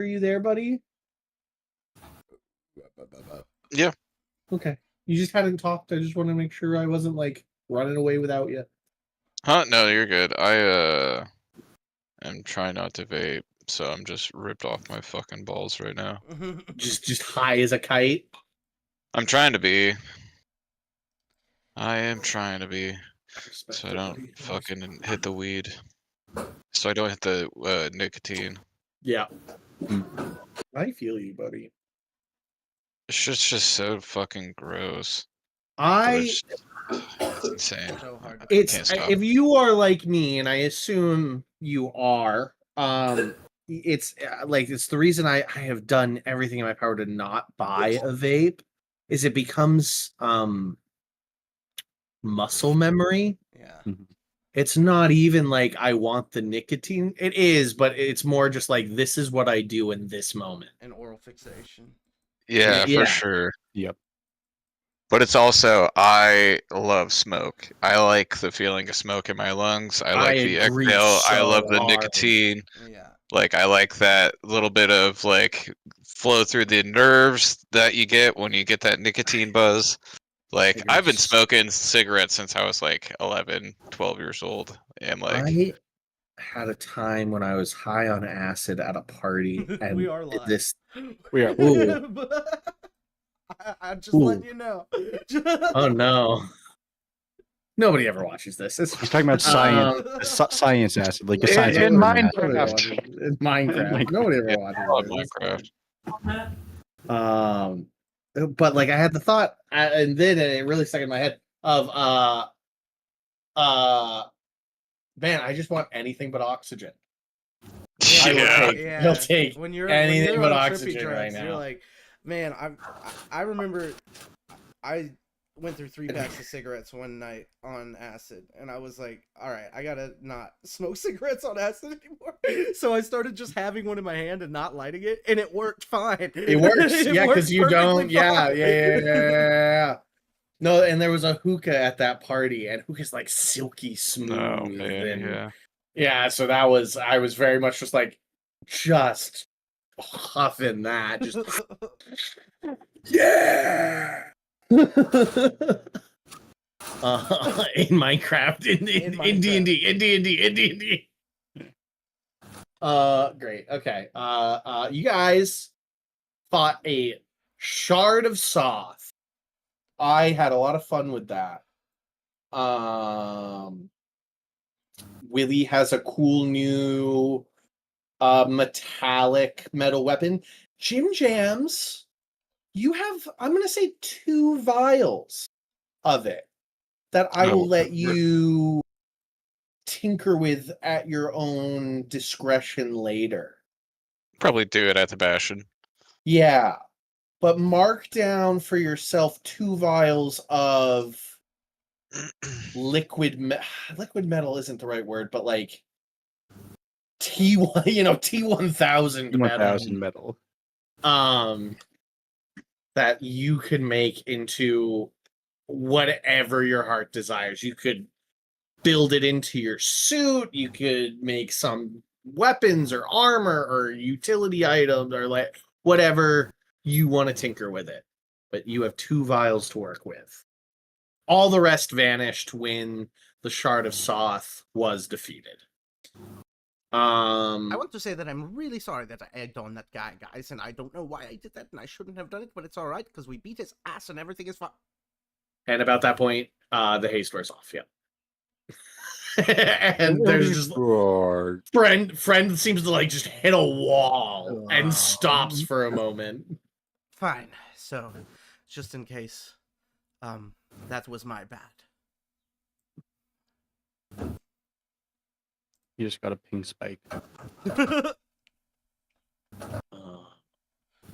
Are you there, buddy? Yeah. Okay. You just hadn't talked. I just want to make sure I wasn't like running away without you. Huh? No, you're good. I am trying not to vape, so I'm just ripped off my fucking balls right now. Just high as a kite. I'm trying to be. I am trying to be. So I don't fucking hit the weed. So I don't hit the nicotine. Yeah. I feel you, buddy. It's just so fucking gross. It's It's insane. So hard. I can't stop. If you are like me, and I assume you are, it's it's the reason I have done everything in my power to not buy a vape, is it becomes muscle memory. Yeah. It's not even like I want the nicotine. It is, but it's more just like this is what I do in this moment. An oral fixation. Yeah, Yeah. for sure. Yep. But it's also, I love smoke. I like the feeling of smoke in my lungs. I like the agree exhale. I so love the hard. nicotine. Yeah. Like, I like that little bit of like flow through the nerves that you get when you get that nicotine buzz. Like, I've been smoking cigarettes since I was like 11, 12 years old. And like, I had a time when I was high on acid at a party, and We are live. this. We are. Ooh. I'm just letting you know. Oh no! Nobody ever watches this. He's talking about science, science acid, like a science. In Minecraft. In Minecraft. Nobody ever I love watches Minecraft. But like I had the thought, and then it really stuck in my head of man, I just want anything but oxygen. Yeah. He'll take when you're anything when but you're on oxygen trippy drugs, right now. You're like, man, I remember I went through 3 packs of cigarettes one night on acid, and I was like, all right, I gotta not smoke cigarettes on acid anymore. So I started just having one in my hand and not lighting it, and it worked fine. It works, yeah, because you don't, fine. yeah. No, and there was a hookah at that party, and hookah's like silky smooth. No, man, and yeah, so I was very much just like, just huffing that, just yeah. In Minecraft, in D&D. Great. Okay. You guys fought a shard of Soth. I had a lot of fun with that. Willie has a cool new metallic metal weapon. Jim Jams, you have, I'm going to say 2 vials of it that I will let you tinker with at your own discretion later. Probably do it at the Bastion. Yeah. But mark down for yourself 2 vials of liquid metal isn't the right word, but like T1, T1000 metal. That you could make into whatever your heart desires. You could build it into your suit. You could make some weapons or armor or utility items or like whatever you want to tinker with it. But you have 2 vials to work with. All the rest vanished when the Shard of Soth was defeated. I want to say that I'm really sorry that I egged on that guy, guys, and I don't know why I did that, and I shouldn't have done it, but it's all right because we beat his ass and everything is fine. And about that point, the haste wears off. Yeah. And there's just friend seems to like just hit a wall and stops for a moment. Fine. So, just in case, that was my bad. You just got a ping spike.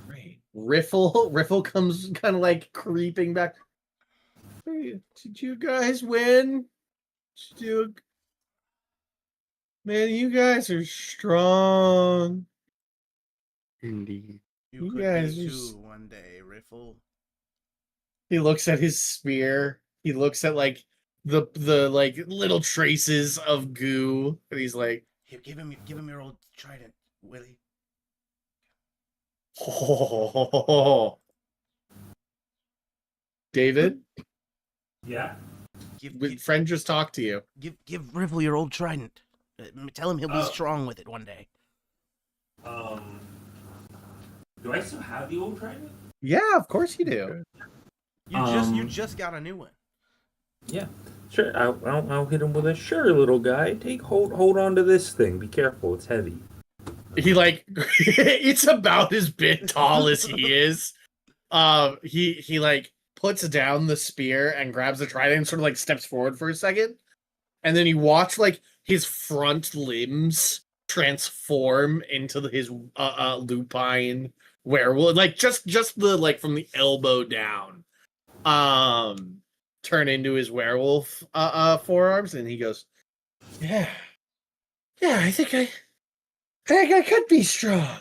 Great. Riffle comes kind of creeping back. Hey, did you guys win? Man, you guys are strong. Indeed. You could guys be are too one day, Riffle. He looks at his spear. He looks at the little traces of goo, and he's like, Here, give him your old trident, Willie. Oh. David, Yeah. friend just talked to you. Give Riffle your old trident. Tell him he'll be Oh. strong with it one day. Do I still have the old trident? Yeah, of course you do. You just got a new one. Yeah. Sure. I'll hit him with a sure, little guy. Hold on to this thing. Be careful. It's heavy. He like it's about as big tall as he is. He like puts down the spear and grabs the trident and sort of like steps forward for a second, and then you watch like his front limbs transform into his lupine werewolf, like just the like from the elbow down, turn into his werewolf forearms, and he goes, yeah, I think I could be strong.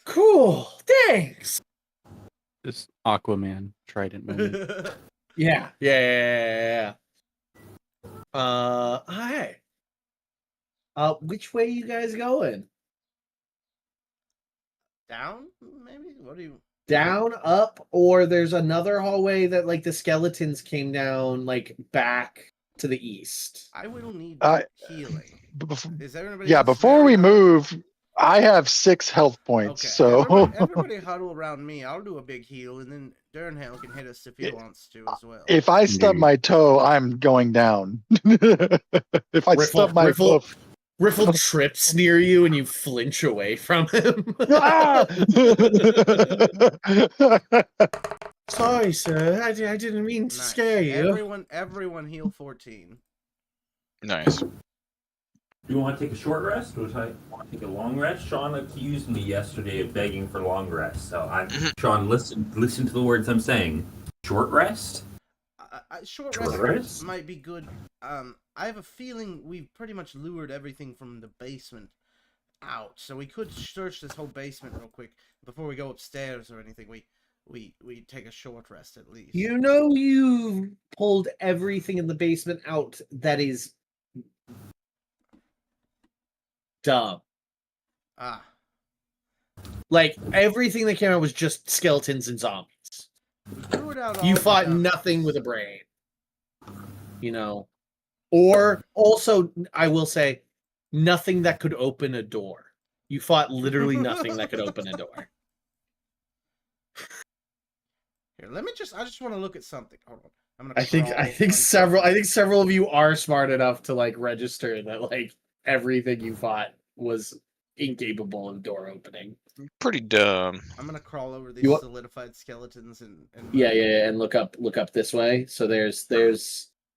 Cool, thanks. This Aquaman trident moment. Yeah. Hi. Which way you guys going? Down, maybe? What do you... Down, up, or there's another hallway that like the skeletons came down like back to the east. I will need healing. Is everybody Yeah, else before there? we move, I have 6 health points, Okay, so everybody huddle around me. I'll do a big heal, and then Dernhale can hit us if he wants to as well. if I stub my toe, I'm going down. If I stub my foot. Riffle trips near you and you flinch away from him. Ah! Sorry, sir. I didn't mean to Nice. scare you. Everyone heal 14. Nice. Do you want to take a short rest, or do I want to take a long rest? Sean accused me yesterday of begging for long rest, so Sean, listen to the words I'm saying. Short rest? Short Short rest rest? might be good. I have a feeling we've pretty much lured everything from the basement out, so we could search this whole basement real quick before we go upstairs or anything. We take a short rest at least. You know you've pulled everything in the basement out that is dumb. Ah. Like, everything that came out was just skeletons and zombies. Lured out all You the fought dummies. nothing with a brain. You know? Or, also, I will say, nothing that could open a door. You fought literally nothing that could open a door. Here, I just want to look at something. Hold on. I'm gonna I think several of you are smart enough to like register that like everything you fought was incapable of door opening. Pretty dumb. I'm gonna crawl over these You want- solidified skeletons and Yeah, and look up this way. So there's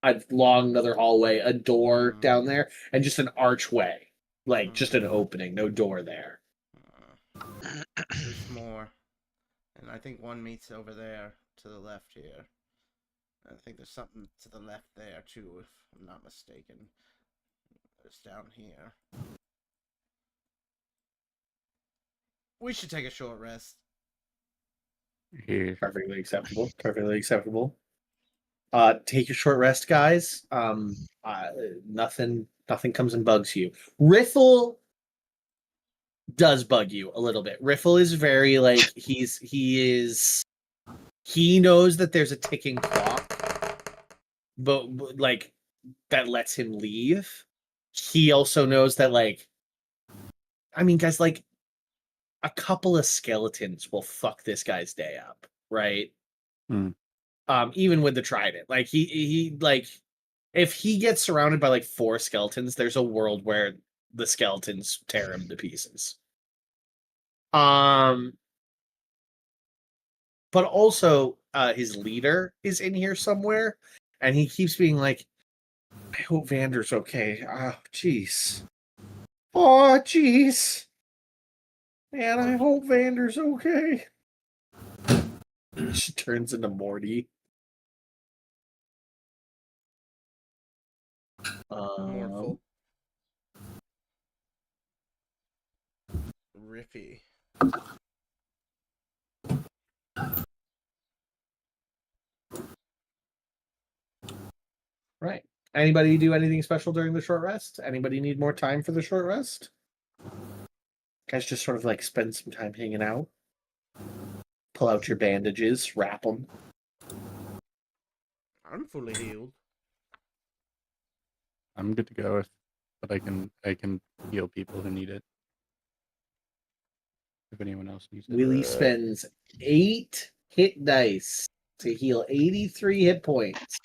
a long another hallway, a door down there, and just an archway. Like just an opening, no door there. There's more. And I think one meets over there to the left here. I think there's something to the left there too, if I'm not mistaken. It's down here. We should take a short rest. Here. Perfectly acceptable. Perfectly acceptable. Take a short rest, guys. Nothing comes and bugs you. Riffle does bug you a little bit. Riffle is very like he knows that there's a ticking clock, but like that lets him leave. He also knows that like, I mean, guys, like a couple of skeletons will fuck this guy's day up, right? Even with the trident, like he like if he gets surrounded by like 4 skeletons, there's a world where the skeletons tear him to pieces. But also his leader is in here somewhere, and he keeps being like, I hope Vander's okay. Oh, jeez. Oh, jeez. Man, I hope Vander's okay. She turns into Morty. Morphle. Riffy. Right. Anybody do anything special during the short rest? Anybody need more time for the short rest? guys just sort of like spend some time hanging out. Pull out your bandages, wrap them. I'm fully healed. I'm good to go, but I can heal people who need it. If anyone else needs it. Willie spends 8 hit dice to heal 83 hit points.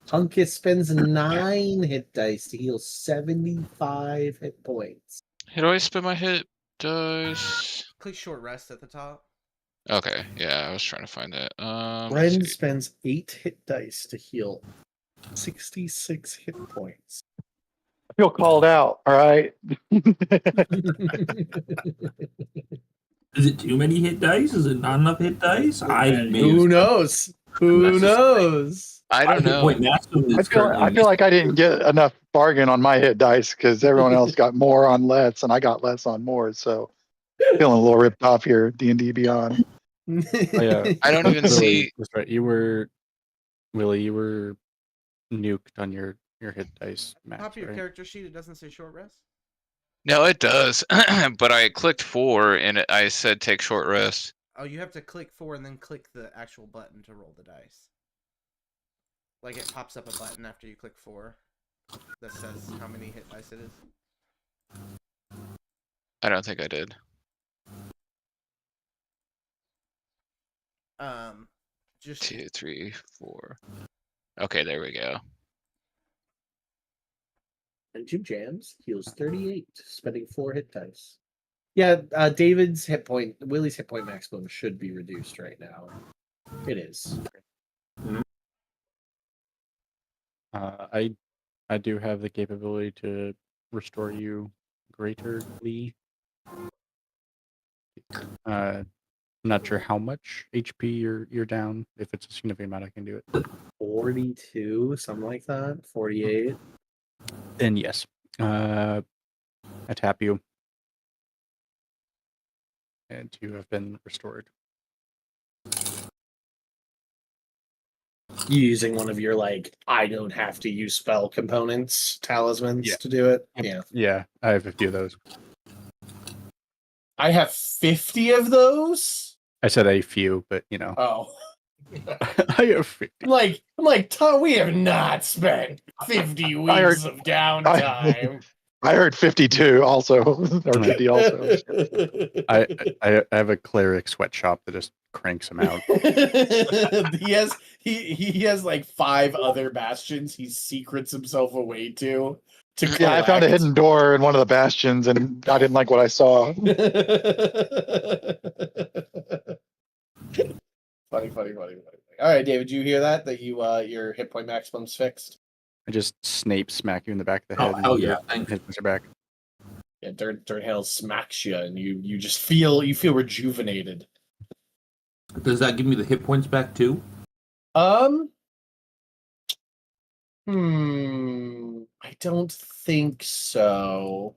Hunkus spends 9 hit dice to heal 75 hit points. How do I spend my hit dice? Click short rest at the top. Okay, yeah, I was trying to find that. Bren let's see. spends 8 hit dice to heal 66 hit points. I feel called out. All right. Is it too many hit dice? Is it not enough hit dice? Who knows? Who knows? I don't know. I feel like I didn't get enough bargain on my hit dice because everyone else got more on less, and I got less on more. So feeling a little ripped off here. D&D Beyond. Oh, yeah. I don't even see. That's right. You were Willie. You were nuked on your hit dice. Max, Top of your right? character sheet, it doesn't say short rest. No, it does. But I clicked 4 and I said take short rest. Oh, you have to click 4 and then click the actual button to roll the dice. Like it pops up a button after you click 4 that says how many hit dice it is. I don't think I did. Just 2, 3, 4. Okay, there we go. And Jim Jams heals 38, spending 4 hit dice. Yeah, David's hit point, Willie's hit point maximum should be reduced right now. It is. I do have the capability to restore you greaterly. I'm not sure how much HP you're down. If it's a significant amount, I can do it. 42, something like that. 48. Then yes, I tap you, and you have been restored. You using one of your I don't have to use spell components talismans Yeah. to do it? Yep. Yeah. Yeah, I have a few of those. I have 50 of those. I said a few, but you know, Oh. I have 50. I'm like, Tom, we have not spent 50 weeks of downtime. I heard 52 also, or 50 also. I have a cleric sweatshop that just cranks them out. he has 5 other bastions he secrets himself away to Yeah, I found a hidden door in one of the bastions, and I didn't like what I saw. Funny. All right, David, you hear that? That your hit point maximum's fixed? I just smack you in the back of the head. Oh, hell yeah. And hit your back. Yeah, Dirt Hail smacks you, and you just feel rejuvenated. Does that give me the hit points back too? I don't think so.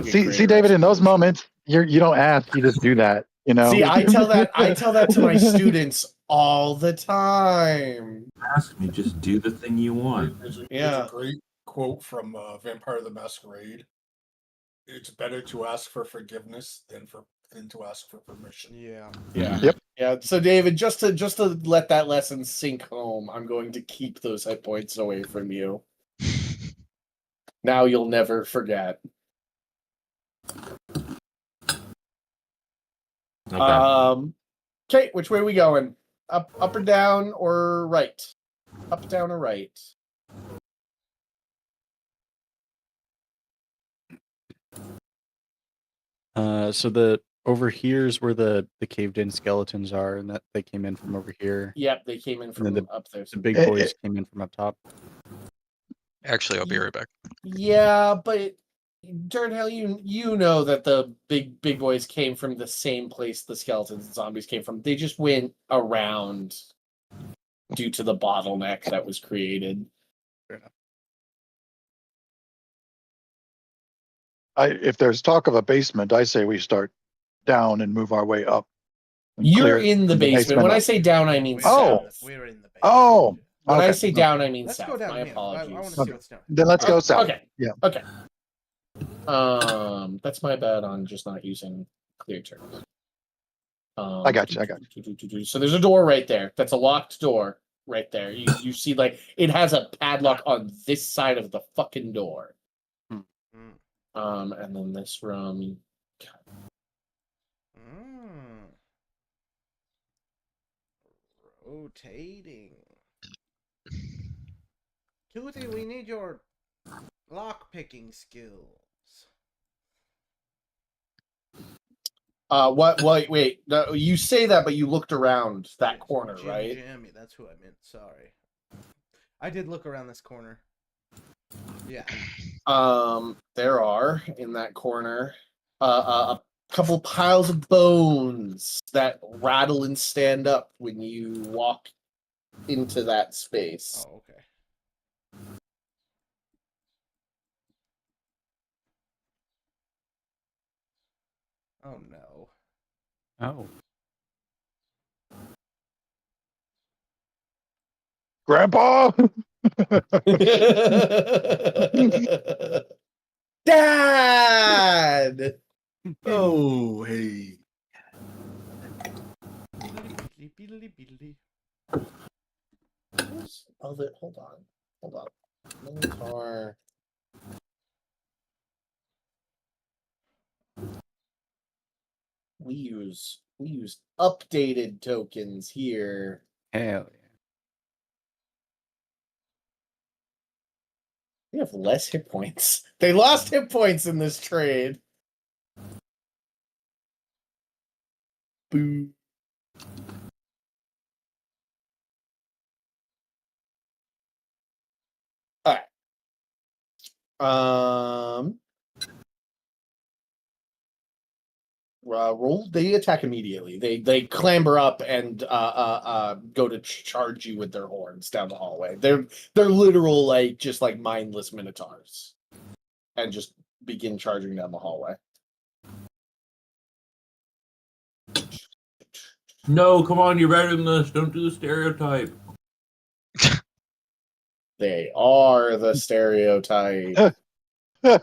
See, David, in those moments, you don't ask, you just do that. You know. See, I tell that to my students all the time. Ask me, just do the thing you want. There's a great quote from Vampire the Masquerade. It's better to ask for forgiveness than to ask for permission. Yeah. Yep. Yeah. So, David, just to let that lesson sink home, I'm going to keep those hit points away from you. Now you'll never forget. Okay. Okay, which way are we going? Up or down or right? Up, down, or right? So the over here's where the caved in skeletons are, and that they came in from over here. Yep, they came in from And then up there. The big boys came in from up top. Actually, I'll be right back. Yeah, but Dirthell, you know that the big boys came from the same place the skeletons and zombies came from. They just went around due to the bottleneck that was created. Fair enough. If there's talk of a basement, I say we start down and move our way up. and You're clear in the basement. When I say down, I mean Oh. south. We're in the basement. Oh, When I okay. say down, I mean Let's south. go down My here. I apologies. want to see what's down. Then let's go south. Okay. Yeah. Okay. That's my bad on just not using clear terms. I got you. So there's a door right there. That's a locked door right there. You see, like, it has a padlock on this side of the fucking door. Mm. And then this room. Rotating. Toothy, we need your lock picking skills. What? Wait. No, you say that, but you looked around that corner, Jim right? Jammy, that's who I meant. Sorry. I did look around this corner. Yeah. There are in that corner a couple piles of bones that rattle and stand up when you walk into that space. Oh, okay. Oh no. Oh. Grandpa. Dad! Oh, hey. Beedly. Hold on. Minotaur. We use updated tokens here. Hell yeah. We have less hit points. They lost hit points in this trade. Boo. All right. Roll. They attack immediately. They clamber up and go to charge you with their horns down the hallway. They're literal just mindless minotaurs, and just begin charging down the hallway. No, come on, you're better than this. Don't do the stereotype. They are the stereotype. I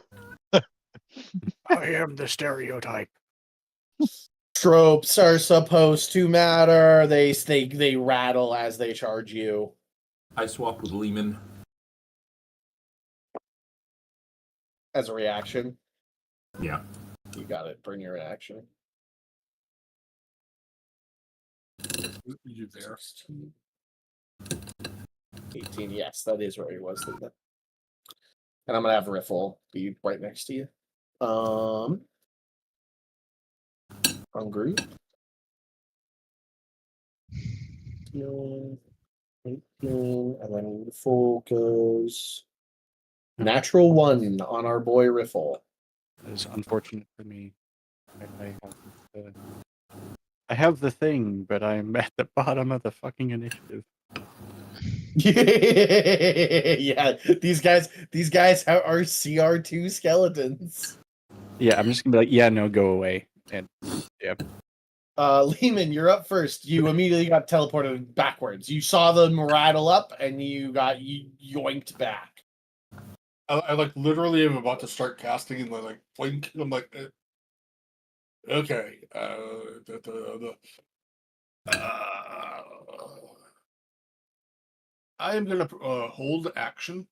am the stereotype. Tropes are supposed to matter. They rattle as they charge you. I swapped with Lehman. As a reaction. Yeah. You got it. Burn your reaction. You there? 18. Yes, that is where he was. And I'm gonna have Riffle be right next to you. Hungry. 18, and then Riffle goes natural 1 on our boy Riffle. That is unfortunate for me. I have the thing, but I'm at the bottom of the fucking initiative. Yeah, these guys are CR2 skeletons. Yeah, I'm just gonna be like, yeah, no, go away. And yeah. Lehman, you're up first. You immediately got teleported backwards. You saw them rattle up, and you got yoinked back. I literally am about to start casting and like blink. I'm like, okay. I am gonna hold action.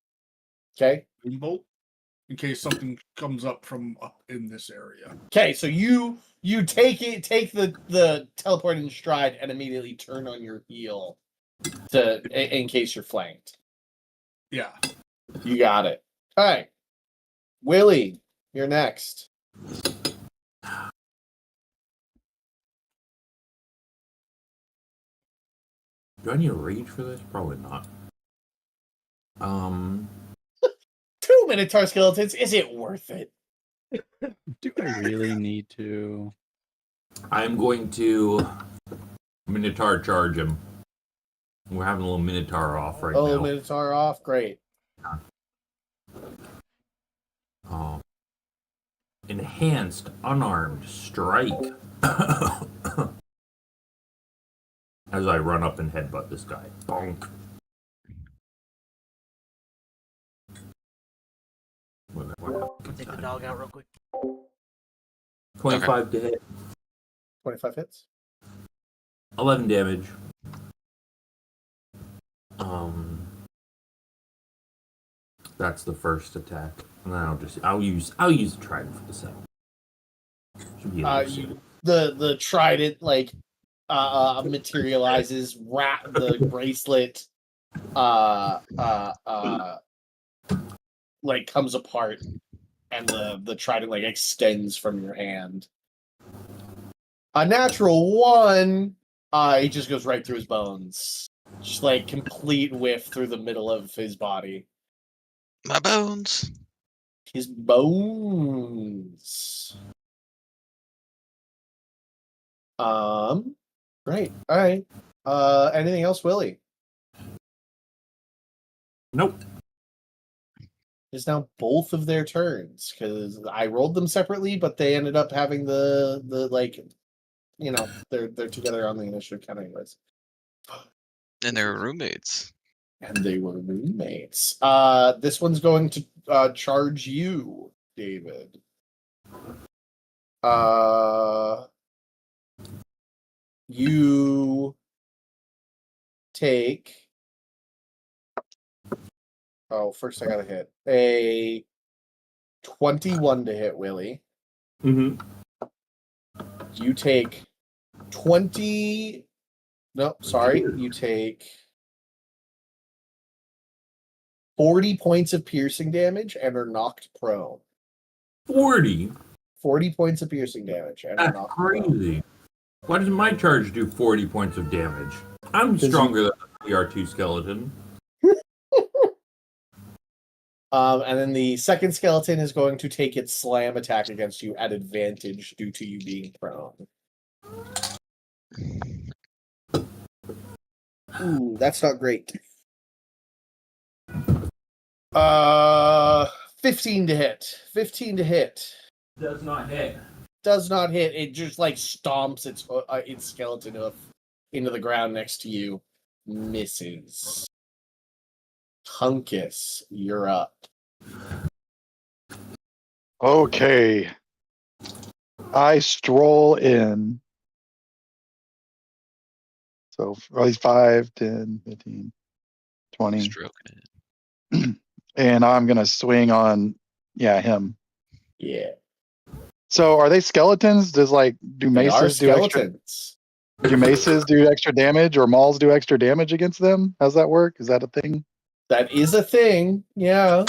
Okay. Bolt in case something comes up from up in this area. Okay, so you take the teleport in stride and immediately turn on your heel in case you're flanked. Yeah. You got it. All right, Willie, you're next. Do I need a rage for this? Probably not. 2 Minotaur skeletons. Is it worth it? Do I really need to? I'm going to Minotaur charge him. We're having a little Minotaur off right now. Minotaur off. Great. Enhanced unarmed strike. As I run up and headbutt this guy. Bonk. I'll take the dog out real quick. 25 to hit. 25 hits. 11 damage. That's the first attack, and then I'll use the trident for the second. Should be able to see it. The trident materializes, wrap the bracelet comes apart, and the trident extends from your hand. A natural 1, it just goes right through his bones. Just complete whiff through the middle of his body. My bones. His bones. Great. All right. Anything else, Willie? Nope. It's now both of their turns because I rolled them separately, but they ended up having the they're together on the initiative count anyways. And they were roommates. And they were roommates. This one's going to charge you, David. You take. Oh, first I gotta hit a 21 to hit Willie. Mm-hmm. You take 20. No, sorry. You take 40 points of piercing damage and are knocked prone. 40 points of piercing damage and are That's knocked crazy. Why doesn't my charge do 40 points of damage? I'm stronger than the R2 skeleton. And then the second skeleton is going to take its slam attack against you at advantage due to you being prone. Ooh, that's not great. 15 to hit. 15 to hit. Does not hit. Does not hit. It just stomps its skeleton hoof into the ground next to you. Misses. Hunkus, you're up. Okay. I stroll in. So at least 5, 10, 15, 20. Stroking it. And I'm going to swing on, him. Yeah. So are they skeletons? Do They are maces do extra? skeletons. Do maces do extra damage or mauls do extra damage against them? How's that work? Is that a thing? That is a thing. Yeah.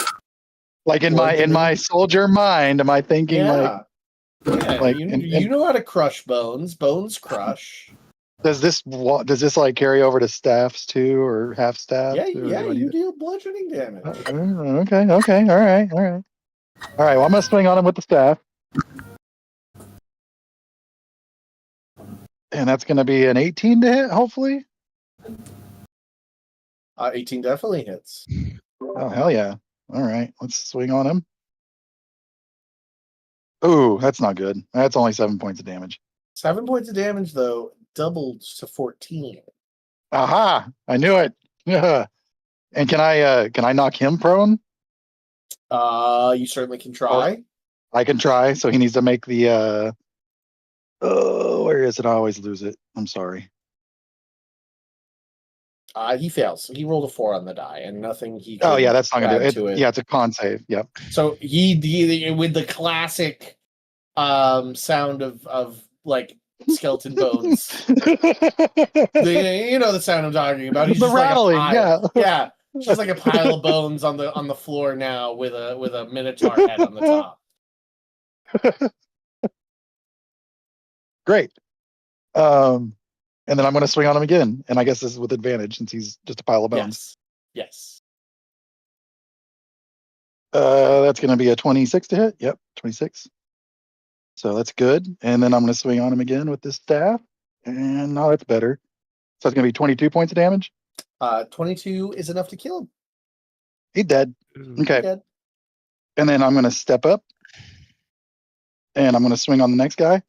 In my soldier mind, am I thinking Yeah. like you know how to crush bones. Bones crush. does this carry over to staffs too or half staff? Yeah, you deal bludgeoning damage. Okay. All right. Well, I'm gonna swing on him with the staff. And that's gonna be an 18 to hit, hopefully. 18 definitely hits. Oh hell yeah. All right, let's swing on him. Ooh, that's not good. That's only 7 points of damage. 7 points of damage though, doubled to 14. Aha! I knew it. Yeah. And can I knock him prone? You certainly can try. I can try. So he needs to make the where is it? I always lose it. I'm sorry. He fails. He rolled a 4 on the die, and nothing he. Oh yeah, that's not gonna add do it. to it. Yeah, it's a con save. Yep. So he with the classic sound of skeleton bones. The sound I'm talking about. He's the just rattling. yeah. Just like a pile of bones on the floor now with a minotaur head on the top. Great. And then I'm going to swing on him again, and I guess this is with advantage since he's just a pile of bones. Yes. That's going to be a 26 to hit. Yep, 26. So that's good. And then I'm going to swing on him again with this staff, and now that's better. So it's going to be 22 points of damage. 22 is enough to kill him. He's dead. Okay. He's dead. And then I'm going to step up, and I'm going to swing on the next guy.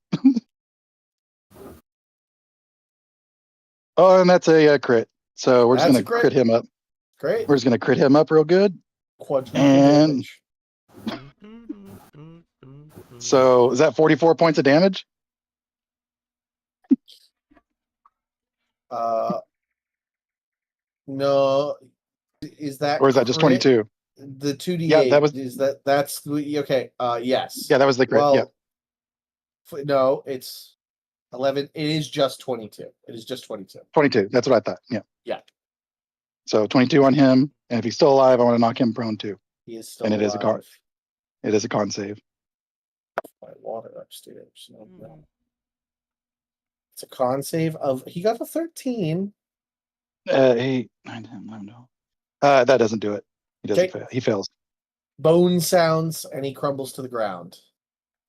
Oh, and that's a crit. So we're just going to crit him up. Great. We're just going to crit him up real good. Quadruple And damage. So is that 44 points of damage? No, is that Or is that just crit? 22? The 2d8 Yeah, that was that's okay. Yes. yeah, that was the crit. Well, Yeah, no, it's 11. It is just 22. It is just 22. 22. That's what I thought. Yeah. Yeah. So 22 on him, and if he's still alive, I want to knock him prone too. He is still And alive. It is a con save. By water upstairs. No, Hmm. no. It's a con save of he got a 13. 8, 9, 10, 11, 12. That doesn't do it. He doesn't Okay. fail. He fails, Bone sounds and he crumbles to the ground.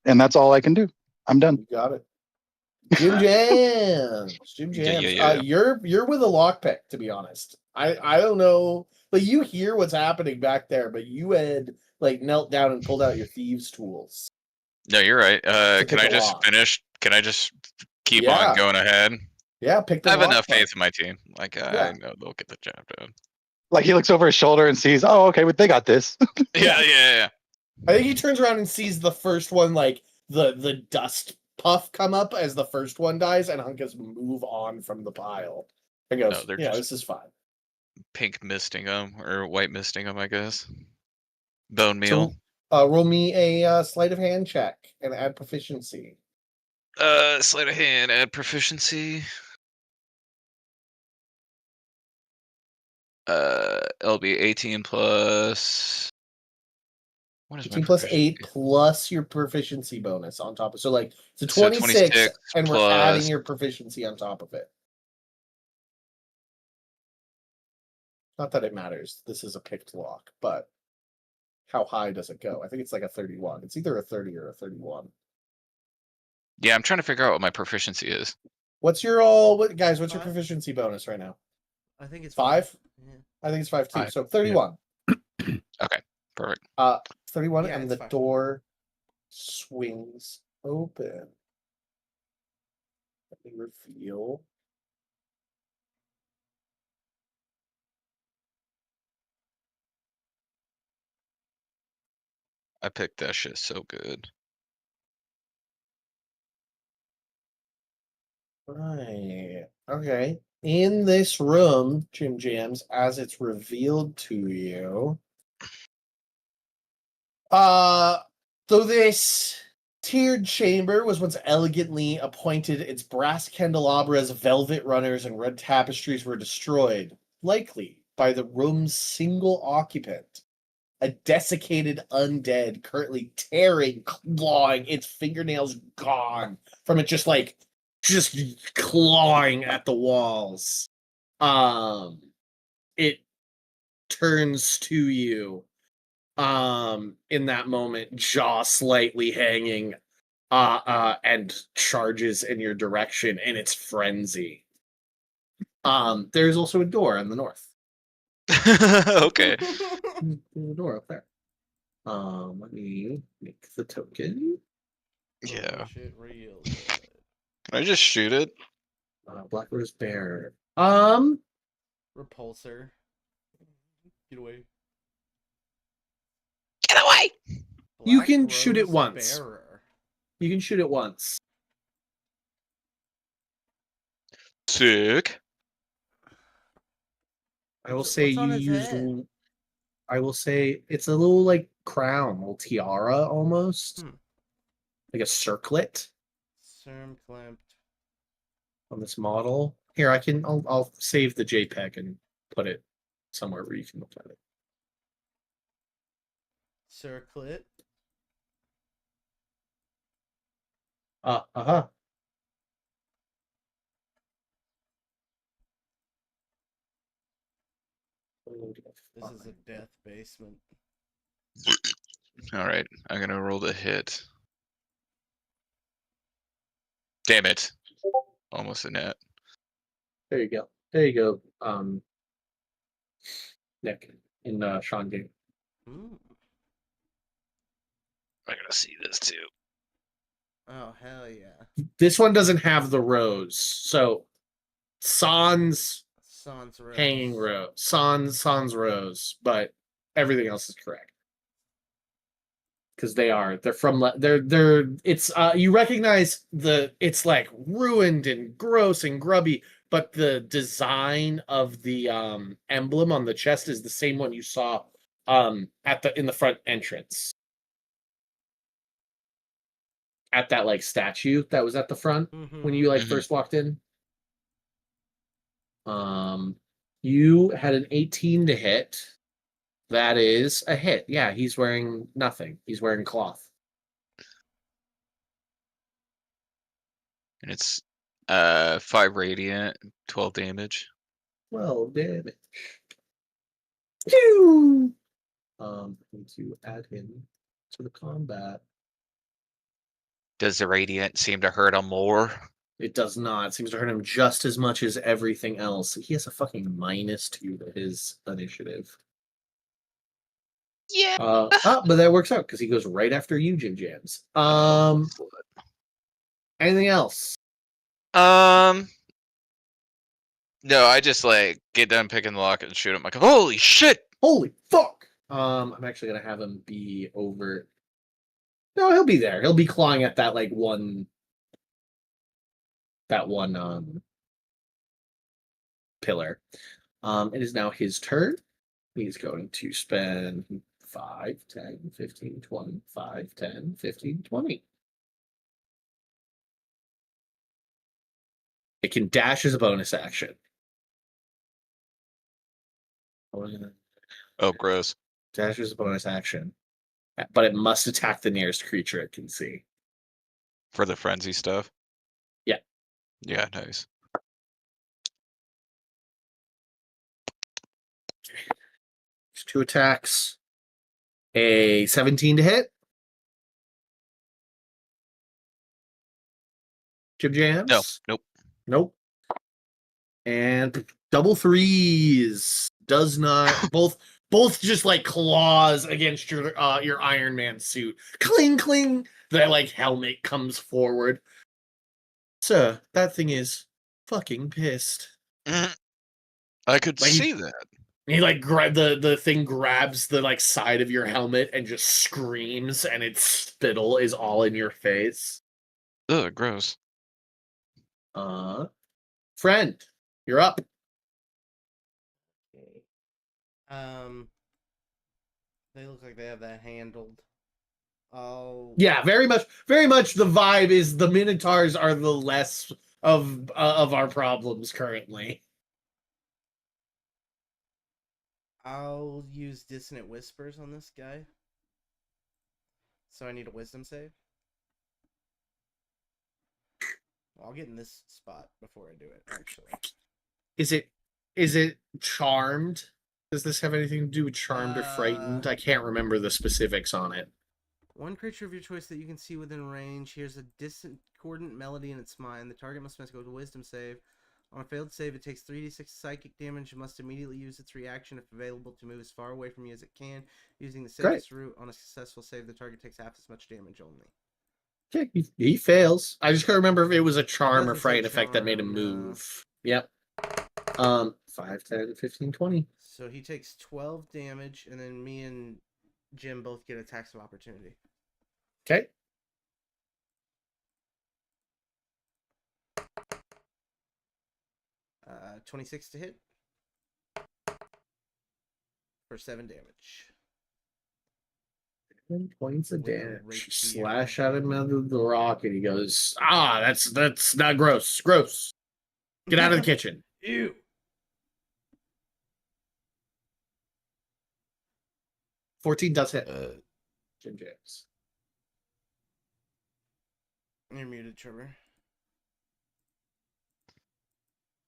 and that's all I can do. I'm done. You got it. Jim Jams. Jim Jams. Yeah. You're with a lockpick, to be honest. I don't know. Like you hear what's happening back there, but you had like knelt down and pulled out your thieves' tools. No, you're right. To Can pick I a just lock. finish? Can I just keep Yeah. on going ahead? Yeah, pick the I have enough lockpick. faith in my team. Like Yeah. I know they'll get the job done. Like he looks over his shoulder and sees, oh, okay, they got this. Yeah. I think he turns around and sees the first one, like the dust puff come up as the first one dies, and Hunkus move on from the pile. And goes, No, they're yeah, just- this is fine. Pink misting them or white misting them, I guess. Bone meal. So, roll me a sleight of hand check and add proficiency. Sleight of hand, add proficiency. It'll be 18 plus. What is 18 my plus proficiency? 8 plus your proficiency bonus on top of so like it's a So 26, 26 and we're adding plus- your proficiency on top of it. Not that it matters. This is a picked lock, but how high does it go? I think it's like a 31. It's either a 30 or a 31. Yeah, I'm trying to figure out what my proficiency is. What's your guys, what's your 5? proficiency bonus right now? I think it's 5? Yeah. I think it's 5 too. 5, So 31. Perfect. 31 Yeah, and it's the 5. door swings open. Let me reveal. I picked that shit so good. Right. Okay. In this room, Jim Jams, as it's revealed to you, though this tiered chamber was once elegantly appointed, its brass candelabras, velvet runners, and red tapestries were destroyed, likely by the room's single occupant. A desiccated undead currently tearing, clawing, its fingernails gone from it just clawing at the walls. It turns to you in that moment, jaw slightly hanging, and charges in your direction in its frenzy. There's also a door on the north. Okay. There's a door up there. Let me make the token. Yeah. Shit real good. Can I just shoot it? Black Rose Bear. Repulsor. Get away. Get away! You Black can shoot it Rose once. Bearer. You can shoot it once. Sick. I will What's- say what's on you his used. head? I will say it's a little like crown, little tiara almost, like a circlet Serm clamped. on this model. Here, I'll save the JPEG and put it somewhere where you can look at it. Circlet. Uh-huh. This is a death basement. All right, I'm gonna roll the hit. Damn it! Almost a net. There you go. There you go. Nick in Sean game. Ooh. I gotta see this too. Oh hell yeah. This one doesn't have the rose, so Sans Sans Rose. hanging rose, Sans rose, but everything else is correct. because they're from it's you recognize it's like ruined and gross and grubby, but the design of the emblem on the chest is the same one you saw in the front entrance, at that like statue that was at the front when you like first walked in. You had an 18 to hit. That is a hit. Yeah, he's wearing nothing. He's wearing cloth. And it's 5 radiant, 12 damage. 12 damage. Pew! Need to add him to the combat. Does the radiant seem to hurt him more? It does not. It seems to hurt him just as much as everything else. He has a fucking -2 to his initiative. Yeah. But that works out because he goes right after you, Jim Jams. Anything else? No, I just like get done picking the lock and shoot him. Like, holy shit! Holy fuck! I'm actually gonna have him be over. No, he'll be there. He'll be clawing at that one pillar. It is now his turn. He's going to spend 5, 10, 15, 20, 5, 10, 15, 20. It can dash as a bonus action. Oh, gross. Dash as a bonus action. But it must attack the nearest creature it can see. For the frenzy stuff? Yeah. Yeah, nice. There's 2 attacks. A 17 to hit. Jim Jams? No, nope. Nope. And double 3s. Does not. Both just like claws against your Iron Man suit. Cling, cling. That like helmet comes forward. Sir, that thing is fucking pissed. I could see that. He like the thing grabs the like side of your helmet and just screams, and its spittle is all in your face. Ugh, gross. Friend, you're up. They look like they have that handled. Oh. Yeah, very much the vibe is the Minotaurs are the less of our problems currently. I'll use Dissonant Whispers on this guy. So I need a wisdom save. Well, I'll get in this spot before I do it, actually. Is it charmed? Does this have anything to do with charmed or frightened? I can't remember the specifics on it. One creature of your choice that you can see within range hears a discordant melody in its mind. The target must go to a wisdom save. On a failed save, it takes 3d6 psychic damage and must immediately use its reaction if available to move as far away from you as it can. Using the safest route, on a successful save, the target takes half as much damage only. Okay, he fails. I just can't remember if it was a charm or Doesn't say fright effect that made him charm, no. move. Yep. 5, 10, 15, 20. So he takes 12 damage, and then me and Jim both get attacks of opportunity. Okay. Uh, 26 to hit. For 7 damage. 10 points of With a damage. rapier. Slash at him out of the rock, and he goes, that's not gross. Gross. Get out of the kitchen. Ew. $14 does hit. Jim James. You're muted, Trevor.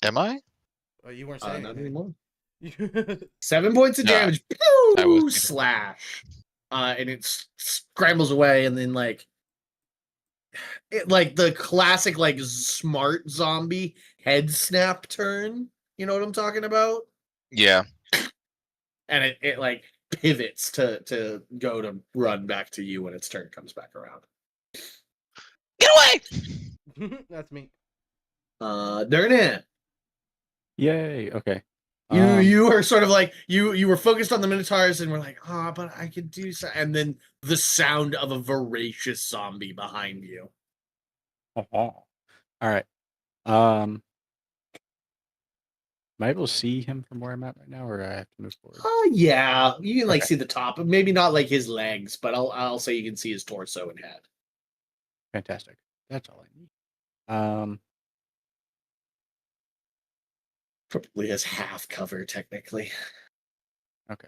Am I? Oh, you weren't saying Not anything. anymore. 7 points of No, damage. I Pew! was- Slash. And it scrambles away, and then like the classic like smart zombie head snap turn. You know what I'm talking about? Yeah. And it like pivots to go to run back to you when its turn comes back around. Get away! That's me. Darn. Yay. Okay. You are sort of like you were focused on the Minotaurs and were like, but I could do so, and then the sound of a voracious zombie behind you. All right. Am I able to see him from where I'm at right now, or I have to move forward? Yeah, you can like Okay. see the top, maybe not like his legs, but I'll say you can see his torso and head. Fantastic. That's all I need. Probably has half cover technically. Okay.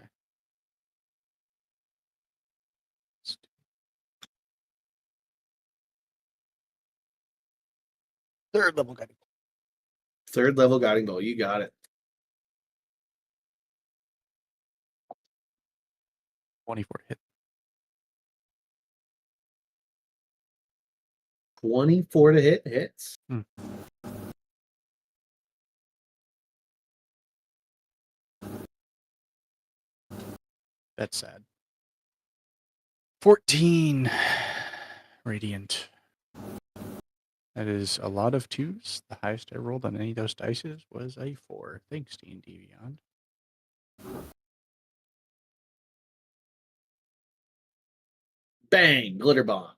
Third level guiding. Third level guiding bolt, you got it. 24 to hit. 24 to hit hits. That's sad. 14 radiant. That is a lot of 2s. The highest I rolled on any of those dices was a 4. Thanks, D&D Beyond. Bang, glitter bomb.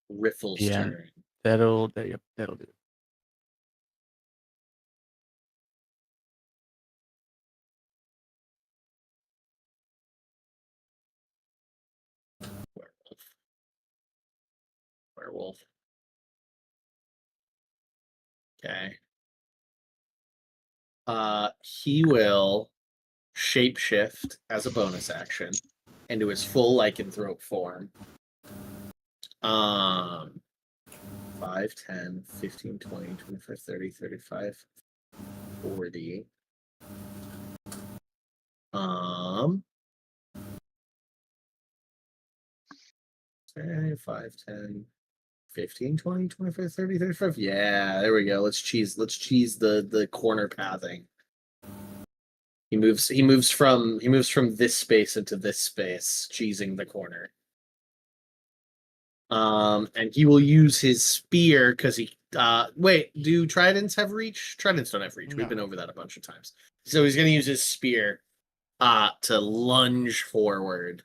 Riffle's turn. That'll do it. Werewolf. Okay. He will shapeshift as a bonus action into his full lycanthrope form. 5, 10, 15, 20, 25, 30, 35, 40. 5, 10, 15, 20, 25, 30, 35. Yeah, there we go. Let's cheese the corner pathing. He moves from this space into this space, cheesing the corner. And he will use his spear because he wait, do tridents have reach? Tridents don't have reach. No. We've been over that a bunch of times. So he's gonna use his spear to lunge forward.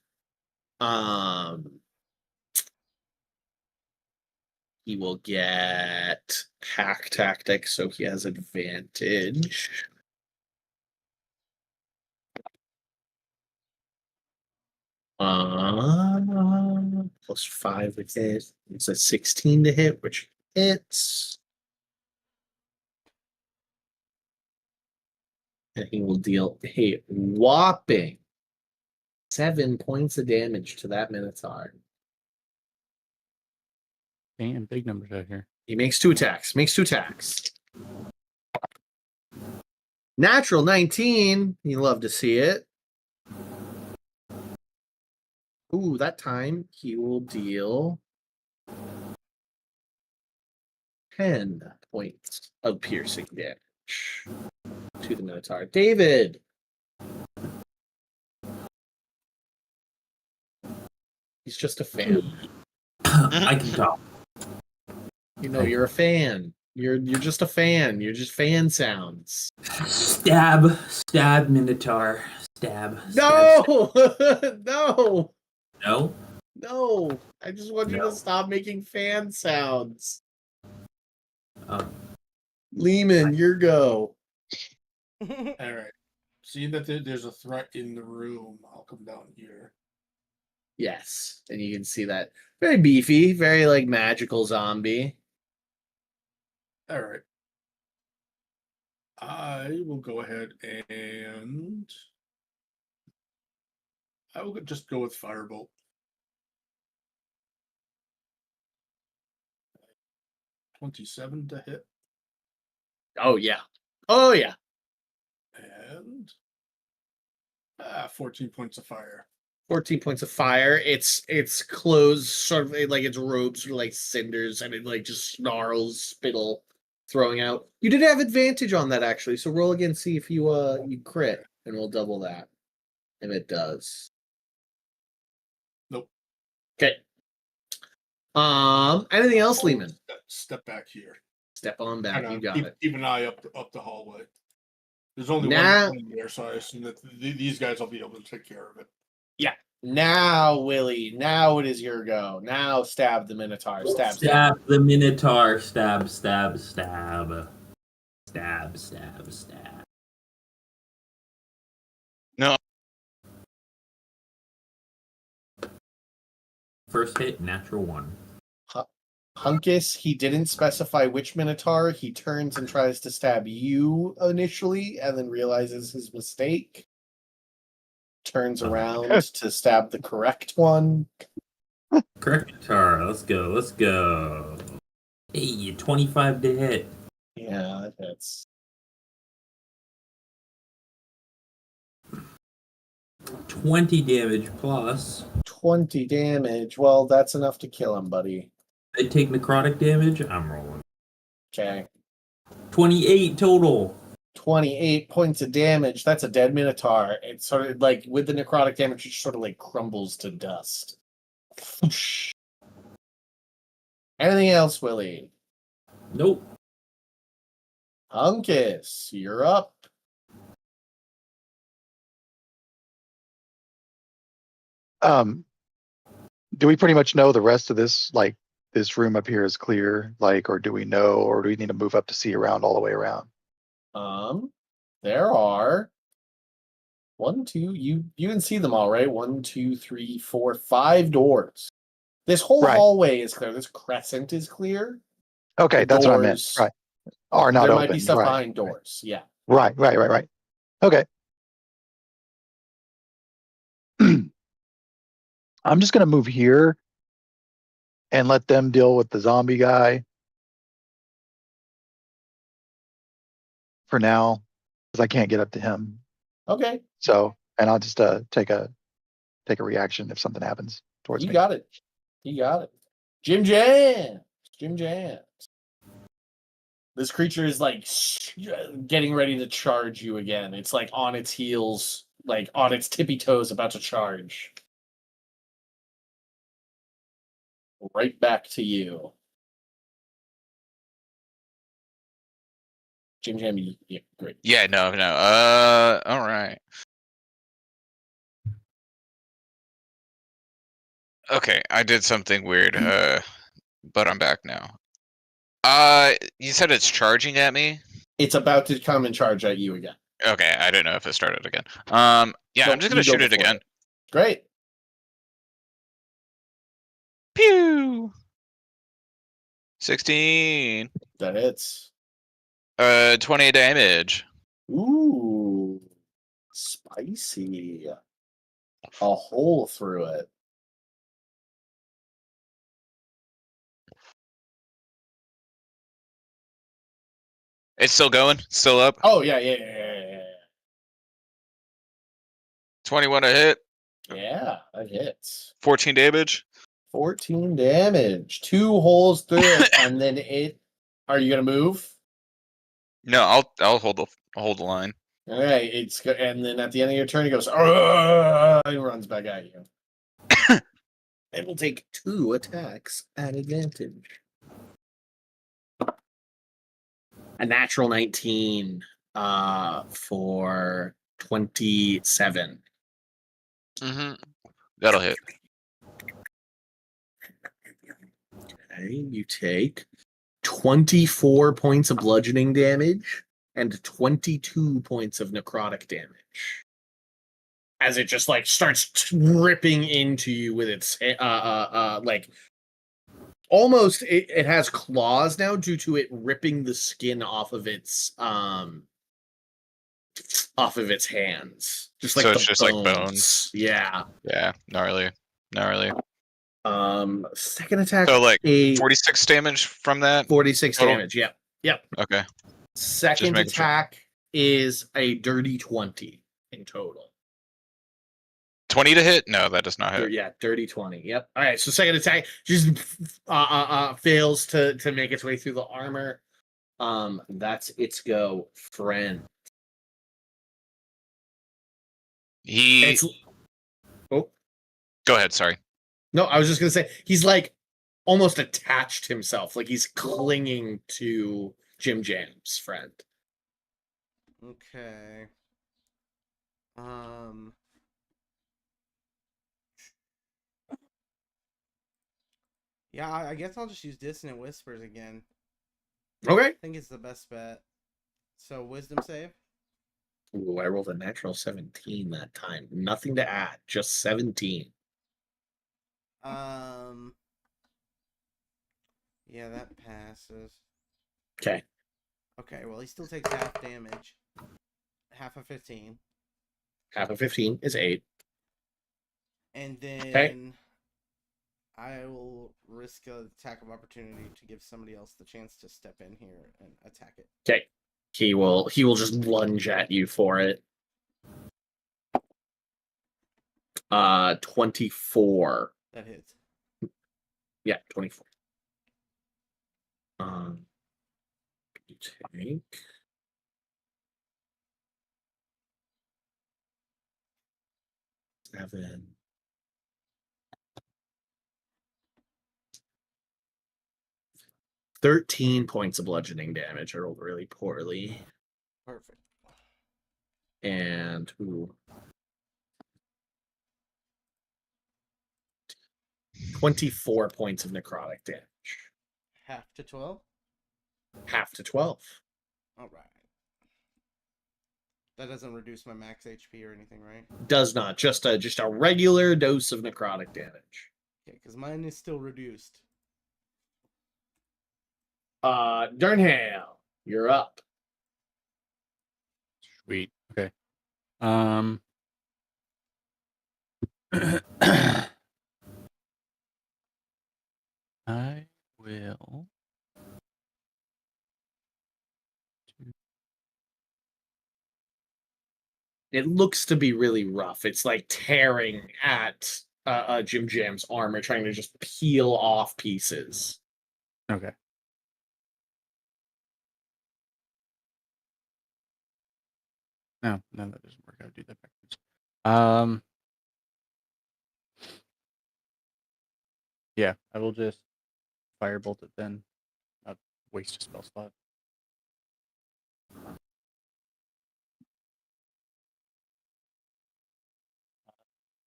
He will get hack tactic, so he has advantage. +5 to hit. It's a 16 to hit, which hits. And he will deal a whopping 7 points of damage to that Minotaur. Damn, big numbers out here. He makes 2 attacks. Natural 19. You love to see it. Ooh, that time he will deal 10 points of piercing damage to the Minotaur. David. He's just a fan. I can tell. You know, you're a fan. You're just a fan. You're just fan sounds. Stab, Minotaur. Stab. No! No! No? No! I just want you No. to stop making fan sounds. Oh. Lehman, your go. All right. Seeing that there's a threat in the room, I'll come down here. Yes. And you can see that. Very beefy, very like magical zombie. All right. I will go ahead and I will just go with Firebolt. $27 to hit. Oh yeah. Oh yeah. And 14 points of fire. 14 points of fire. It's clothes sort of like its robes are like cinders and it like just snarls spittle throwing out. You did have advantage on that actually, so roll again, see if you crit, and we'll double that. If it does. Nope. Okay. Anything else, Lehman? Step back here. Step on back. Kinda You got keep, it. Keep an eye up the hallway. There's only Nah. one there, so I assume that these guys will be able to take care of it. Yeah. Now, Willie. Now it is your go. Now stab the Minotaur. Stab. Stab the Minotaur. Stab, stab, stab. Stab, stab, stab. No. First hit, natural 1. Hunkus, he didn't specify which Minotaur. He turns and tries to stab you initially and then realizes his mistake. Turns around to stab the correct one. Correct Minotaur. Let's go, let's go. Hey, 25 to hit. Yeah, that hits. 20 damage plus. 20 damage. Well, that's enough to kill him, buddy. I take necrotic damage. I'm rolling. Okay. 28 total. 28 points of damage. That's a dead Minotaur. It's sort of like with the necrotic damage, it sort of like crumbles to dust. Anything else, Willie? Nope. Hunkus, you're up. Do we pretty much know the rest of this, like this room up here is clear, like, or do we know, or do we need to move up to see around all the way around? There are 1, 2, you can see them all, right? 1, 2, 3, 4, 5 doors. This whole Right. hallway is clear. This crescent is clear. Okay, The that's what I meant. doors- Right. Are not there open. might be stuff right. behind doors. Yeah. Right. Okay. I'm just gonna move here and let them deal with the zombie guy for now, because I can't get up to him. Okay. So, and I'll just take a reaction if something happens towards You me. got it. You got it. Jim Jams. Jim Jams. This creature is like getting ready to charge you again. It's like on its heels, like on its tippy toes, about to charge. Right back to you. Jim Jam, yeah, great. Yeah, no. All right. Okay, I did something weird. But I'm back now. You said it's charging at me? It's about to come and charge at you again. Okay, I didn't know if it started again. Yeah, Go- I'm just gonna you go shoot it before again. it. Great. Pew! 16. That hits. 20 damage. Ooh. Spicy. A hole through it. It's still going? Still up? Oh, yeah. 21 to hit. Yeah, that hits. 14 damage. 14 damage. 2 holes through it, and then it. Are you gonna move? No, I'll hold the line. All right, and then at the end of your turn, he goes, "Argh!" and runs back at you. It will take 2 attacks at advantage. A natural 19 for 27. Mm-hmm. That'll hit. Okay, you take 24 points of bludgeoning damage and 22 points of necrotic damage. As it just like starts ripping into you with its like almost it has claws now due to it ripping the skin off of its hands. Just like So the it's just like bones. Yeah. Yeah, gnarly. Second attack. So like a 46 damage from that? 46 total? damage. Yep. Okay. Second making sure. attack is a dirty 20 in total. 20 to hit? No, that does not hit. Yeah, dirty 20. Yep. All right, so second attack just fails to make its way through the armor. That's its go, friend. He It's oh, Go ahead, sorry. No, I was just gonna say he's like almost attached himself, like he's clinging to Jim Jam's friend. Okay. Yeah, I guess I'll just use Dissonant Whispers again. Okay. I think it's the best bet. So wisdom save. Ooh, I rolled a natural 17 that time. Nothing to add, just 17. Yeah, that passes. Okay. Okay, well he still takes half damage. Half of 15. Half of 15 is 8. And then Okay. I will risk an attack of opportunity to give somebody else the chance to step in here and attack it. Okay. He will just lunge at you for it. 24. That hits. Yeah, 24. You take 7. 13 points of bludgeoning damage. I rolled really poorly. Perfect. And 24 points of necrotic damage. Half to 12. Half to 12. All right. That doesn't reduce my max HP or anything, right? Does not. Just a regular dose of necrotic damage. Okay, because mine is still reduced. Durnham, you're up. Sweet. Okay. I will. It looks to be really rough. It's like tearing at Jim Jam's armor, trying to just peel off pieces. Okay. No, that doesn't work. I'll do that backwards. Yeah, I will just firebolt it then. Not waste a spell slot.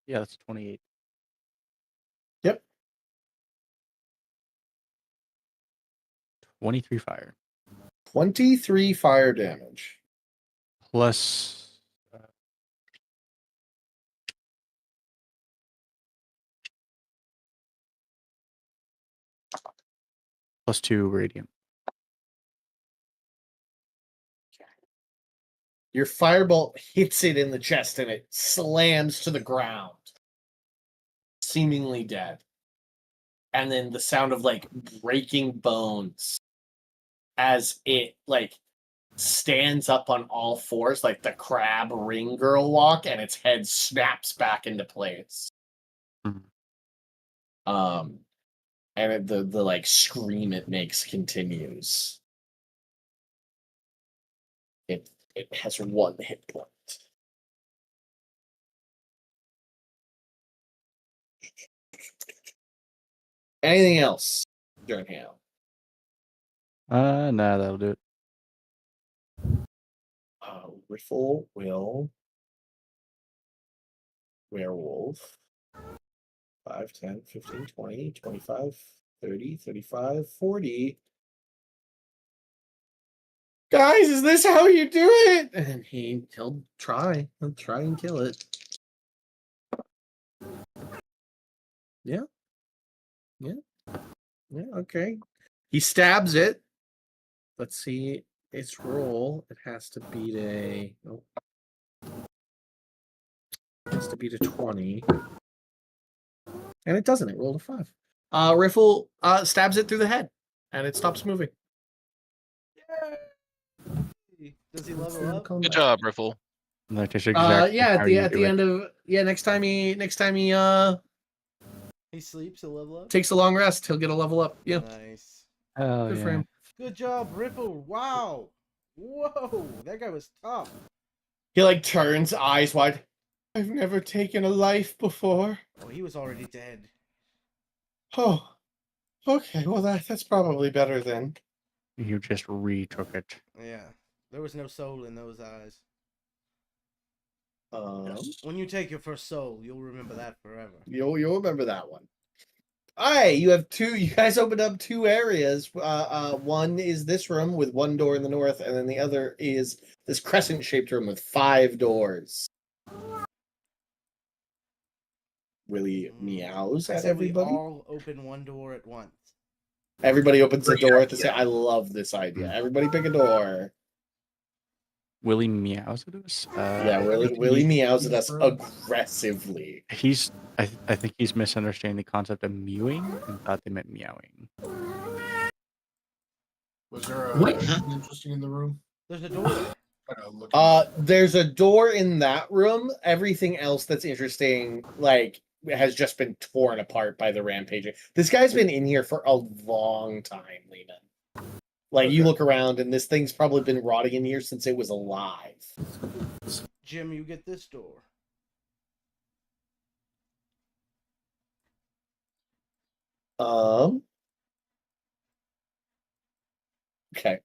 Yeah, that's 28. Yep. 23 fire. 23 fire damage. Plus. Plus 2 radiant. Your firebolt hits it in the chest and it slams to the ground, seemingly dead. And then the sound of like breaking bones as it like stands up on all fours, like the crab ring girl walk, and its head snaps back into place. Mhm. And the like scream it makes continues. It has 1 hit point. Anything else, Durnham? Nah, that'll do it. Riffle will werewolf 5, 10, 15, 20, 25, 30, 35, 40. Guys, is this how you do it? And he'll try and kill it. Yeah, okay. He stabs it. Let's see its roll. It has to beat a It has to beat a 20. And it doesn't. It rolled a 5. Riffle stabs it through the head, and it stops moving. Yay! Does he level up? Good job, Riffle. Like, exactly Yeah, how you at do the it. end of next time he He sleeps, he'll level up. takes a long rest, he'll get a level up. Yeah, Nice. Oh, good for yeah. him. Good job, Ripple. Wow. Whoa, that guy was tough. He like turns, eyes wide. I've never taken a life before. Oh, he was already dead. Oh, okay. Well, that's probably better then. You just retook it. Yeah. There was no soul in those eyes. Yes. When you take your first soul, you'll remember that forever. You'll remember that one. All right, you have two. You guys opened up two areas. One is this room with one door in the north, and then the other is this crescent-shaped room with 5 doors. Willie meows I at said we everybody. all open one door at once. Everybody opens the Great door at the idea. same. I love this idea. Everybody pick a door. Willie meows at us. Yeah, Willie meows at us aggressively. I think he's misunderstanding the concept of mewing and thought they meant meowing. Was there What? anything interesting in the room? There's a door there. Kinda looking- There's a door in that room. Everything else that's interesting, like, has just been torn apart by the rampaging. This guy's been in here for a long time, Lehman. Like, you Okay. look around, and this thing's probably been rotting in here since it was alive. Jim, you get this door. Okay.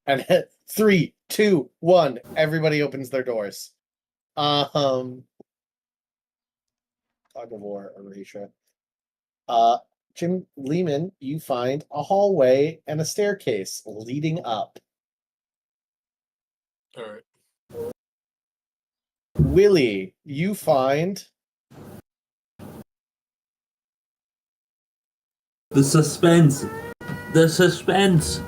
And 3, 2, 1. Everybody opens their doors. Tug of war, erasure. Jim Lehman, you find a hallway and a staircase leading up. All right. Willie, you find The suspense. The suspense.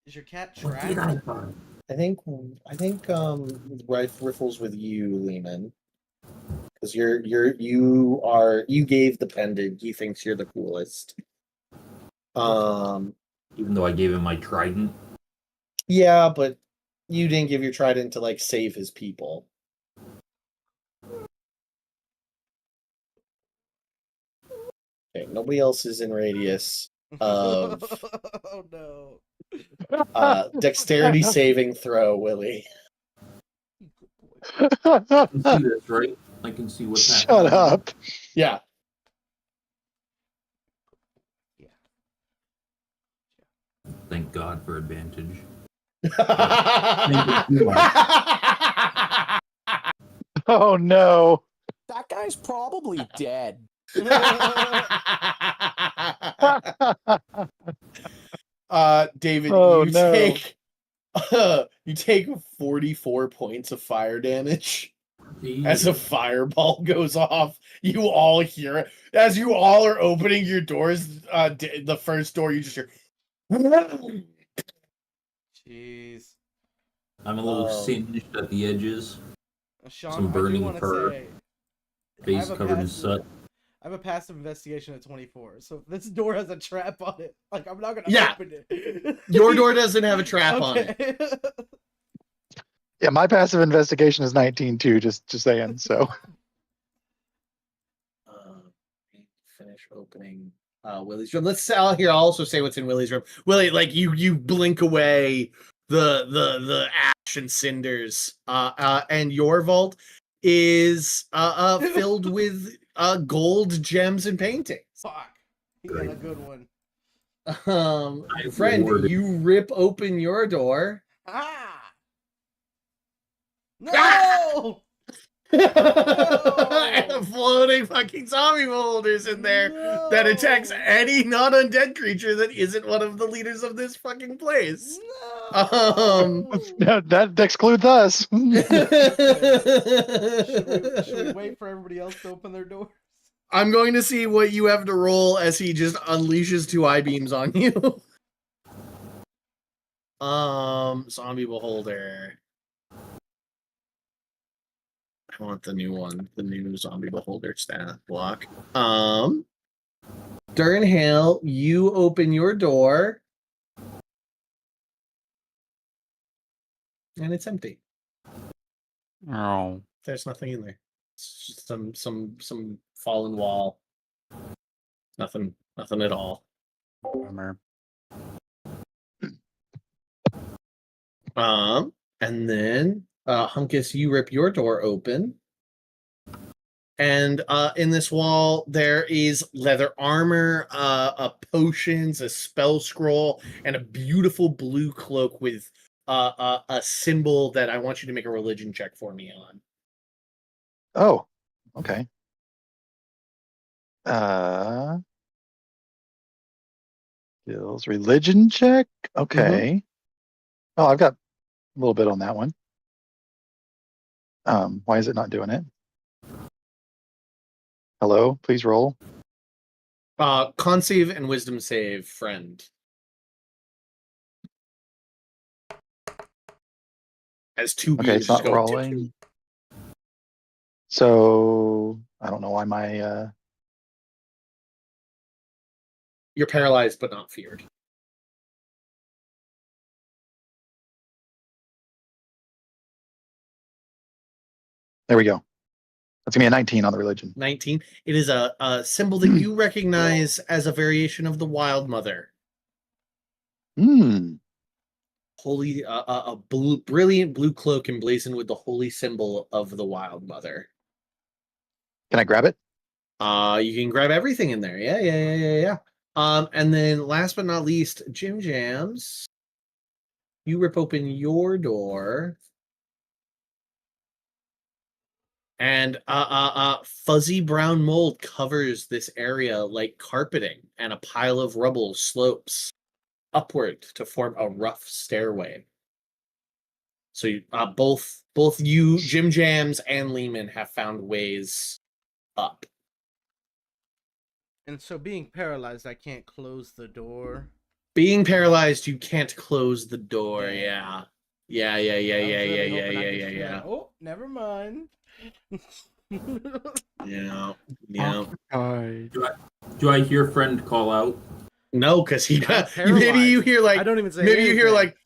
Is your cat What did trapped? I find? I think riffles with you, Lehman. Because you gave the pendant. He thinks you're the coolest. Even though I gave him my trident. Yeah, but you didn't give your trident to like save his people. Okay, nobody else is in radius of Oh no. dexterity saving throw, Willie. You good boy. I can see this, right? I can see what's Shut happening. up. Yeah. Thank God for advantage. Oh no. That guy's probably dead. David, Oh, you no. take you take 44 points of fire damage as a fireball goes off. You all hear it as you all are opening your doors. The first door you just hear. Jeez. I'm a little singed at the edges. Sean, Some I do burning want to fur. say Face have a covered in passive- soot. I have a passive investigation at 24, so if this door has a trap on it, like I'm not gonna Yeah. open it. Your door doesn't have a trap on it. Okay. Yeah, my passive investigation is 19 too, just saying. So Finish opening Willie's room. Let's I'll also say what's in Willie's room. Willie, like you blink away the ash and cinders. And your vault is filled with gold, gems, and paintings. Fuck. He got a good one. I Friend, rewarded- you rip open your door. Ah! No! And the floating fucking zombie beholders in there that attacks No! any non-undead creature that isn't one of the leaders of this fucking place. No! that excludes us. Should we wait for everybody else to open their doors? I'm going to see what you have to roll as he just unleashes 2 eye beams on you. Zombie beholder. I want the new one, the new zombie beholder stat block. Durnhale, you open your door. And it's empty. Oh, There's nothing in there. It's just some fallen wall. Nothing at all. bummer. And then Hunkus, you rip your door open. And in this wall, there is leather armor, potions, a spell scroll, and a beautiful blue cloak with a symbol that I want you to make a religion check for me on. Oh, okay. Skills, religion check. Okay. Oh, I've got a little bit on that one. Why is it not doing it? Hello, please roll. Con save and wisdom save, friend. As two Okay, beers it's not go rolling. So I don't know why my You're paralyzed but not feared. there we go. That's gonna be a 19 on the religion. 19. It is a symbol that you recognize as a variation of the Wild Mother. Hmm. Holy, a brilliant blue cloak emblazoned with the holy symbol of the Wild Mother. Can I grab it? You can grab everything in there. Yeah. And then last but not least, Jim Jams. You rip open your door. And fuzzy brown mold covers this area like carpeting, and a pile of rubble slopes upward to form a rough stairway. So you, both you, Jim Jams, and Lehman have found ways up. And so being paralyzed, I can't close the door. Being paralyzed, you can't close the door. Damn. Yeah. I was really hoping I could Yeah. hear it. Oh, never mind. Yeah. Occupied. Do I hear friend call out? No, because he got. paralyzed. Maybe you hear like. I don't even say Maybe you hear anything. like.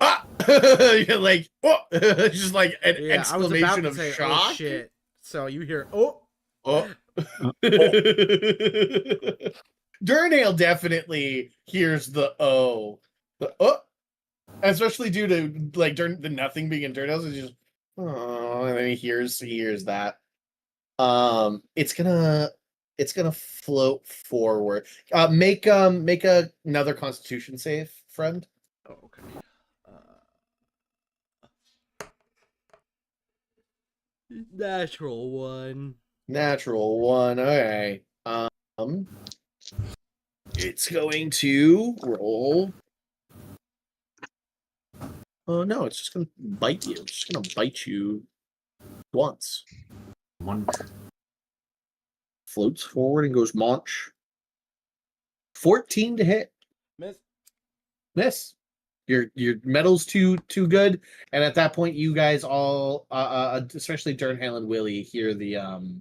Ah! You're like, oh! Just like an Yeah, I was about exclamation to of say, shock. oh shit. So you hear, oh. Oh. Durnail definitely hears the oh. The oh. Especially due to like the nothing being in Durnail's, it's just oh, and then he hears that. It's gonna float forward. Make another Constitution save, friend. Oh, okay. Natural one. Natural one. Okay. It's going to roll. Oh no, it's just gonna bite you. It's just gonna bite you once. One. Floats forward and goes munch. 14 to hit. Miss. Your metal's too good, and at that point, you guys all, especially Durnhale and Willie, hear the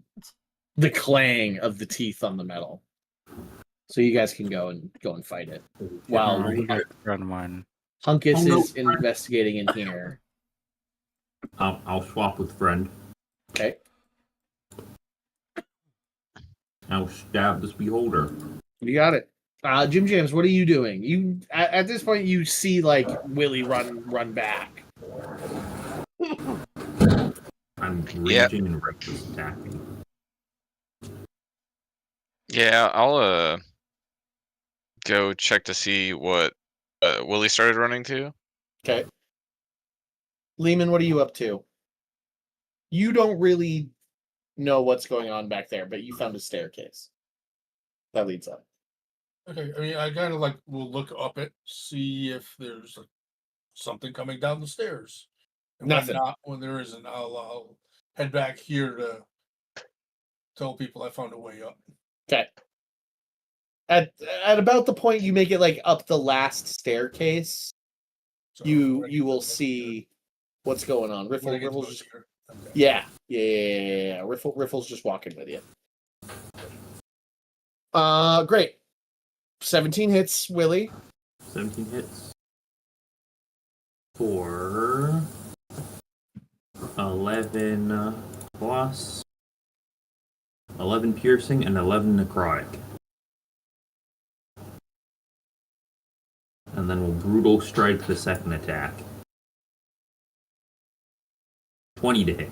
clang of the teeth on the metal. So you guys can go and fight it. Wow. Round one. Hunkus is investigating in here. I'll swap with friend. Okay. I'll stab this beholder. You got it. Jim Jams, what are you doing? You at this point you see like Willie run back. I'm raging and reckless attacking. Yeah, I'll go check to see what Willie started running to. Okay. Lehman, what are you up to? You don't really know what's going on back there, but you found a staircase that leads up. Okay, I mean, I kind of like will look up it, see if there's like, something coming down the stairs. And Nothing. When there isn't, I'll head back here to tell people I found a way up. Okay. At about the point you make it like up the last staircase, So you will see what's going on. when I get to Riffle's those just, here. Okay. yeah. Riffle's just walking with you. Great. 17 hits, Willie. 17 hits. For 11 plus 11 piercing and 11 necrotic. And then we'll brutal strike the second attack. 20 to hit.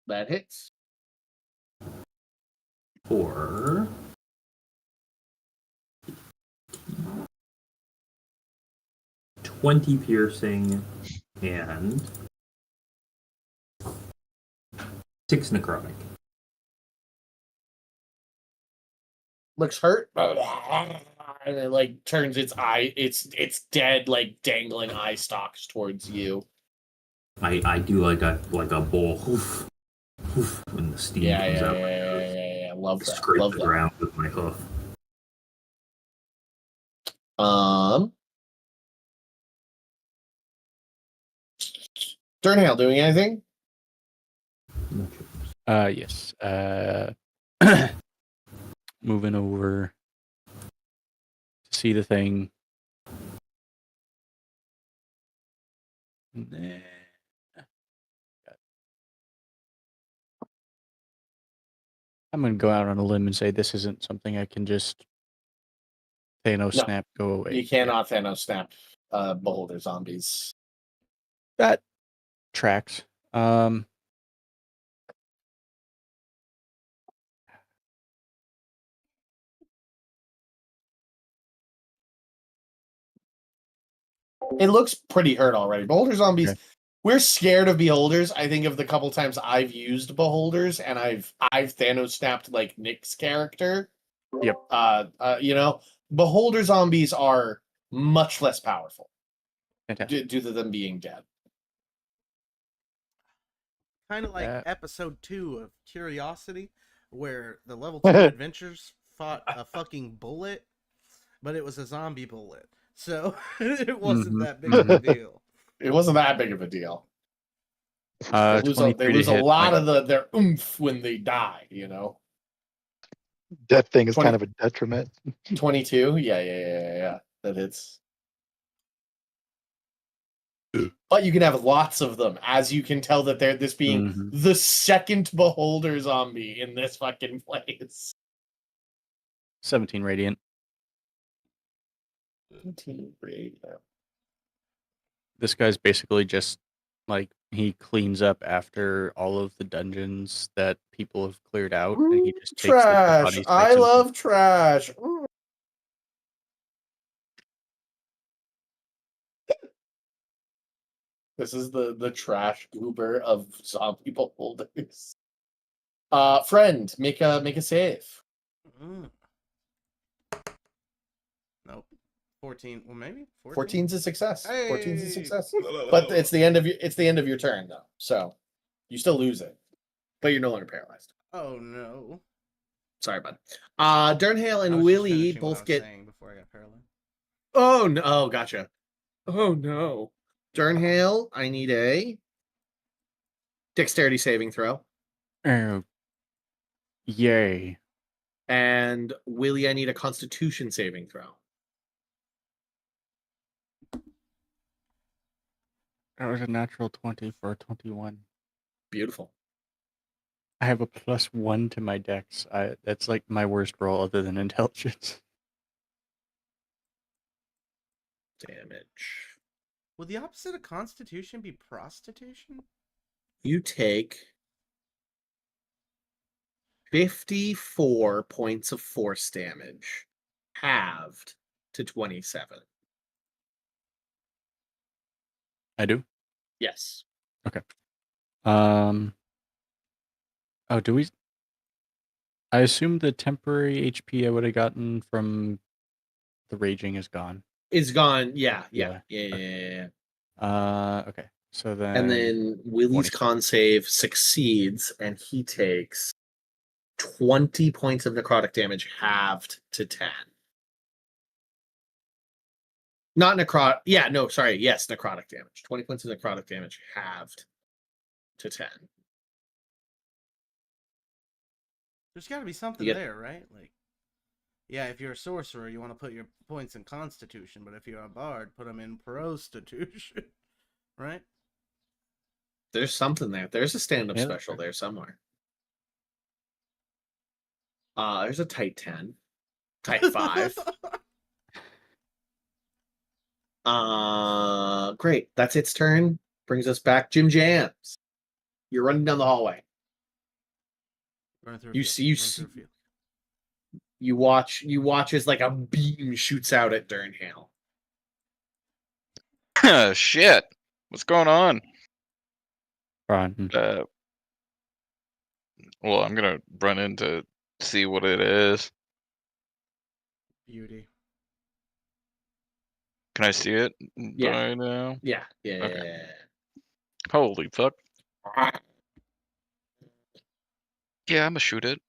That hits. for 20 piercing and 6 necrotic. Looks hurt. And it like turns its eye, its dead, like dangling eye stalks towards you. I do like a bull hoof, hoof when the steam comes out. Yeah. Love that. Scrape Love the that. ground with my hoof. Durnhale doing anything? Yes. Moving over to see the thing. Nah. I'm gonna go out on a limb and say this isn't something I can just Thanos No, snap go away. You cannot Thanos snap beholder zombies. That tracks. It looks pretty hurt already. Beholder zombies. Okay. We're scared of beholders. I think of the couple times I've used beholders, and I've Thanos snapped like Nick's character. Yep. Beholder zombies are much less powerful Fantastic. due to them being dead. Kind of like That- episode 2 of Curiosity, where the level 2 adventures fought a fucking bullet, but it was a zombie bullet. So it wasn't that big of a deal. It wasn't that big of a deal. They lose 23 to hit. a lot of their oomph when they die, you know. Death thing is 20 kind of a detriment. 22? Yeah. That hits. But you can have lots of them, as you can tell that they're this being Mhm. the second beholder zombie in this fucking place. 17 radiant. 18 radiant. This guy's basically just like he cleans up after all of the dungeons that people have cleared out, and he just takes the dead Trash. bodies, I takes them- love trash. Ooh. This is the trash goober of zombie beholders. Friend, make a save. Mm. Nope. 14. Well, maybe 14's a success. 14's a Hey! success. But it's the end of your turn though. So you still lose it. But you're no longer paralyzed. Oh no. Sorry, bud. Durnhale I and was just Willie finishing what I both was get saying before I got paralyzed. Oh no, oh gotcha. Oh no. Durnhale, I need a dexterity saving throw. Oh, yay. And Willie, I need a constitution saving throw. That was a natural 20 for a 21. Beautiful. I have a +1 to my dex. That's like my worst roll other than intelligence. Damage. Would the opposite of constitution be prostitution? You take 54 points of force damage, halved to 27. I do? Yes. Oh, do we? I assume the temporary HP I would have gotten from the raging is gone. It's gone. Yeah. Okay. Okay. So then. And then Willie's 27. con save succeeds, and he takes 20 points of necrotic damage, halved to 10. Not necrotic. Yeah, no, sorry. Yes, necrotic damage. 20 points of necrotic damage, halved to 10. There's got to be something Yeah. there, right? Like, yeah, if you're a sorcerer, you want to put your points in constitution, but if you're a bard, put them in prostitution, right? There's something there. There's a stand-up Yeah, special that's there somewhere. There's a tight 10. Tight 5. Great. That's its turn. Brings us back. Jim Jams. You're running down the hallway. Running through a You field, see- you running see- through a field. You watch as like a beam shoots out at Durnhale. Shit. What's going on? Ron. Well, I'm gonna run in to see what it is. Beauty. Can I see it Yeah. by now? Yeah. Okay. Holy fuck. Yeah, I'm gonna shoot it.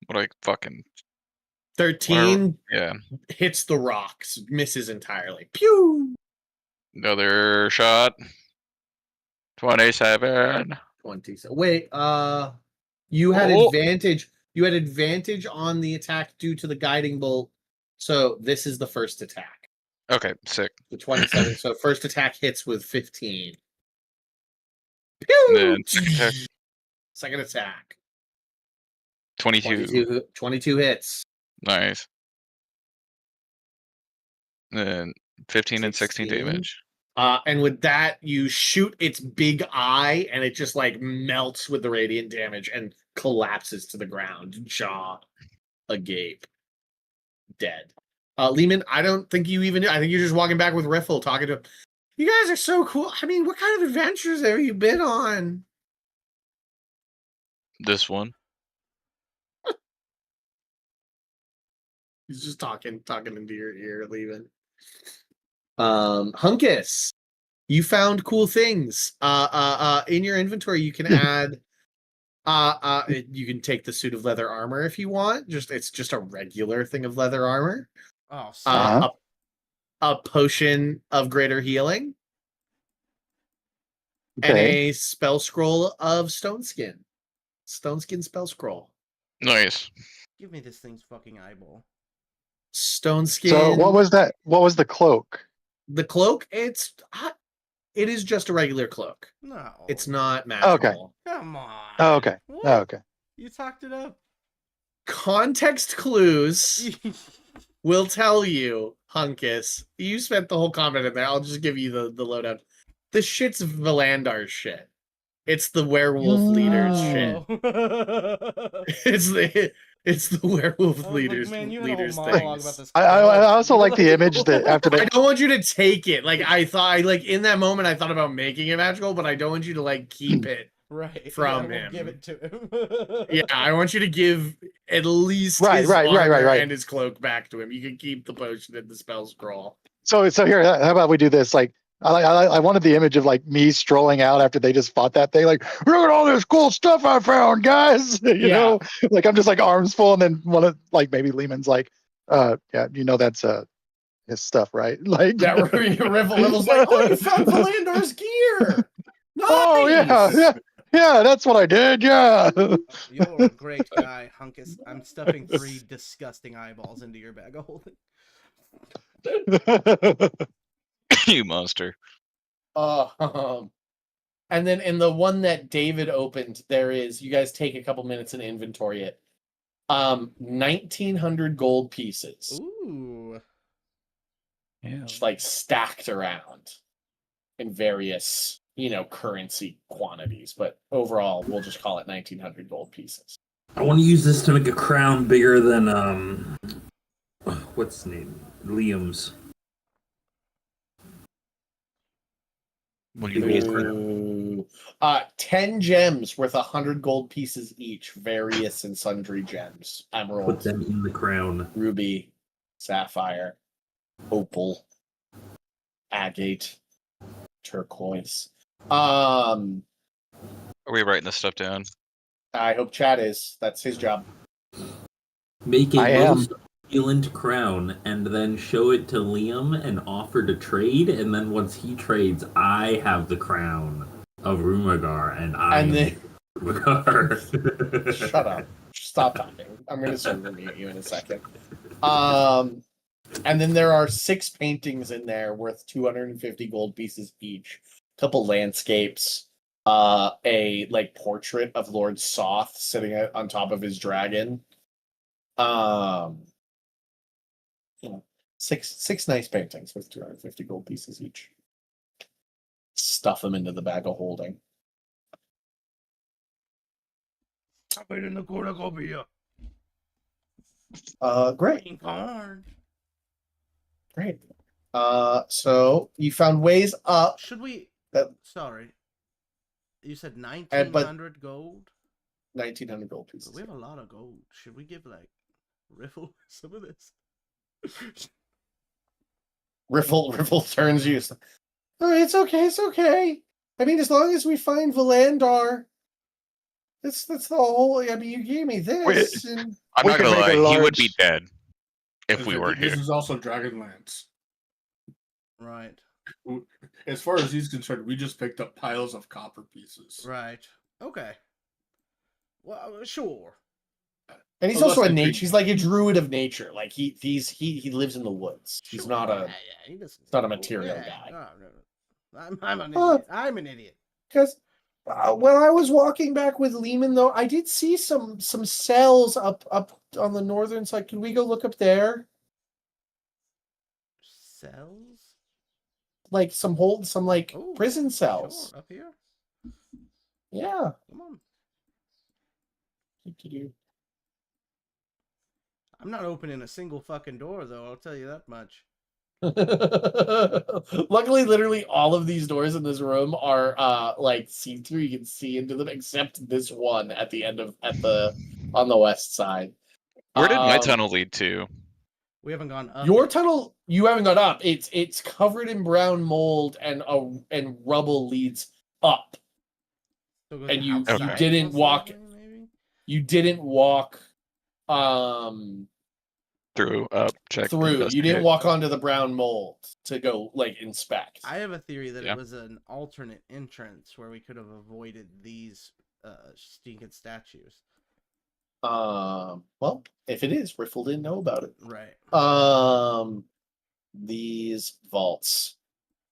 What I fucking 13 yeah. hits the rocks, misses entirely. Pew! Another shot. 27. 20. So wait, you had Oh. advantage. You had advantage on the attack due to the guiding bolt. So this is the first attack. Okay, sick. The 27. So first attack hits with 15. And then second attack, Second attack. 22. 22 hits. Nice. And then 15 and 16 damage. And with that, you shoot its big eye, and it just like melts with the radiant damage and collapses to the ground, jaw agape, dead. Lehman, I don't think you even. I think you're just walking back with Riffle, talking to him. You guys are so cool. I mean, what kind of adventures have you been on? This one. He's just talking into your ear, Lehman. Hunkus, you found cool things. In your inventory, you can add. You can take the suit of leather armor if you want. It's just a regular thing of leather armor. Oh, A potion of greater healing, and Okay. a spell scroll of stone skin. Stone skin spell scroll. Nice. give me this thing's fucking eyeball. Stone skin. So what was that? What was the cloak? The cloak? It is just a regular cloak. No. It's not magical. Come on. Oh, okay. What? Oh, okay. You talked it up. Context clues will tell you, Hunkus. You spent the whole comment in there. I'll just give you the lowdown. This shit's Valandar's shit. It's the werewolf leader's shit. It's the werewolf leader's man, you had a leader's whole thing. monologue about this. I also like the image that after I they don't want you to take it. Like in that moment I thought about making it magical, but I don't want you to like keep it right from yeah, him. Give it to him. Yeah, I want you to give at least Right, his right, armor right. and his cloak back to him. You can keep the potion and the spell scroll. so here, how about we do this? Like I wanted the image of like me strolling out after they just fought that thing. Like, look at all this cool stuff I found, guys. You know, like I'm just like arms full, and then one of like maybe Lehman's like, yeah, that's his stuff, right? Like, Yeah, Riffle's like, oh, you found Valandar's gear. Nice. oh yeah, that's what I did. Yeah. You're a great guy, Hunkus. I'm stuffing 3 disgusting eyeballs into your bag of holding. You monster. And then in the one that David opened, there is, you guys take a couple minutes and inventory it. 1,900 gold pieces. Ooh. Yeah. Just like stacked around in various, currency quantities. But overall, we'll just call it 1,900 gold pieces. I want to use this to make a crown bigger than what's his name? Liam's. What do you mean? Ooh. 10 gems worth 100 gold pieces each, various and sundry gems. Put Emerald, them in the crown. ruby, sapphire, opal, agate, turquoise. Are we writing this stuff down? I hope Chad is. That's his job. Make a I am. most opulent crown and then show it to Liam and offer to trade. And then once he trades, I have the crown of Rumagar and I And am then Rumagar. shut up. Stop talking. I'm going to server mute you in a second. And then there are 6 paintings in there worth 250 gold pieces each. A couple landscapes. A portrait of Lord Soth sitting on top of his dragon. Six nice paintings with 250 gold pieces each. Stuff them into the bag of holding. somebody in the cornucopia. Great. Green corn. Great. So you found ways up. Should we? That- Sorry. You said 1,900 gold. 1,900 gold But pieces. we have a lot of gold. Should we give like Riffle some of this? Riffle turns you. Oh, it's okay. It's okay. I mean, as long as we find Valandar, that's the whole. I mean, you gave me this. And... I'm We not could gonna make lie, a he would be large- dead if we weren't This here. is also Dragonlance. Right. As far as he's concerned, we just picked up piles of copper pieces. Right. Okay. Well, sure. And he's Unless also a they nature. think- He's like a druid of nature. Like he lives in the woods. He's Sure. not a. Yeah, he doesn't. He's not a material Yeah, guy. no. I'm an Oh. idiot. I'm an idiot. Because when I was walking back with Lehman, though, I did see some cells up on the northern side. Can we go look up there? Cells? Like some Oh, prison cells. Sure. Up here? Yeah. Come on. I'm not opening a single fucking door, though. I'll tell you that much. Luckily, literally all of these doors in this room are like see through. You can see into them, except this one at the end on the west side. Where did my tunnel lead to? We haven't gone up. Your yet. tunnel, you haven't gone up. It's covered in brown mold and rubble leads up. So it goes and you outside didn't most walk- likely, maybe? You didn't walk Through, up, check. through. You didn't investigate. walk onto the brown mold to go inspect. I have a theory that Yeah. it was an alternate entrance where we could have avoided these stinking statues. Well, if it is, Riffle didn't know about it. Right. These vaults.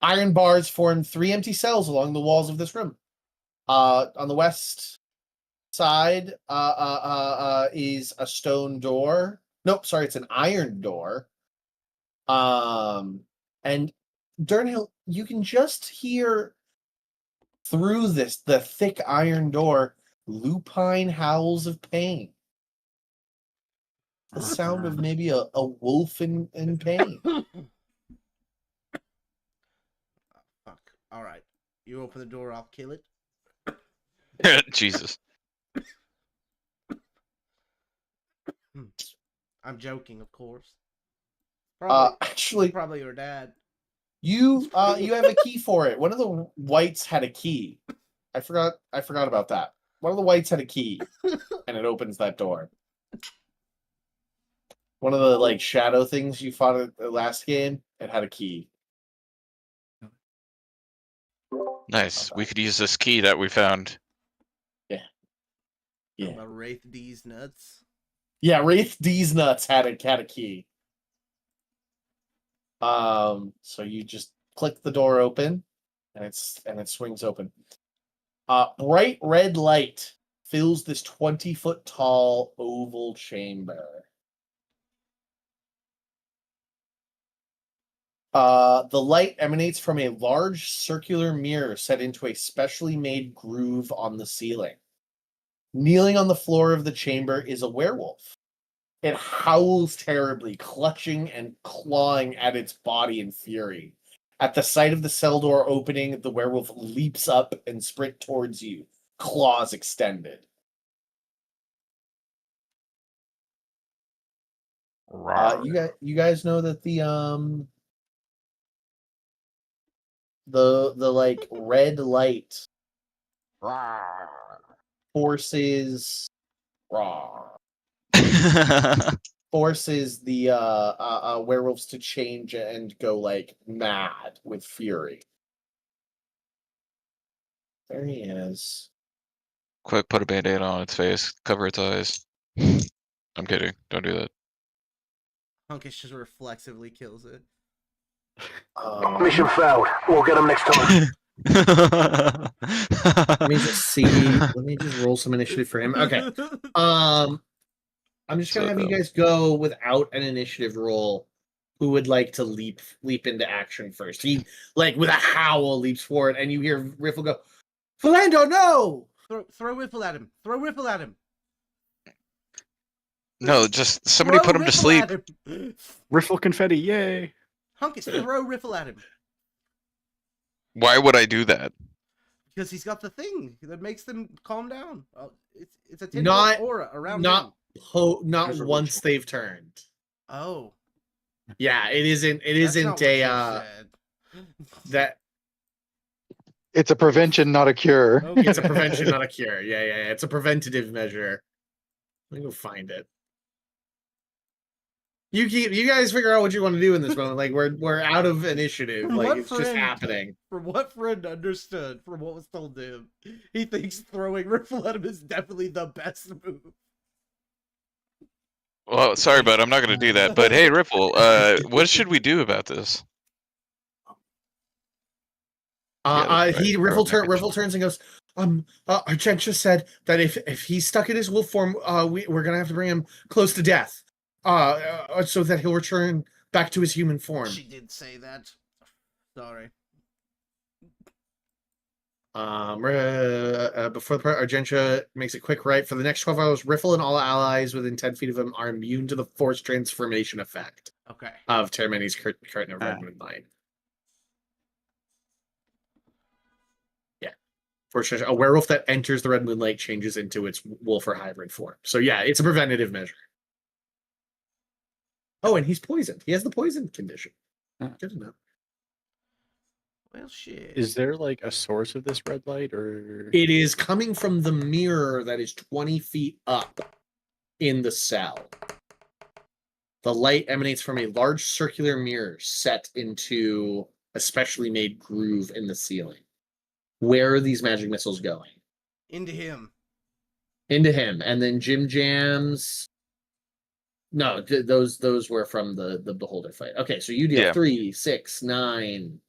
Iron bars form 3 empty cells along the walls of this room. On the west side, is a stone door. Nope, sorry, it's an iron door. And Durnhill, you can just hear through the thick iron door, lupine howls of pain. The sound of maybe a wolf in pain. Fuck. All right. You open the door, I'll kill it. Jesus. I'm joking, of course. Probably, Actually, probably your dad. you have a key for it. One of the whites had a key. I forgot about that. One of the whites had a key, and it opens that door. One of the shadow things you fought at the last game, it had a key. Nice. We could use this key that we found. Yeah. About Wraith D's nuts. Yeah, Wraith D's nuts had a key. So you just click the door open, and it swings open. Bright red light fills this 20-foot tall oval chamber. The light emanates from a large circular mirror set into a specially made groove on the ceiling. Kneeling on the floor of the chamber is a werewolf. It howls terribly, clutching and clawing at its body in fury. At the sight of the cell door opening, the werewolf leaps up and sprints towards you, claws extended. You guys know that the red light forces the werewolves to change and go mad with fury. There he is. Quick, put a band-aid on its face, cover its eyes. I'm kidding. Don't do that. Hunkish just reflexively kills it. Mission failed. We'll get them next time. Let me just see. Let me just roll some initiative for him. Okay. I'm just gonna have you guys go without an initiative roll. Who would like to leap into action first? He with a howl leaps forward, and you hear Riffle go, "Philando, no!" Throw Whiffle at him. Throw Whiffle at him. No, just somebody Throw put him to Riffle sleep. at him. Riffle confetti, yay! Hunkus, throw Riffle at him. Why would I do that? Because he's got the thing that makes them calm down. It's a 10 Not- aura around Not him. not There's a once ritual. they've turned. Oh. Yeah, it isn't. It That's isn't not what you a said. that. It's a prevention, not a cure. Okay. It's a prevention, not a cure. Yeah. It's a preventative measure. Let me go find it. You guys figure out what you want to do in this moment. Like we're out of initiative. From Like what it's just friend? happening. From what friend understood from what was told to him, he thinks throwing Riffle at him is definitely the best move. Well, sorry, bud, I'm not going to do that. But hey, Ripple, what should we do about this? Riffle turns and goes, Argentia said that if he's stuck in his wolf form, we're gonna have to bring him close to death, so that he'll return back to his human form. She did say that. Sorry. Before the Argentia makes a quick right. For the next 12 hours, Riffle and all allies within 10 feet of him are immune to the force transformation effect Okay. of Termini's Curtain of Red Moonlight. A werewolf that enters the Red Moonlight changes into its wolf or hybrid form. So yeah, it's a preventative measure. Oh, and he's poisoned. He has the poison condition. Good to know. Well, shit. Is there like a source of this red light, or It is coming from the mirror that is 20 feet up in the cell. The light emanates from a large circular mirror set into a specially made groove in the ceiling. Where are these magic missiles going? Into him. Into him. And then Jim Jams. No, those were from the Beholder fight. Okay, so you deal 3, 6, 9,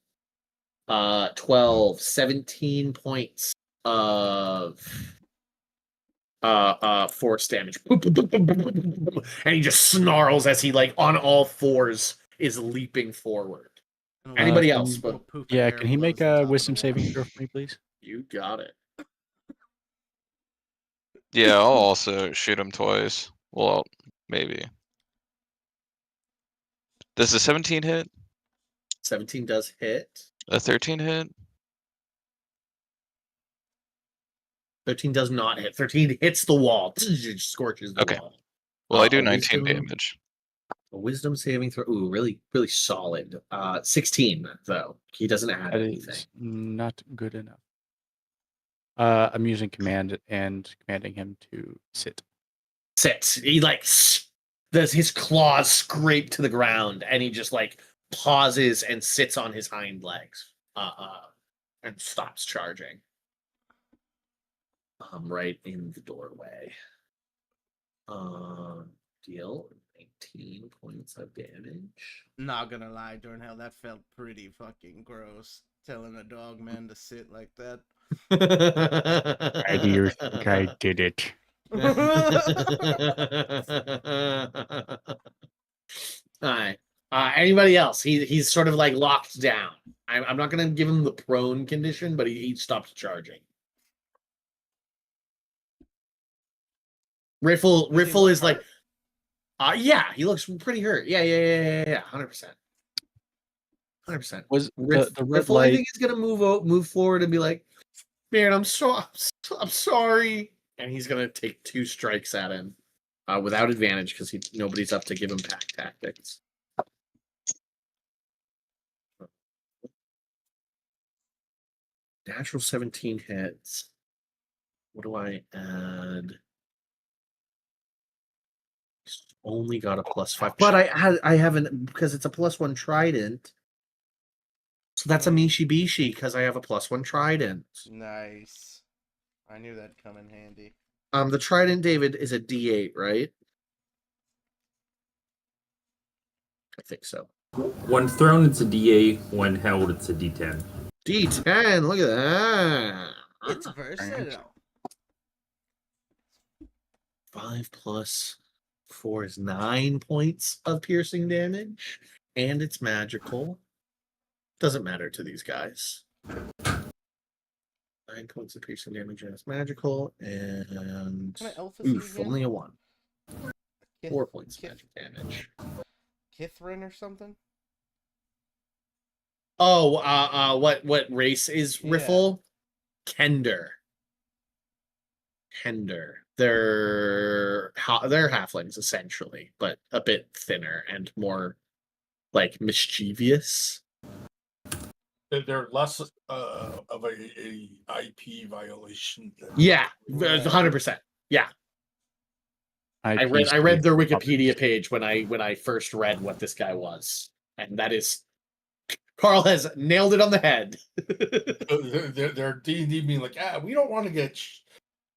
12, 17 points of force damage. And he just snarls as he, like, on all fours is leaping forward. Anybody else? But yeah, can he make a wisdom saving throw for me, please? you got it. Yeah, I'll also shoot him twice. Well, maybe. Does the 17 hit? 17 does hit. A 13 hit? 13 does not hit. 13 hits the wall. Scorches the wall. Well, I do 19 damage. A wisdom saving throw. Ooh, really, really solid. 16, though. He doesn't add That anything. is not good enough. I'm using command and commanding him to sit. Sit. He, like, his claws scrape to the ground, and he just, like, pauses and sits on his hind legs. And stops charging. Right in the doorway. Deal 19 points of damage. Not gonna lie, Dornhell, that felt pretty fucking gross. Telling a dog man to sit like that. Why do you think I did it? Alright. Anybody else? He's sort of like locked down. I'm not gonna give him the prone condition, but he stopped charging. Riffle is like, yeah, he looks pretty hurt. Yeah, 100%. 100%. Was the red Riffle, I light? think, is gonna move forward and be like, man, I'm sorry, and he's gonna take 2 strikes at him, without advantage because nobody's up to give him pack tactics. Natural 17 hits. What do I add? Only got a +5, but I haven't, because it's a +1 trident. So that's a Mishi Bishi because I have a +1 trident. Nice. I knew that'd come in handy. The trident, David, is a D8, right? I think so. When thrown, it's a D8. When held, it's a D10. D10, look at that. It's versatile. 5 plus 4 is 9 points of piercing damage, and it's magical. Doesn't matter to these guys. 9 points of piercing damage, and it's magical, and What kind of elf is he again? only a 1. Kith- 4 points of Kith- magic damage. Kithrin or something? Oh, what race is Yeah. Riffle? Kender. They're halflings essentially, but a bit thinner and more like mischievous. They're less of a IP violation. Yeah, Right. 100%. Yeah, I read their Wikipedia page when I first read what this guy was, and that is Carl has nailed it on the head. They're D&D being like, we don't want to get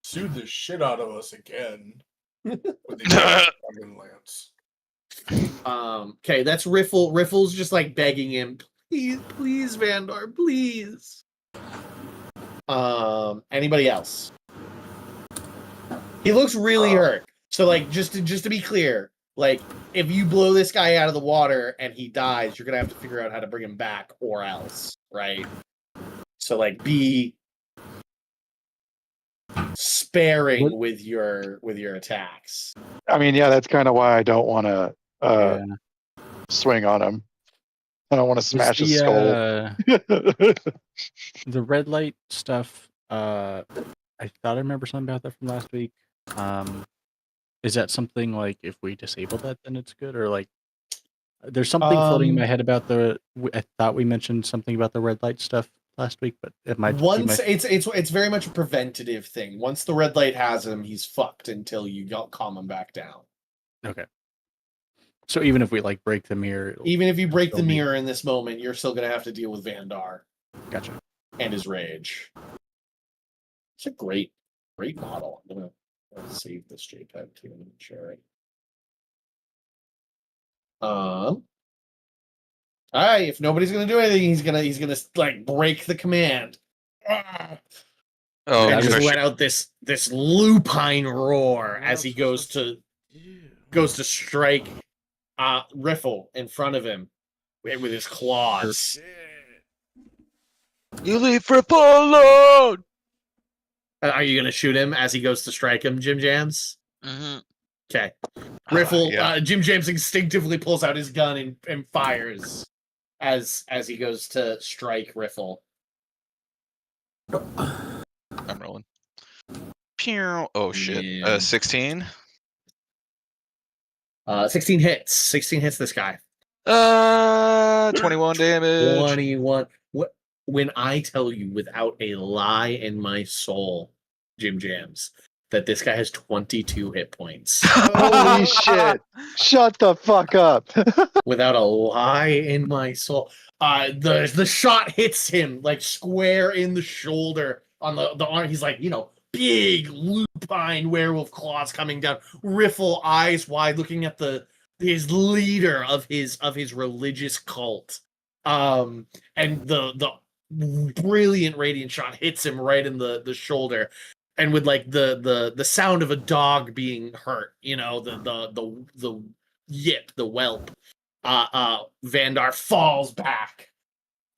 sued the shit out of us again. With the Dragon Lance. Okay, that's Riffle. Riffle's just like begging him, please, Vandar, please. Anybody else? He looks really hurt. So, like, just to be clear, like, if you blow this guy out of the water and he dies, you're gonna have to figure out how to bring him back, or else, right? So, like, be sparing with your attacks. I mean, yeah, that's kind of why I don't want to swing on him. I don't want to smash his skull. The red light stuff. I thought I remember something about that from last week. Is that something like if we disable that, then it's good, or like there's something floating in my head about I thought we mentioned something about the red light stuff last week, but it might. It's very much a preventative thing. Once the red light has him, he's fucked until you calm him back down. Okay. So even if we like break the mirror, even if you break the mirror in this moment, you're still gonna have to deal with Vandar. Gotcha. And his rage. It's a great model. I'm gonna save this JPEG too and share it. All right, if nobody's gonna do anything, he's gonna like break the command. Oh, and just let out this lupine roar as he goes to strike Riffle in front of him with his claws. You leave Riffle alone! Are you gonna shoot him as he goes to strike him, Jim Jams? Mm-hmm. Okay. Riffle, Jim Jams instinctively pulls out his gun and fires as he goes to strike Riffle. I'm rolling. Pew! Oh shit. Yeah. 16. 16 hits. 16 hits this guy. 21 damage. 21. What? When I tell you without a lie in my soul, Jim Jams, that this guy has 22 hit points. Holy shit. Shut the fuck up. Without a lie in my soul. The shot hits him like square in the shoulder on the arm. He's like, big lupine werewolf claws coming down. Riffle, eyes wide, looking at his leader of his religious cult. And the brilliant radiant shot hits him right in the shoulder. And with like the sound of a dog being hurt, the yip, the whelp, Vandar falls back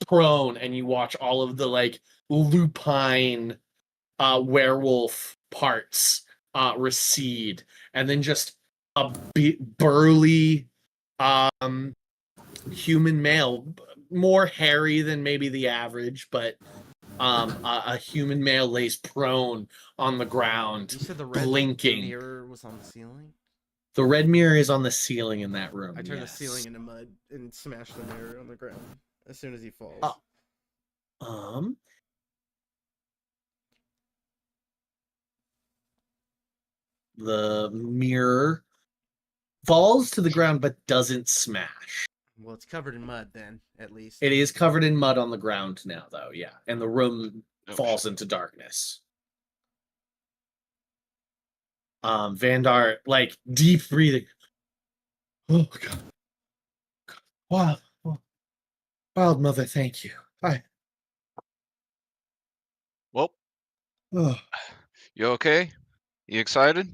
prone, and you watch all of the like lupine werewolf parts recede, and then just a burly human male, more hairy than maybe the average, but a human male lays prone on the ground. You said the red blinking. mirror was on the ceiling? The red mirror is on the ceiling in that room. I turned yes. the ceiling into mud and smashed the mirror on the ground as soon as he falls. The mirror falls to the ground but doesn't smash. Well, it's covered in mud then, at least. It is covered in mud on the ground now, though, yeah. And the room falls into darkness. Vandar, like, deep breathing. Oh, God. Wow. Wild mother, thank you. Hi. Well, Oh, you okay? You excited?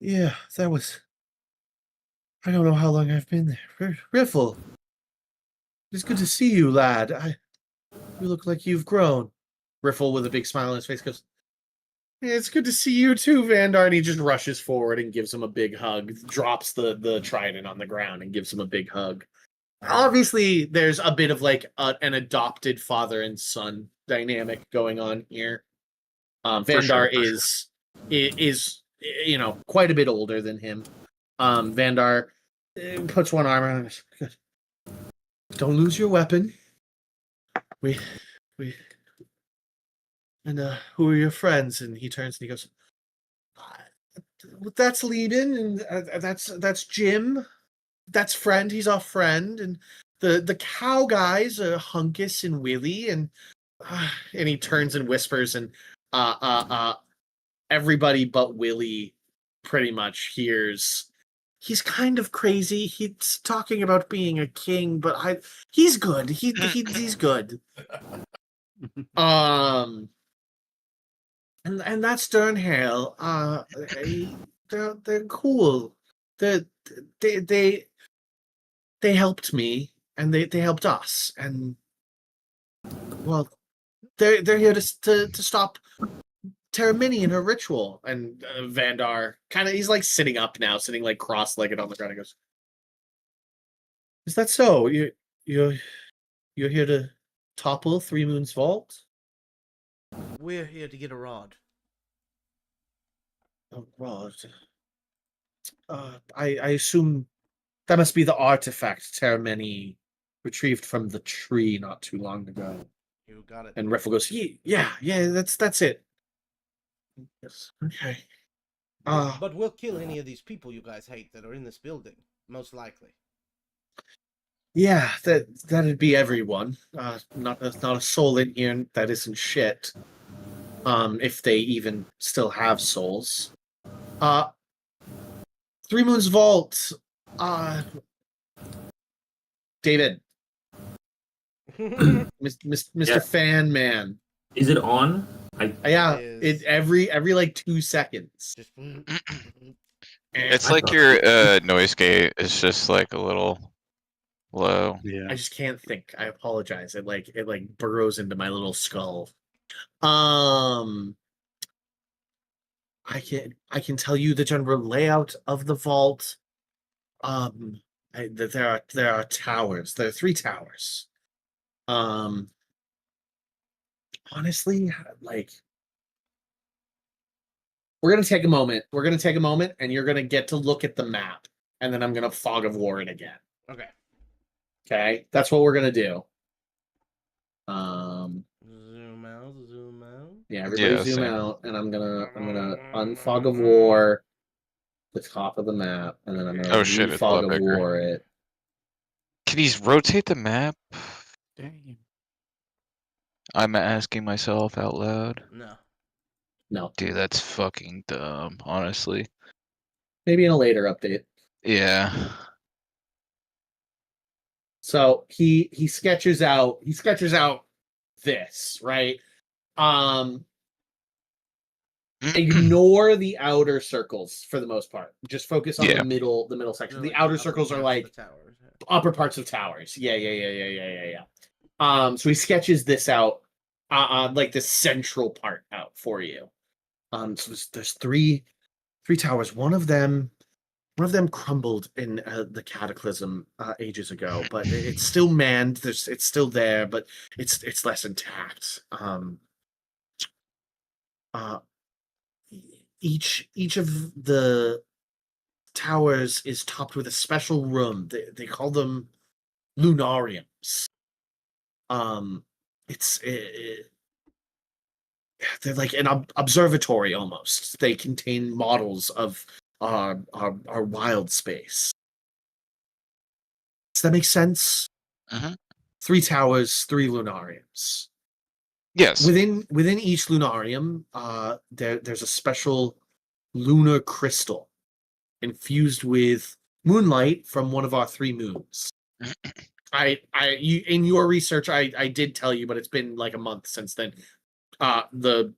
yeah, that was... I don't know how long I've been there. Riffle. It's good to see you, lad. You look like you've grown. Riffle, with a big smile on his face, goes, It's good to see you too, Vandar. And he just rushes forward and gives him a big hug, drops the trident on the ground and gives him a big hug. Obviously, there's a bit of like an adopted father and son dynamic going on here. Vandar is quite a bit older than him. Vandar puts one arm around him. Don't lose your weapon. We and who are your friends? And he turns and he goes, that's Leiden, and that's Jim. That's friend. He's our friend, and the cow guys are Hunkus and Willie, and he turns and whispers, and everybody but Willie pretty much hears. He's kind of crazy. He's talking about being a king, but he's good. He's good. And that's Sternhale. They're cool. They helped me, and they helped us, and well, they're here to stop Terramini in her ritual. And Vandar he's like sitting up now, sitting like cross-legged on the ground. He goes, "Is that so? You're here to topple Three Moons Vault?" We're here to get a rod. A rod. I assume that must be the artifact Terramini retrieved from the tree not too long ago. You got it. And Riffle goes, yeah, that's it. Yes. Okay. But we'll kill any of these people you guys hate that are in this building, most likely. Yeah, that'd be everyone. Not a soul in here that isn't shit. If they even still have souls. Three Moons Vault. David. Mr. Fan Man. Is it on? Every like 2 seconds. It's like your noise gate is just like a little low. Yeah. I just can't think. I apologize. It burrows into my little skull. I can tell you the general layout of the vault. There are towers. There are 3 towers. Honestly, we're gonna take a moment. And you're gonna get to look at the map, and then I'm gonna fog of war it again. Okay, that's what we're gonna do. Zoom out. Yeah, everybody zoom out, and I'm gonna unfog of war the top of the map, and then I'm gonna fog of war it. Can you rotate the map? Dang. I'm asking myself out loud. No. Dude, that's fucking dumb, honestly. Maybe in a later update. Yeah. So he sketches out this, right? Ignore the outer circles for the most part. Just focus on the middle section. The outer circles are like upper parts of towers. Yeah. So he sketches this out, like the central part out for you. So there's three towers. One of them crumbled in the cataclysm ages ago, but it's still manned. It's still there, but it's less intact. Each of the towers is topped with a special room. They call them lunariums. They're like an observatory almost. They contain models of our wild space. Does that make sense? 3 towers, 3 lunariums. Yes. Within each lunarium, there's a special lunar crystal infused with moonlight from one of our 3 moons. In your research, I did tell you, but it's been like a month since then. The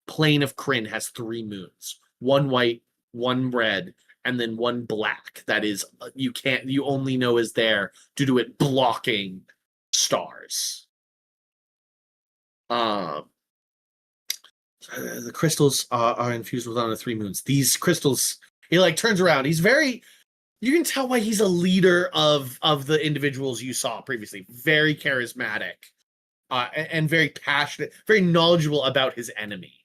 plane of Kryn has 3 moons: 1 white, 1 red, and then 1 black. That is, you only know is there due to it blocking stars. The crystals are infused with one of the 3 moons. These crystals, he like turns around. He's very, you can tell why he's a leader of the individuals you saw previously. Very charismatic, and very passionate, very knowledgeable about his enemy.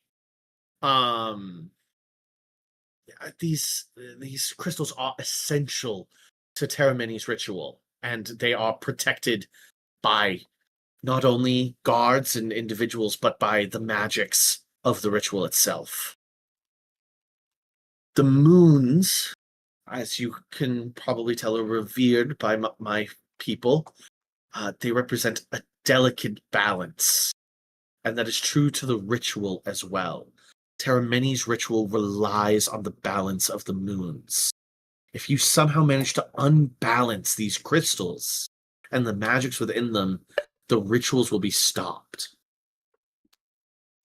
These crystals are essential to Terramini's ritual, and they are protected by not only guards and individuals, but by the magics of the ritual itself. The moons, as you can probably tell, are revered by my people. They represent a delicate balance, and that is true to the ritual as well. Terramini's ritual relies on the balance of the moons. If you somehow manage to unbalance these crystals and the magics within them, the rituals will be stopped.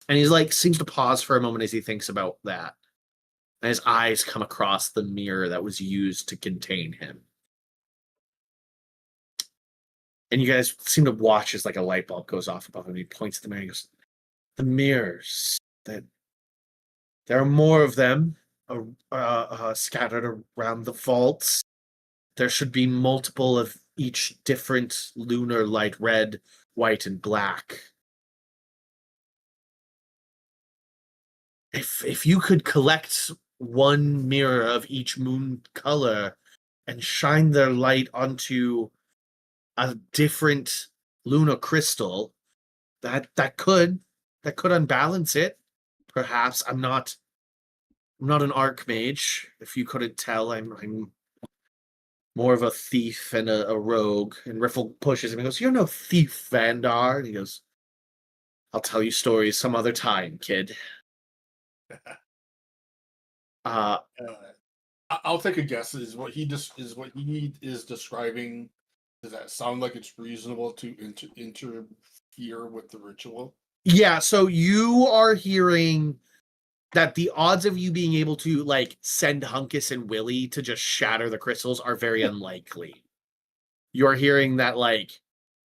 And he's like, seems to pause for a moment as he thinks about that. And his eyes come across the mirror that was used to contain him. And you guys seem to watch as like a light bulb goes off above him. He points at the mirror and goes, the mirrors, that there are more of them scattered around the vaults. There should be multiple of each different lunar light, red, white, and black. If you could collect one mirror of each moon color and shine their light onto a different lunar crystal, that could unbalance it. Perhaps. I'm not an archmage. If you couldn't tell, I'm more of a thief and a rogue. And Riffle pushes him and goes, "You're no thief, Vandar." And he goes, "I'll tell you stories some other time, kid." I'll take a guess. Is what he is describing? Does that sound like it's reasonable to interfere with the ritual? Yeah. So you are hearing that the odds of you being able to like send Hunkus and Willie to just shatter the crystals are very unlikely. You're hearing that like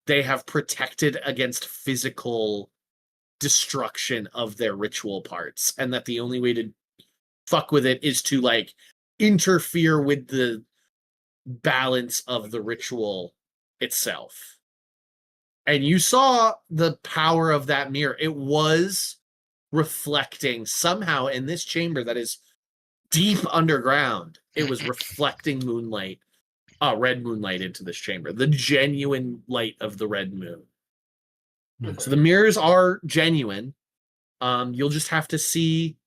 they have protected against physical destruction of their ritual parts, and that the only way to fuck with it is to like interfere with the balance of the ritual itself. And you saw the power of that mirror. It was reflecting somehow in this chamber that is deep underground. It was reflecting moonlight, red moonlight into this chamber, the genuine light of the red moon. Okay. So the mirrors are genuine. You'll just have to see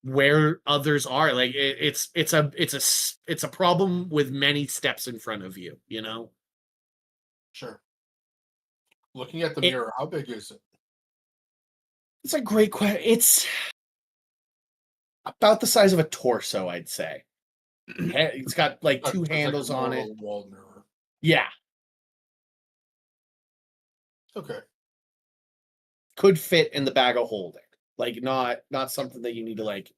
where others are. Like it's a problem with many steps in front of you, you know? Sure. Looking at the mirror, how big is it? It's a great question. It's about the size of a torso, I'd say. It's got like two handles like a on it. normal wall mirror. Yeah. Okay. Could fit in the bag of holding. Like not something that you need to like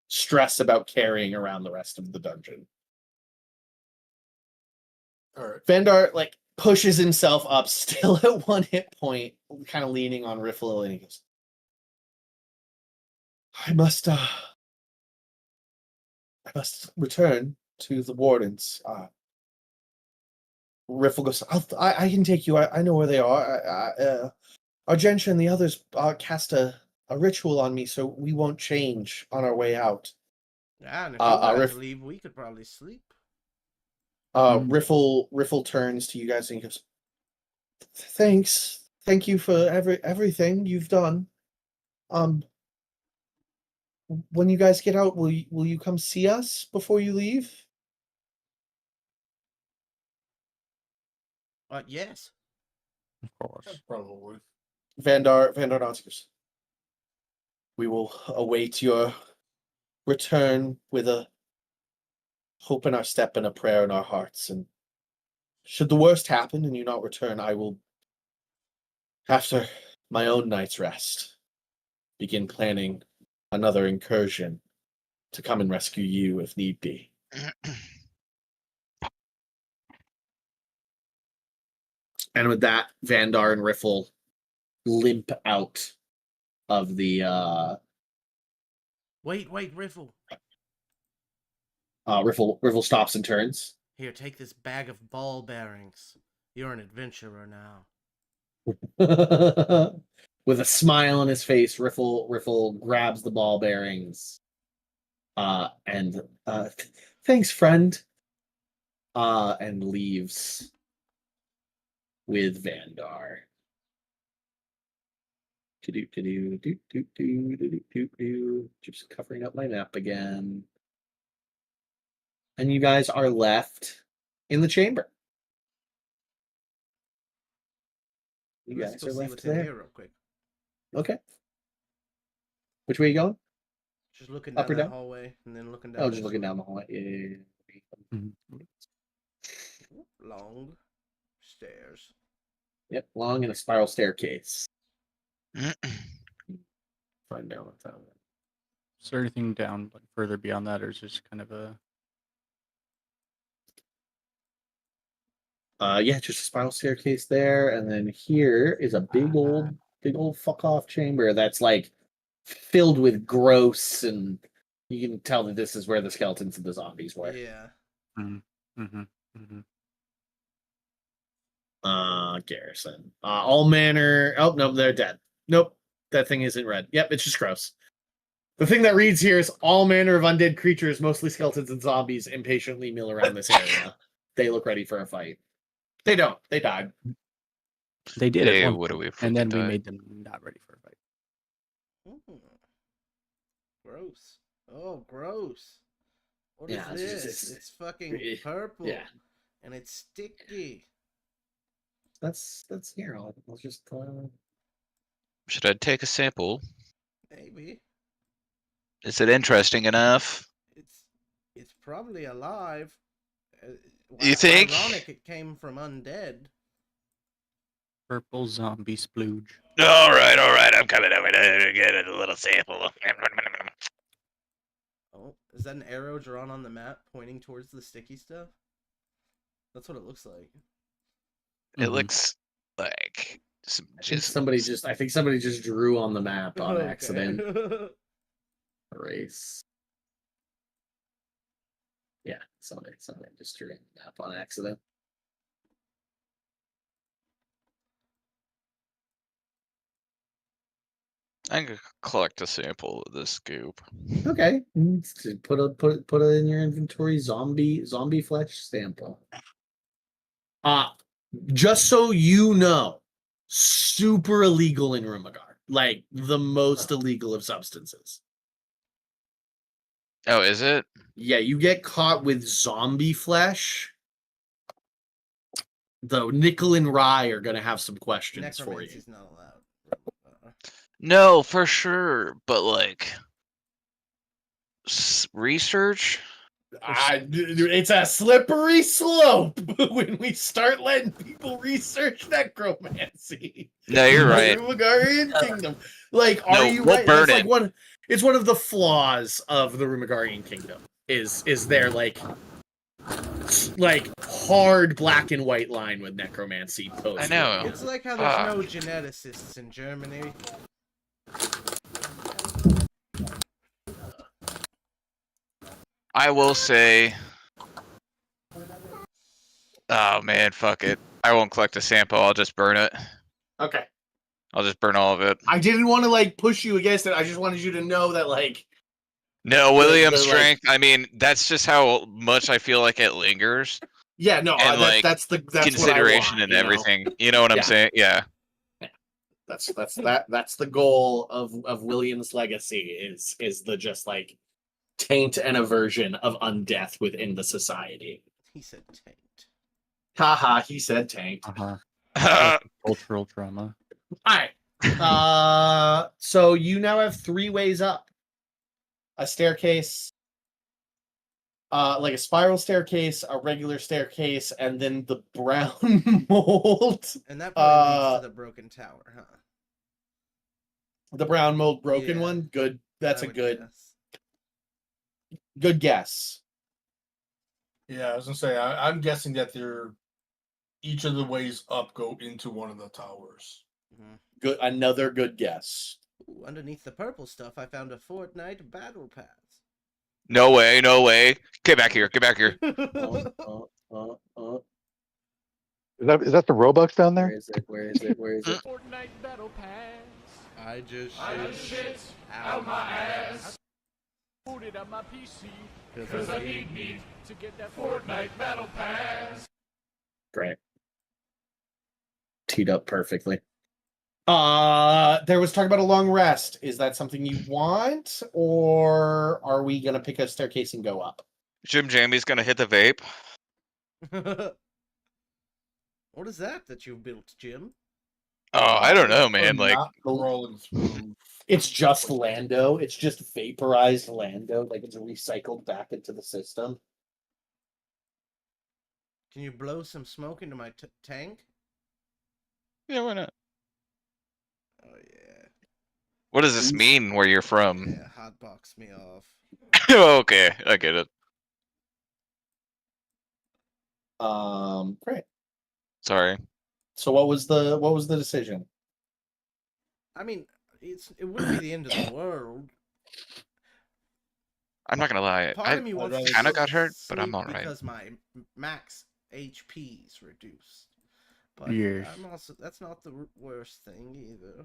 stress about carrying around the rest of the dungeon. All right. Vandar like pushes himself up, still at 1 hit point, kind of leaning on Riffle, and he goes, I must return to the wardens. Riffle goes, I can take you. I know where they are. Argentia and the others cast a ritual on me, so we won't change on our way out. Yeah, and if you had to leave, we could probably sleep. Riffle turns to you guys and he goes, thanks. Thank you for everything you've done. When you guys get out, will you come see us before you leave? Yes. Of course. Probably. Vandar nods. We will await your return with a hope in our step and a prayer in our hearts. And should the worst happen and you not return, I will, after my own night's rest, begin planning another incursion to come and rescue you if need be. And with that, Vandar and Riffle limp out of the Wait, Riffle. Riffle stops and turns. Here, take this bag of ball bearings. You're an adventurer now. With a smile on his face, Riffle grabs the ball bearings. And thanks, friend. And leaves with Vandar. Just covering up my map again. And you guys are left in the chamber. You Let's guys go are see left what's in there. here real quick. Okay. Which way are you going? Just looking Up down or that down? hallway and then looking down. Oh, just this looking way. down the hallway. Yeah. Long stairs. Yep, long in a spiral staircase. Find down what's out. Is there anything down like further beyond that, or is it just kind of a? Yeah, just a spiral staircase there, and then here is a big old fuck off chamber that's like filled with gross, and you can tell that this is where the skeletons and the zombies were. Yeah. Garrison. All manner. Oh no, they're dead. Nope, that thing isn't red. Yep, it's just gross. The thing that reads here is all manner of undead creatures, mostly skeletons and zombies, impatiently mill around this area. They look ready for a fight. They don't. They died. They did Hey, at one what do point, we and then freaking we die? made them not ready for a fight. Gross. Oh, gross. What is Yeah, this? It's fucking purple. Yeah. And it's sticky. That's here. I'll just. Should I take a sample? Maybe. Is it interesting enough? It's probably alive. You think? Ironic it came from undead. Purple zombie splooge. All right. I'm coming over to get a little sample. Oh, is that an arrow drawn on the map pointing towards the sticky stuff? That's what it looks like. It looks like some I think somebody just drew on the map on Okay. accident. Erase. Yeah, somebody just drew on the map on accident. I'm gonna collect a sample of this goop. Okay, put it in your inventory. Zombie flesh sample. Just so you know, super illegal in Rumagar. Like the most illegal of substances. Oh, is it? Yeah, you get caught with zombie flesh. Though Nickel and Rye are gonna have some questions for you. Necromancy's not allowed. No, for sure. But like research. It's a slippery slope when we start letting people research necromancy. No, you're right. The Rumagarian Kingdom. Like, are No, you we'll right? burn That's it. like it's one of the flaws of the Rumagarian Kingdom. Is their like hard black and white line with necromancy post? I know. It's like how there's no geneticists in Germany. I will say. Oh man, fuck it. I won't collect a sample. I'll just burn it. Okay. I'll just burn all of it. I didn't want to like push you against it. I just wanted you to know that like. No, William's the, like- strength. I mean, that's just how much I feel like it lingers. Yeah, no, And, that's Consideration what I want, and everything. You know what I'm Yeah. saying? Yeah. That's the goal of William's legacy is the just like taint and aversion of undeath within the society. He said taint. Haha, he said taint. Cultural trauma. Alright. So you now have 3 ways up. A staircase, like a spiral staircase, a regular staircase, and then the brown mold. And that probably leads to the broken tower, huh? The brown mold broken Yeah. one? Good. That's I a would good guess. good guess. Yeah, I was gonna say I'm guessing that each of the ways up go into one of the towers. Good, another good guess. Ooh, underneath the purple stuff, I found a Fortnite battle pass. No way, no way. Get back here, get back here. Is that the Robux down Where there? is it? Where is it? Where is it? Fortnite battle pass. I just shit out my ass. Put it on my PC. Cause I need to get that Fortnite battle pass. Great. Teed up perfectly. There was talk about a long rest. Is that something you want, or are we gonna pick a staircase and go up? Jim Jamie's gonna hit the vape. What is that you've built, Jim? Oh, I don't know, man. Like, Not rolling through. It's just Lando. It's just vaporized Lando. Like it's recycled back into the system. Can you blow some smoke into my tank? yeah, why not? Oh yeah. What does this mean where you're from? Yeah, hotbox me off. Okay, I get it. Great. Sorry. So what was the decision? I mean, it wouldn't be the end of the world. I'm not gonna lie. Part of me wants to kind of go got hurt, but I'm sleep all right. because my max HP is reduced. But Yes. I'm also that's not the worst thing either.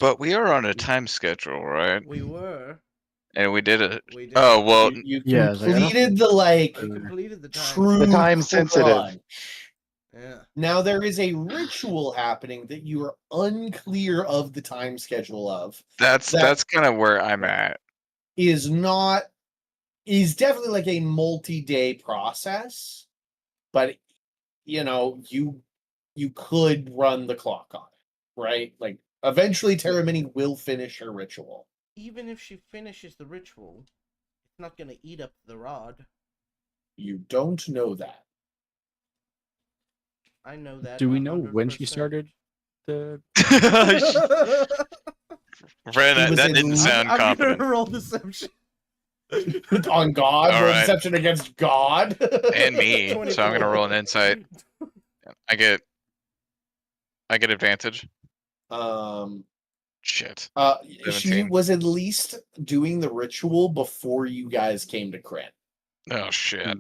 But we are on a time schedule, right? We were. And we did it. We did. Oh well. You Yeah, it's like, I don't completed the like We completed the time. true The time sensitive. crunch. Yeah. Now there is a ritual happening that you are unclear of the time schedule of. That's kind of where I'm at. Is definitely like a multi-day process, but you know, you could run the clock on it, right? Like eventually Terramini will finish her ritual. Even if she finishes the ritual, it's not gonna eat up the rod. You don't know that. I know that. Do we know when she 100%. started the? Ren, He was that in didn't sound I'm confident. gonna roll deception. On God, All roll right. deception against God. And me, so I'm gonna 24. roll an insight. I get advantage. Shit. She 17. was at least doing the ritual before you guys came to Crit. Oh shit.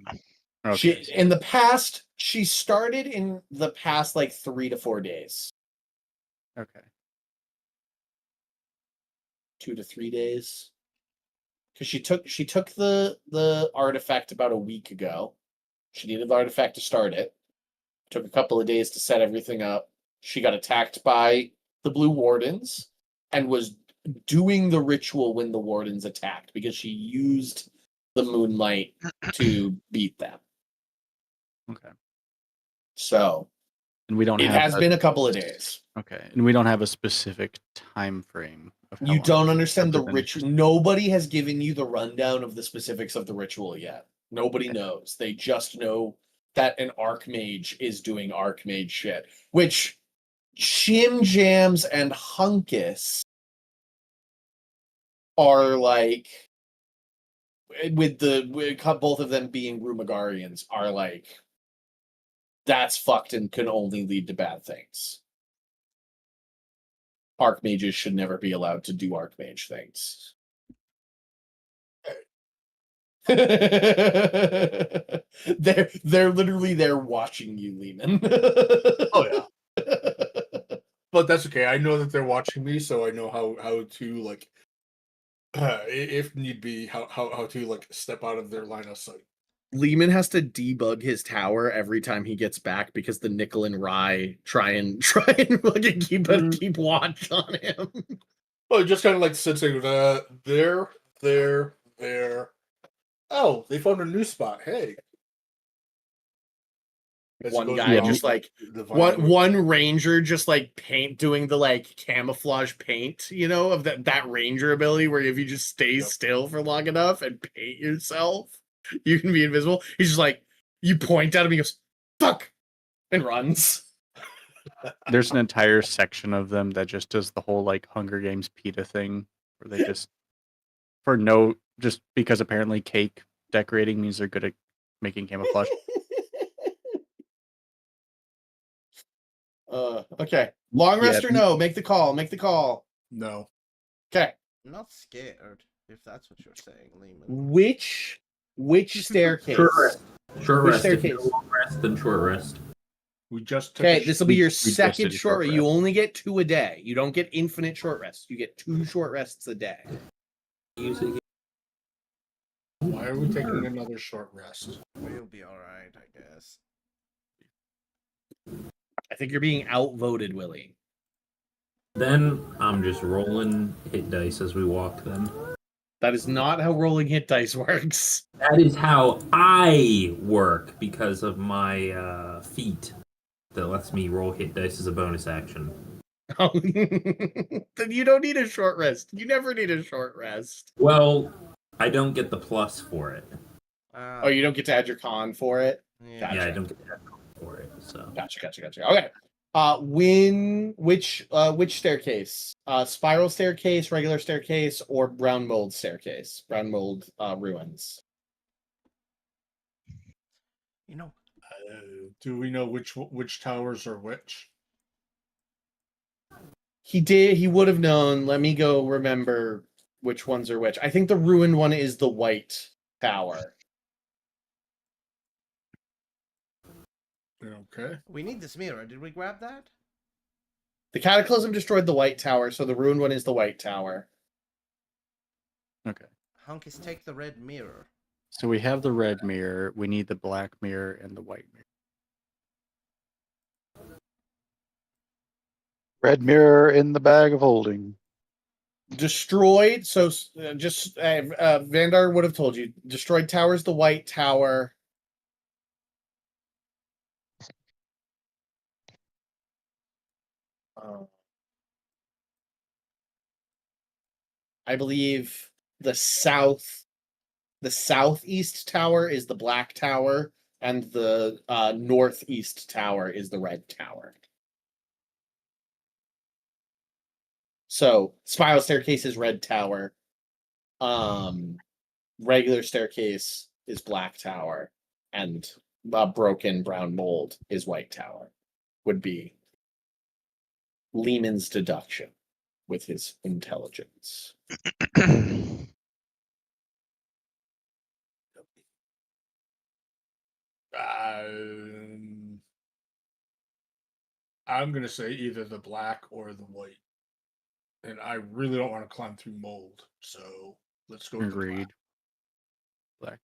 Okay. In the past, she started in the past like 3 to 4 days. Okay. 2 to 3 days. Because she took the artifact about a week ago. She needed the artifact to start it. Took a couple of days to set everything up. She got attacked by the Blue Wardens and was doing the ritual when the Wardens attacked because she used the moonlight to beat them. Okay. So And we don't. it has been a couple of days. Okay, and we don't have a specific time frame. Of how You long don't it understand the other than- ritual. Nobody has given you the rundown of the specifics of the ritual yet. Nobody knows. They just know that an Archmage is doing Archmage shit, which Shim Jams and Hunkus are like, with both of them being Rumagarians, are like, that's fucked and can only lead to bad things. Archmages should never be allowed to do Archmage things. they're literally there watching you, Lehman. Oh yeah. But that's okay. I know that they're watching me, so I know how to like, if need be, how to like step out of their line of sight. Lehman has to debug his tower every time he gets back because the Nickel and Rye try and fucking keep watch on him. Well, just kind of like sitting there. Oh, they found a new spot. Hey. As it One goes guy around just like the vinyl. one ranger just like doing the like camouflage paint, you know, of that ranger ability where if you just stay still for long enough and paint yourself, you can be invisible. He's just like, you point at him, he goes, fuck, and runs. There's an entire section of them that just does the whole like Hunger Games PETA thing, where they just just because apparently cake decorating means they're good at making camouflage. Okay. Long rest Yeah, or no? Make the call. Make the call. No. Okay. I'm not scared, if that's what you're saying, Lehman. Which staircase? Short rest. Short Which rest. If staircase? you long rest, then short rest. We just took Okay, a this will be we your just second did a short short rest. You rest. only get 2 a day. You don't get infinite short rests. You get 2 short rests a day. Using Why are we taking another short rest? We'll be alright, I guess. I think you're being outvoted, Willie. Then I'm just rolling hit dice as we walk. Then That is not how rolling hit dice works. that is how I work because of my feat that lets me roll hit dice as a bonus action. Oh, then you don't need a short rest. You never need a short rest. Well, I don't get the plus for it. Oh, you don't get to add your con for it? Yeah. Gotcha. Yeah, I don't get that for it. So Gotcha. Okay. Which staircase? Spiral staircase, regular staircase, or brown mold staircase? Brown mold ruins. You know, Do we know which towers are which? He would have known. Let me go remember which ones are which. I think the ruined one is the white tower. Okay. we need this mirror. Did we grab that? The cataclysm destroyed the white tower, so the ruined one is the white tower. Okay. Hunkus, take the red mirror. So we have the red mirror. We need the black mirror and the white mirror. Red mirror in the bag of holding. Destroyed. So Vandar would have told you. Destroyed tower is the white tower. I believe the southeast tower is the black tower, and the northeast tower is the red tower. So spiral staircase is red tower. Regular staircase is black tower, and broken brown mold is white tower. Would be Lehman's deduction with his intelligence. I'm gonna say either the black or the white, and I really don't want to climb through mold. So let's go. Agreed. Black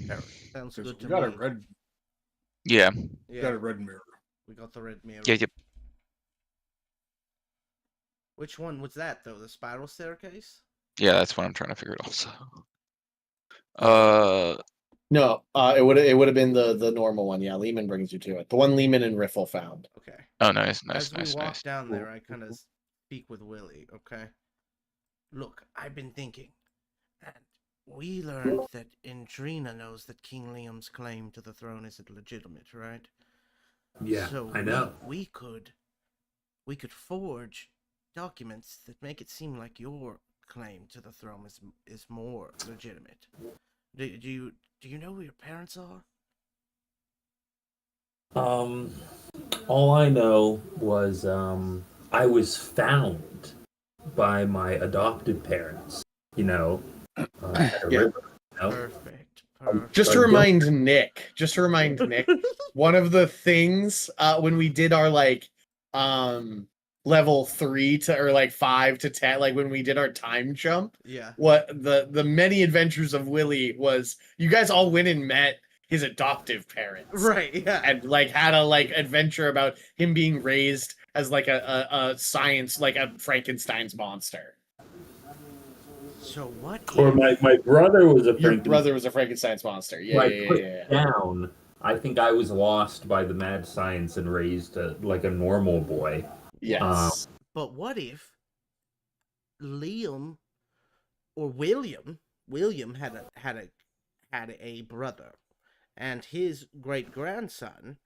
tower. Sounds Because good to we got a me. red. Yeah. Yeah, Got a red mirror. we got the red mirror. Yeah. Which one was that though? The spiral staircase? Yeah, that's what I'm trying to figure out also. No, it would have been the normal one. Yeah, Lehman brings you to it. The one Lehman and Riffle found. Okay. Oh, nice. As we walk Nice. down there, I kind of speak with Willie. Okay. Look, I've been thinking, and we learned that Indrina knows that King Liam's claim to the throne isn't legitimate, right? yeah, So I know. we could forge documents that make it seem like your claim to the throne is more legitimate. Do you know who your parents are? All I know was I was found by my adoptive parents. You know, at a Yeah. river. You know? Perfect. Just to remind Nick, one of the things when we did our level 3 to or 5 to 10, when we did our time jump, Yeah. what the many adventures of Willie was, you guys all went and met his adoptive parents, Right. Yeah. and had a adventure about him being raised as a science, a Frankenstein's monster. So what? Or if- my brother was a Your Frankenstein. brother was a Frankenstein's monster. Yeah. Down. I think I was lost by the mad science and raised like a normal boy. Yes. But what if Liam or William had a brother, and his great grandson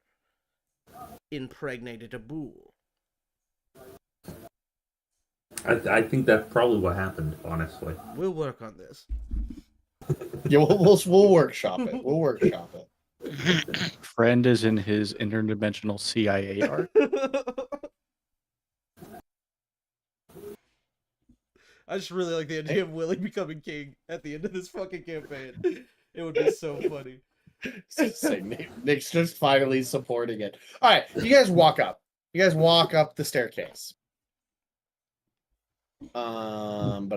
impregnated a bull? I think that's probably what happened, honestly. We'll work on this. Yeah, we'll workshop it. We'll workshop it. Friend is in his interdimensional CIA arc. I just really like the idea of Willie becoming king at the end of this fucking campaign. It would be so funny. Nick's just finally supporting it. All right, you guys walk up. You guys walk up the staircase. An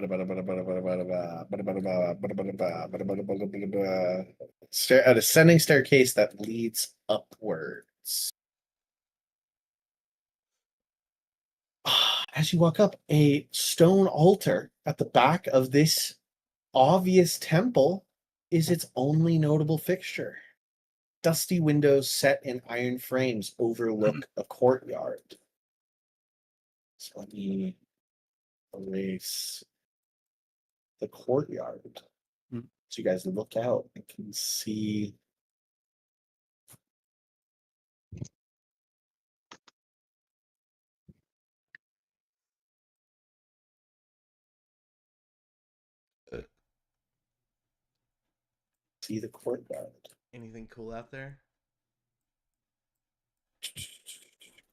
ascending staircase that leads upwards. As you walk up, a stone altar at the back of this obvious temple is its only notable fixture. Dusty windows set in iron frames overlook a courtyard. So let me erase the courtyard. So you guys look out and can see the courtyard. Anything cool out there?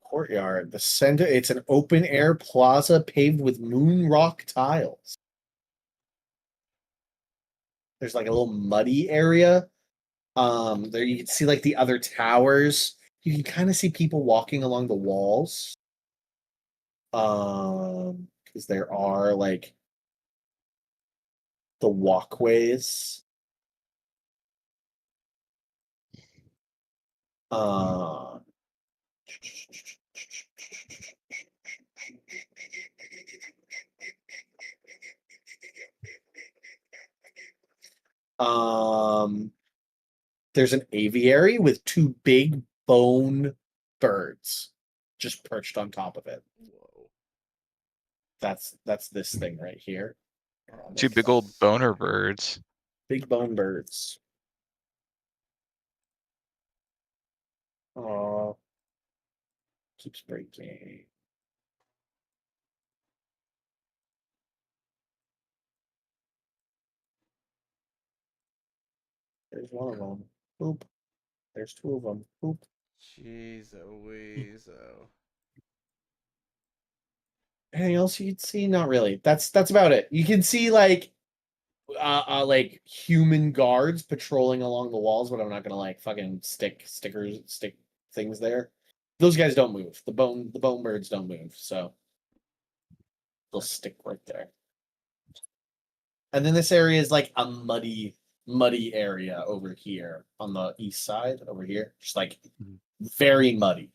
Courtyard. The center, it's an open air plaza paved with moon rock tiles. There's like a little muddy area. There you can see like the other towers. You can kind of see people walking along the walls. Because there are like the walkways. There's an aviary with two big bone birds just perched on top of it. Whoa. That's this thing right here. Two big old boner birds. Big bone birds. Oh, keeps breaking. There's one of them. Boop. There's two of them. Boop. Jeez Louise. Anything else you can see? Not really. That's about it. You can see like human guards patrolling along the walls, but I'm not gonna like fucking stick things there. Those guys don't move. The bone birds don't move, so they'll stick right there. And then this area is like a muddy area over here on the east side over here. Just like very muddy.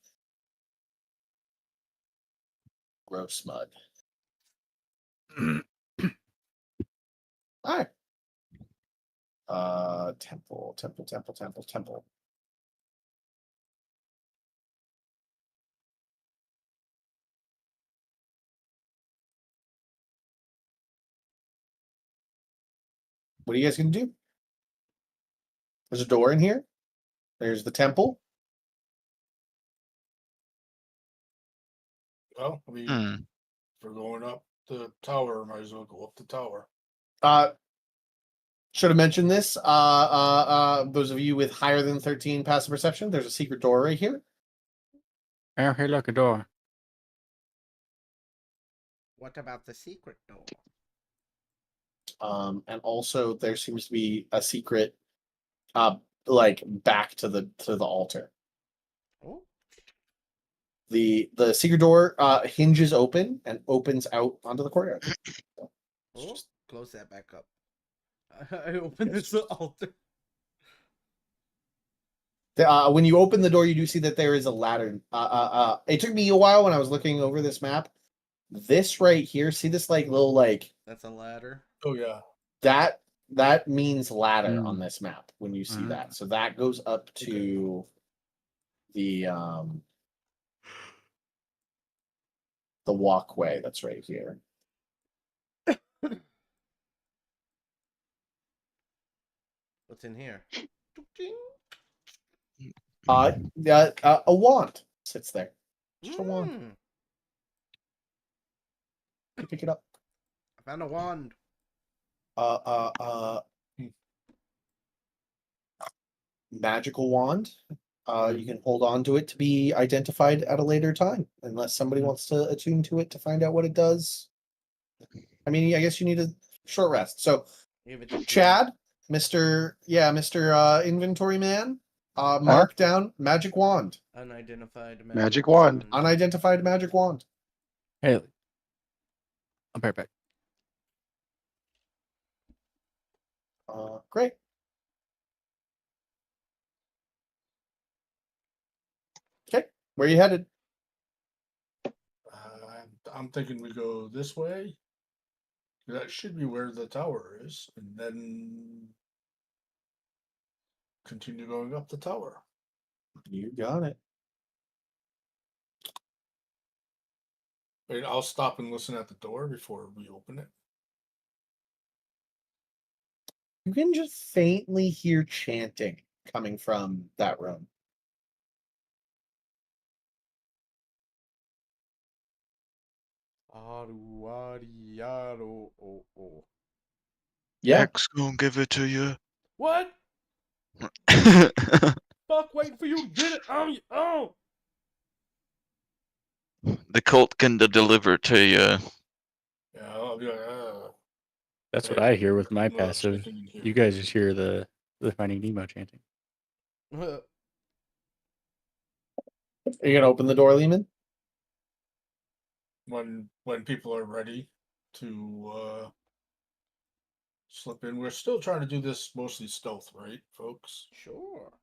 Gross mud. All right. Temple. What are you guys gonna do? There's a door in here. There's the temple. Well, I mean, if we're going up the tower, might as well go up the tower. Should have mentioned this. Those of you with higher than 13 passive perception, there's a secret door right here. Oh, hey, look, a door. What about the secret door? And also there seems to be a secret like back to the altar. Oh. The secret door hinges open and opens out onto the courtyard. Oh, close that back up. I open this altar. When you open the door, you do see that there is a ladder. It took me a while when I was looking over this map. This right here, see this like little like That's a ladder. Oh yeah. That means ladder on this map when you see that. So that goes up to the walkway that's right here. What's in here? A wand sits there. Just a wand. You pick it up. I found a wand. Magical wand. You can hold on to it to be identified at a later time, unless somebody wants to attune to it to find out what it does. I mean, I guess you need a short rest. So, Give it to Chad, Mr. Inventory Man, mark down magic wand. Unidentified Magic wand. Unidentified magic wand. Haley. I'll be right back. Great. Okay, where are you headed? I'm thinking we go this way. That should be where the tower is, and then continue going up the tower. You got it. Wait, I'll stop and listen at the door before we open it. You can just faintly hear chanting coming from that room. Aru, ari, aro, oh, oh. Yeah. X gonna give it to you. What? Fuck, waiting for you to get it on your own. The cult can deliver to you. Yeah, I'll be like, That's what I hear with my no passive. chanting in here. You guys just hear the Finding Nemo chanting. Are you gonna open the door, Lehman? When people are ready to slip in. We're still trying to do this mostly stealth, right, folks? Sure.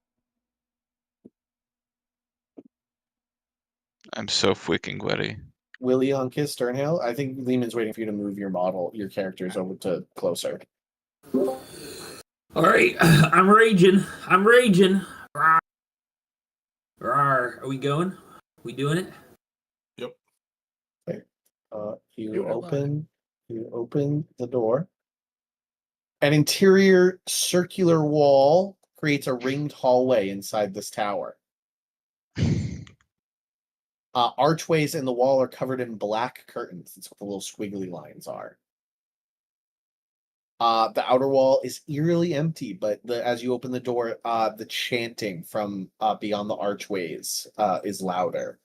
I'm so freaking ready. Willie on Kiss Sternhill. I think Lehman's waiting for you to move your characters over to closer. All right, I'm raging. Rawr. Rawr. Are we going? We doing it? Yep. You open the door. An interior circular wall creates a ringed hallway inside this tower. Archways in the wall are covered in black curtains. That's what the little squiggly lines are. The outer wall is eerily empty, but as you open the door, the chanting from beyond the archways is louder.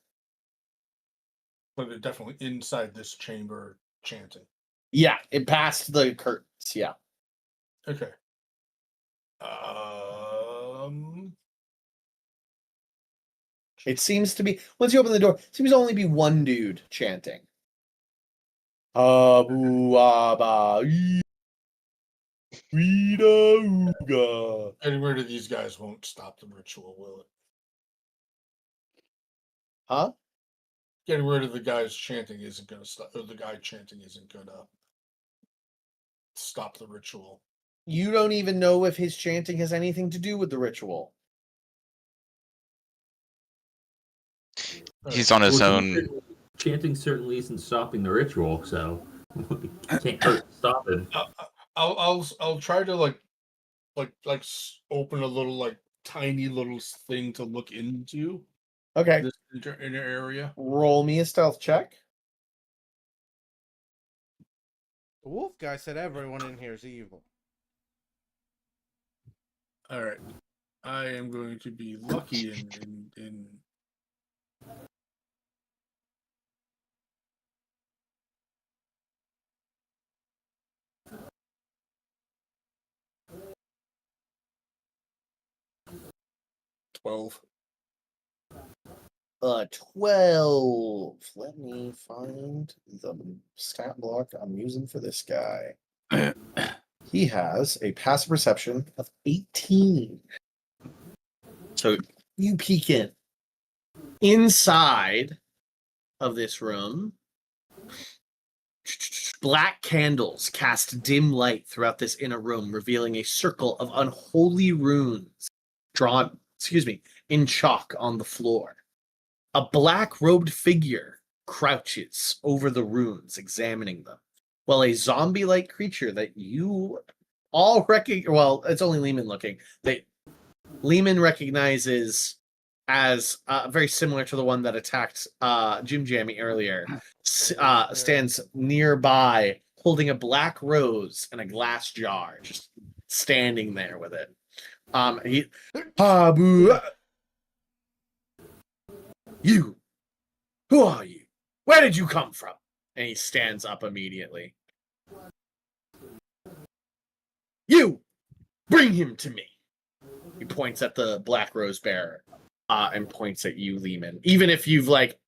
But they're definitely inside this chamber chanting. Yeah, it passed the curtains. Yeah. Okay. It seems to be, once you open the door, it seems to only be one dude chanting. Abu Aba Uga. Getting rid of these guys won't stop the ritual, will it? Huh? Getting rid of the guys chanting isn't going to stop, or the guy chanting isn't going to stop the ritual. You don't even know if his chanting has anything to do with the ritual. He's on his own. Chanting certainly isn't stopping the ritual, so can't hurt to stop it. I'll try to like open a little like tiny little thing to look into. Okay. This inner area. Roll me a stealth check. The wolf guy said everyone in here is evil. All right. I am going to be lucky in 12. 12. Let me find the stat block I'm using for this guy. He has a passive perception of 18. So you peek in. Inside of this room, black candles cast dim light throughout this inner room, revealing a circle of unholy runes drawn, in chalk on the floor. A black-robed figure crouches over the runes, examining them, while a zombie-like creature that you all recognize, well, it's only Lehman looking, that Lehman recognizes as very similar to the one that attacked Jim Jammy earlier, stands nearby, holding a black rose and a glass jar, just standing there with it. You, who are you? Where did you come from? And he stands up immediately. You bring him to me. He points at the Black Rose Bearer, and points at you, Lehman. Even if you've like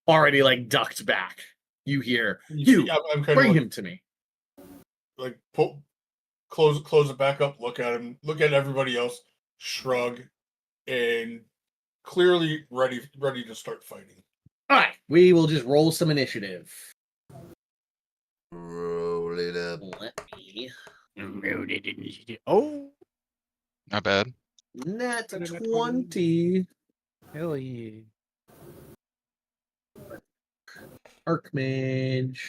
already like ducked back, you hear you I'm kind bring of him to me. like close it back up, look at him, look at everybody else, shrug, and clearly ready to start fighting. All right, we will just roll some initiative. Roll it up. Let me. Oh, Not bad. That's a 20. hell yeah. Archmage.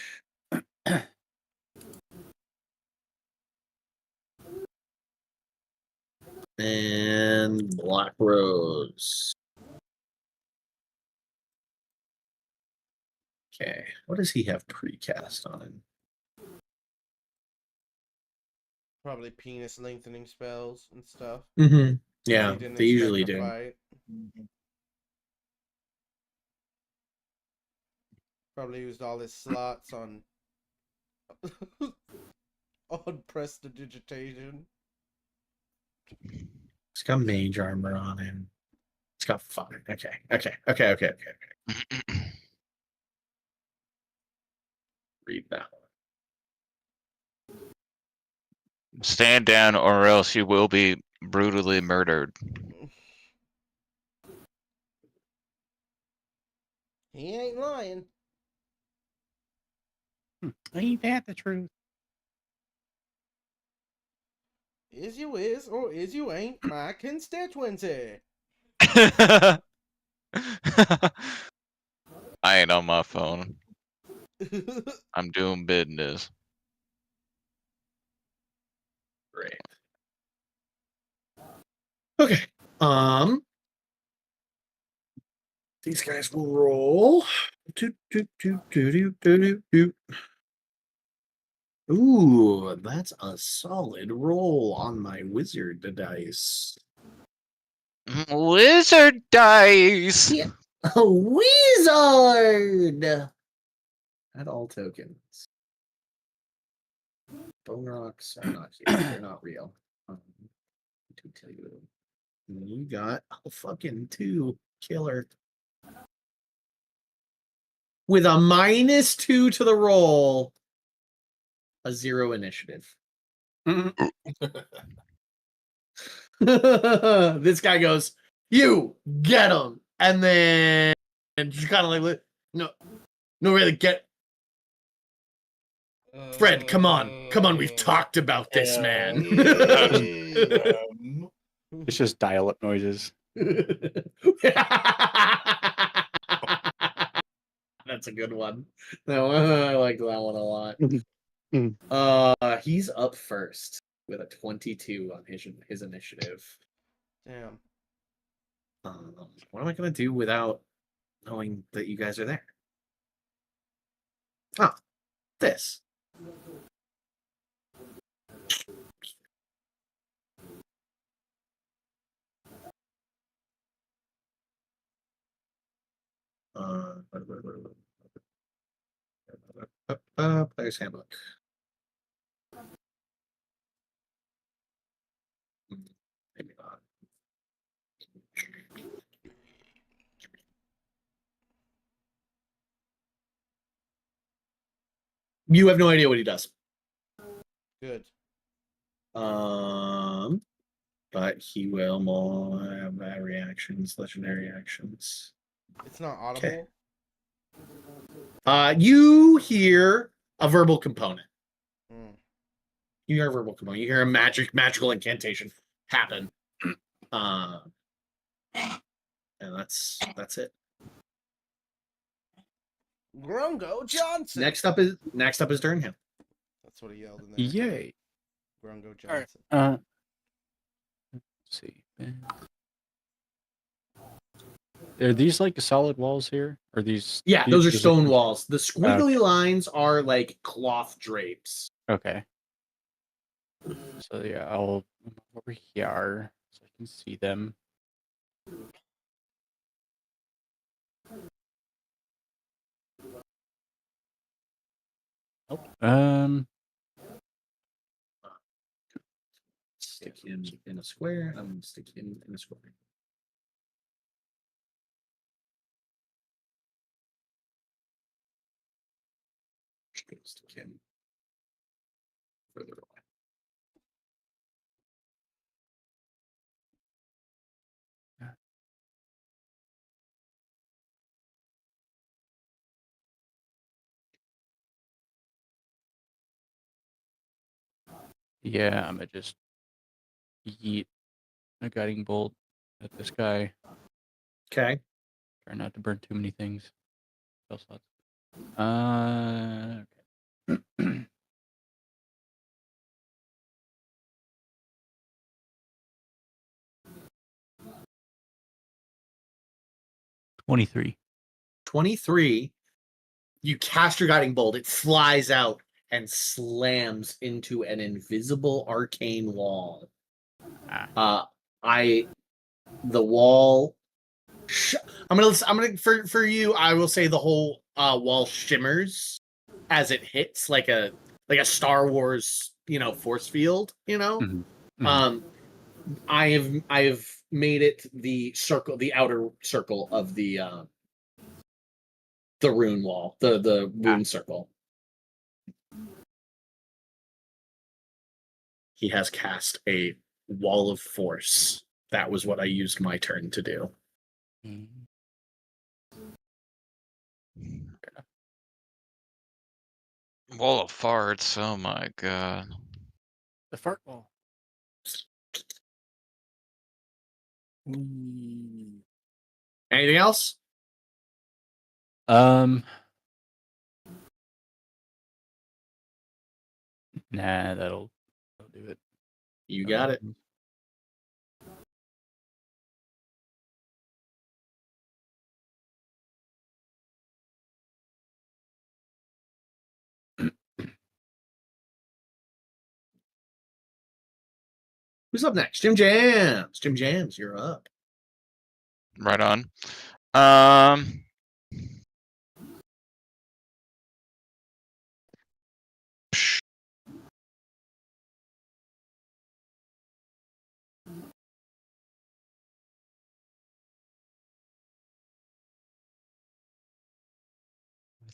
And Black Rose. Okay, what does he have precast on him? Probably penis lengthening spells and stuff. Mm-hmm. Yeah, He didn't they expect usually to do. fight. Probably used all his slots on on prestidigitation. He's got mage armor on him. He's got fire. Okay. Read that one. Stand down, or else you will be brutally murdered. He ain't lying. Ain't that the truth? Is you is or is you ain't my constituency. I ain't on my phone. I'm doing business. Great. Okay. These guys will roll. Ooh, that's a solid roll on my wizard dice. Wizard dice. Yeah. A wizard! Add all tokens. Bone rocks are not here. They're not real. To tell you, you got a fucking 2 killer. With a -2 to the roll, a 0 initiative. This guy goes, "You get him," and then just kind of like, no, really get. Fred, come on, we've talked about this, man. It's just dial-up noises. That's a good one. No, I like that one a lot. He's up first with a 22 on his initiative. Damn. What am I gonna do without knowing that you guys are there? Oh, this. Player's handbook. Maybe not. You have no idea what he does. Good. But he will more have reactions, legendary actions. It's not audible. You hear a verbal component. Mm. You hear a verbal component. You hear a magical incantation happen. And that's it. Grungo Johnson. Next up is Durnham. That's what he yelled in there. Yay. Grungo Johnson. Let's see. Are these like solid walls here? Or these? Yeah, those are these stone like... walls. The squiggly lines are like cloth drapes. Okay. So yeah, I'll over here so I can see them. Oh, stick him in a square. I'm gonna stick him in a square. Stick him further away. Yeah, I'm gonna just yeet a guiding bolt at this guy. Okay. Try not to burn too many things. Spell slots. Okay. 23. 23. You cast your guiding bolt. It flies out and slams into an invisible arcane wall. The wall. I'm gonna for you. I will say the whole wall shimmers as it hits like a Star Wars force field. I have made it the outer circle of the rune wall, the rune circle. He has cast a wall of force. That was what I used my turn to do. Wall of farts. Oh my god. The fart wall. Anything else? Nah, that'll do it. You got it. Who's up next? Jim Jams. Jim Jams, you're up. Right on. I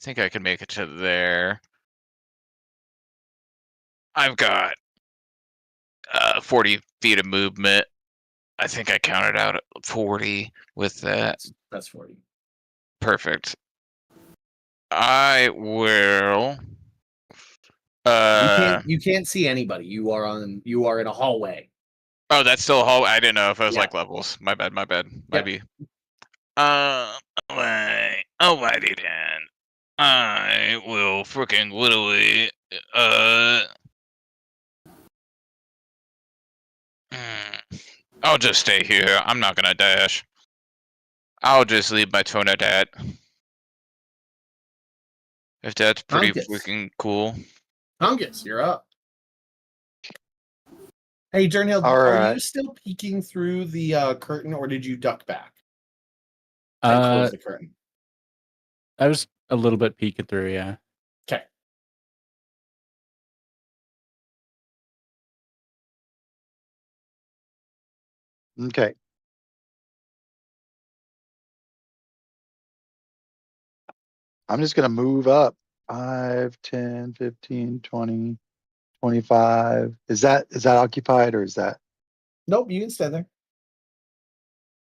think I can make it to there. I've got 40 feet of movement. I think I counted out at 40 with that. That's 40. Perfect. I will. You can't see anybody. You are in a hallway. Oh, that's still a hallway. I didn't know if I was Yeah. like levels. My bad. Might Yep. be. Alrighty then. I will freaking literally I'll just stay here. I'm not gonna dash. I'll just leave my turn at that. If that's pretty freaking cool. Hungus, you're up. Hey, Jernhill, All are right. you still peeking through the curtain, or did you duck back and close the curtain? I was a little bit peeking through, yeah. Okay. Okay. I'm just going to move up 5, 10, 15, 20, 25. Is that occupied or is that? Nope, you can stand there.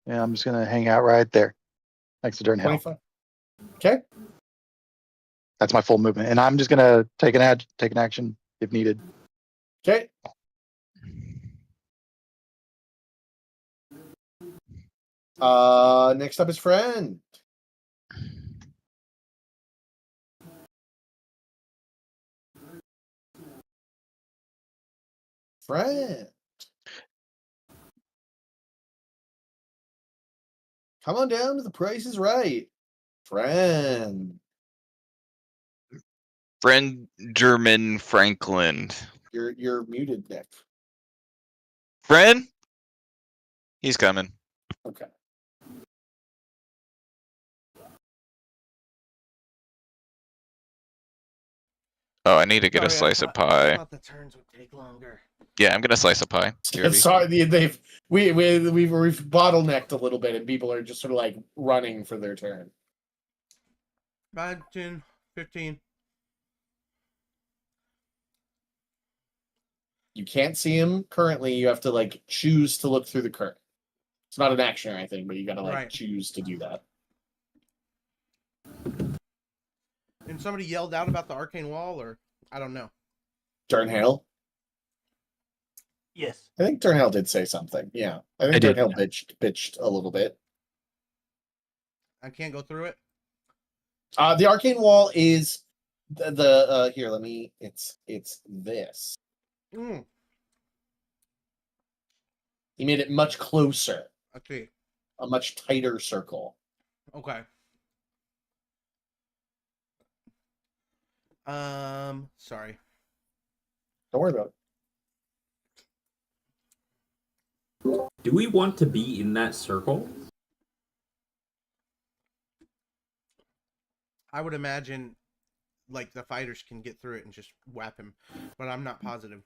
Yeah, I'm just going to hang out right there next to Durnhill. 25. Okay. That's my full movement. And I'm just going to take an action if needed. Okay. Next up is Friend. Friend. Come on down to The Price is Right. Friend. Friend German Franklin. You're muted, Nick. Friend? He's coming. Okay. Oh, I need to get a Sorry, I slice of thought- pie. I thought the turns would take longer. Yeah, I'm gonna slice a pie. BRB. Sorry, we've bottlenecked a little bit, and people are just sort of like running for their turn. 5, 10, 15. You can't see him currently. You have to like choose to look through the curtain. It's not an action or anything, but you gotta like Right. choose to do that. And somebody yelled out about the arcane wall, or I don't know. Turnhale. Yes. I think Turnhale did say something. Yeah, I think I did. Turnhale bitched a little bit. I can't go through it. The arcane wall is the here. Let me. It's this. Mm, He made it much closer, I see. a much tighter circle. Okay. Sorry. Don't worry about it. Do we want to be in that circle? I would imagine, like, the fighters can get through it and just whap him, but I'm not positive.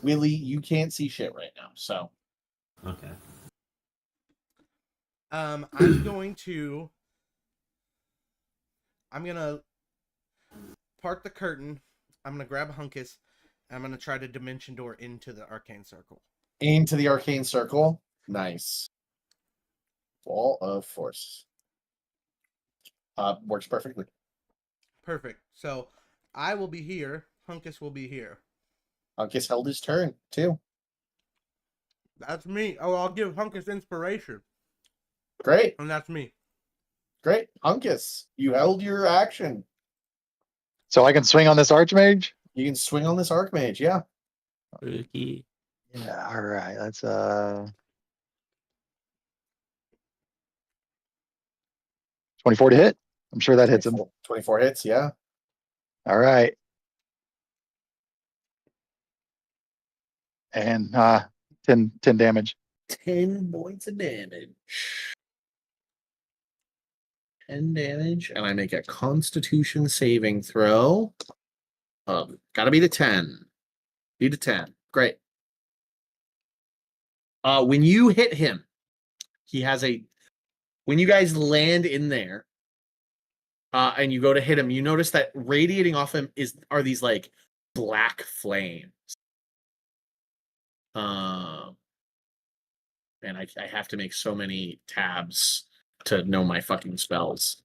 Willie, you can't see shit right now, so Okay. I'm gonna park the curtain. I'm gonna grab Hunkus. And I'm gonna try to dimension door into the arcane circle. into the arcane circle. Nice. Wall of force. Works perfectly. Perfect. So I will be here. Hunkus will be here. Hunkus held his turn too. That's me. Oh, I'll give Hunkus inspiration, Great, and that's me. great. Hunkus, you held your action. So I can swing on this archmage? You can swing on this archmage. Yeah. Spooky. Yeah, all right. That's 24 to hit. I'm sure that hits him. 24 hits. Yeah. All right. And 10 damage. 10 points of damage. 10 damage, and I make a Constitution saving throw. Gotta be the 10. Be the 10. Great. When you hit him, he has a. When you guys land in there, and you go to hit him, you notice that radiating off him are these like black flames. And I have to make so many tabs to know my fucking spells.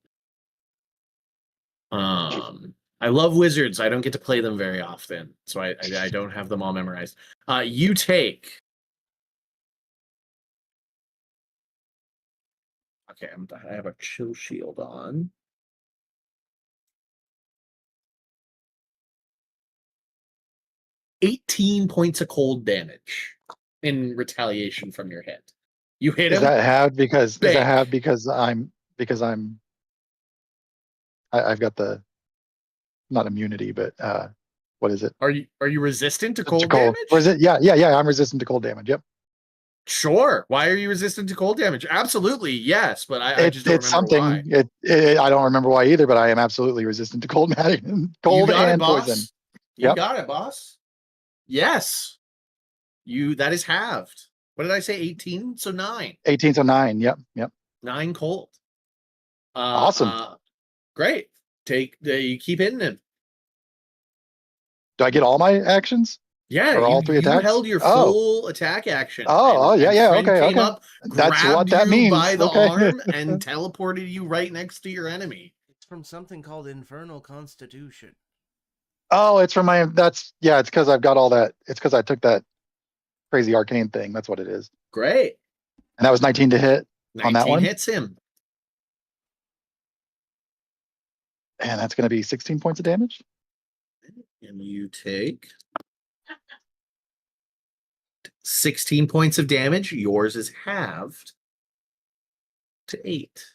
I love wizards. I don't get to play them very often, so I don't have them all memorized. You take. Okay, I have a chill shield on. $18 points of cold damage in retaliation from your hit. You hit Is him. that halved because Bang. I've got the not immunity, but what is it? Are you resistant to cold cold. damage? Yeah, I'm resistant to cold damage. Yep. Sure. Why are you resistant to cold damage? Absolutely, yes, but I just don't It's remember something. why. I don't remember why either, but I am absolutely resistant to cold You cold got and it, boss. poison. You Yep. got it, boss. Yes. That is halved. What did I say? 18? So 9. 18 to 9. Yep. 9 cold. Awesome. Great. You keep hitting him. Do I get all my actions? Yeah, Or all 3 you attacks? held your full attack action. And Friend okay. came up, That's what grabbed that you means. by the Okay. arm and teleported you right next to your enemy. It's from something called Infernal Constitution. Oh, it's from it's because I've got all that. It's because I took that crazy arcane thing. That's what it is. Great. And that was 19 to hit 19 on that one. hits him. And that's going to be 16 points of damage. And you take 16 points of damage. Yours is halved to 8.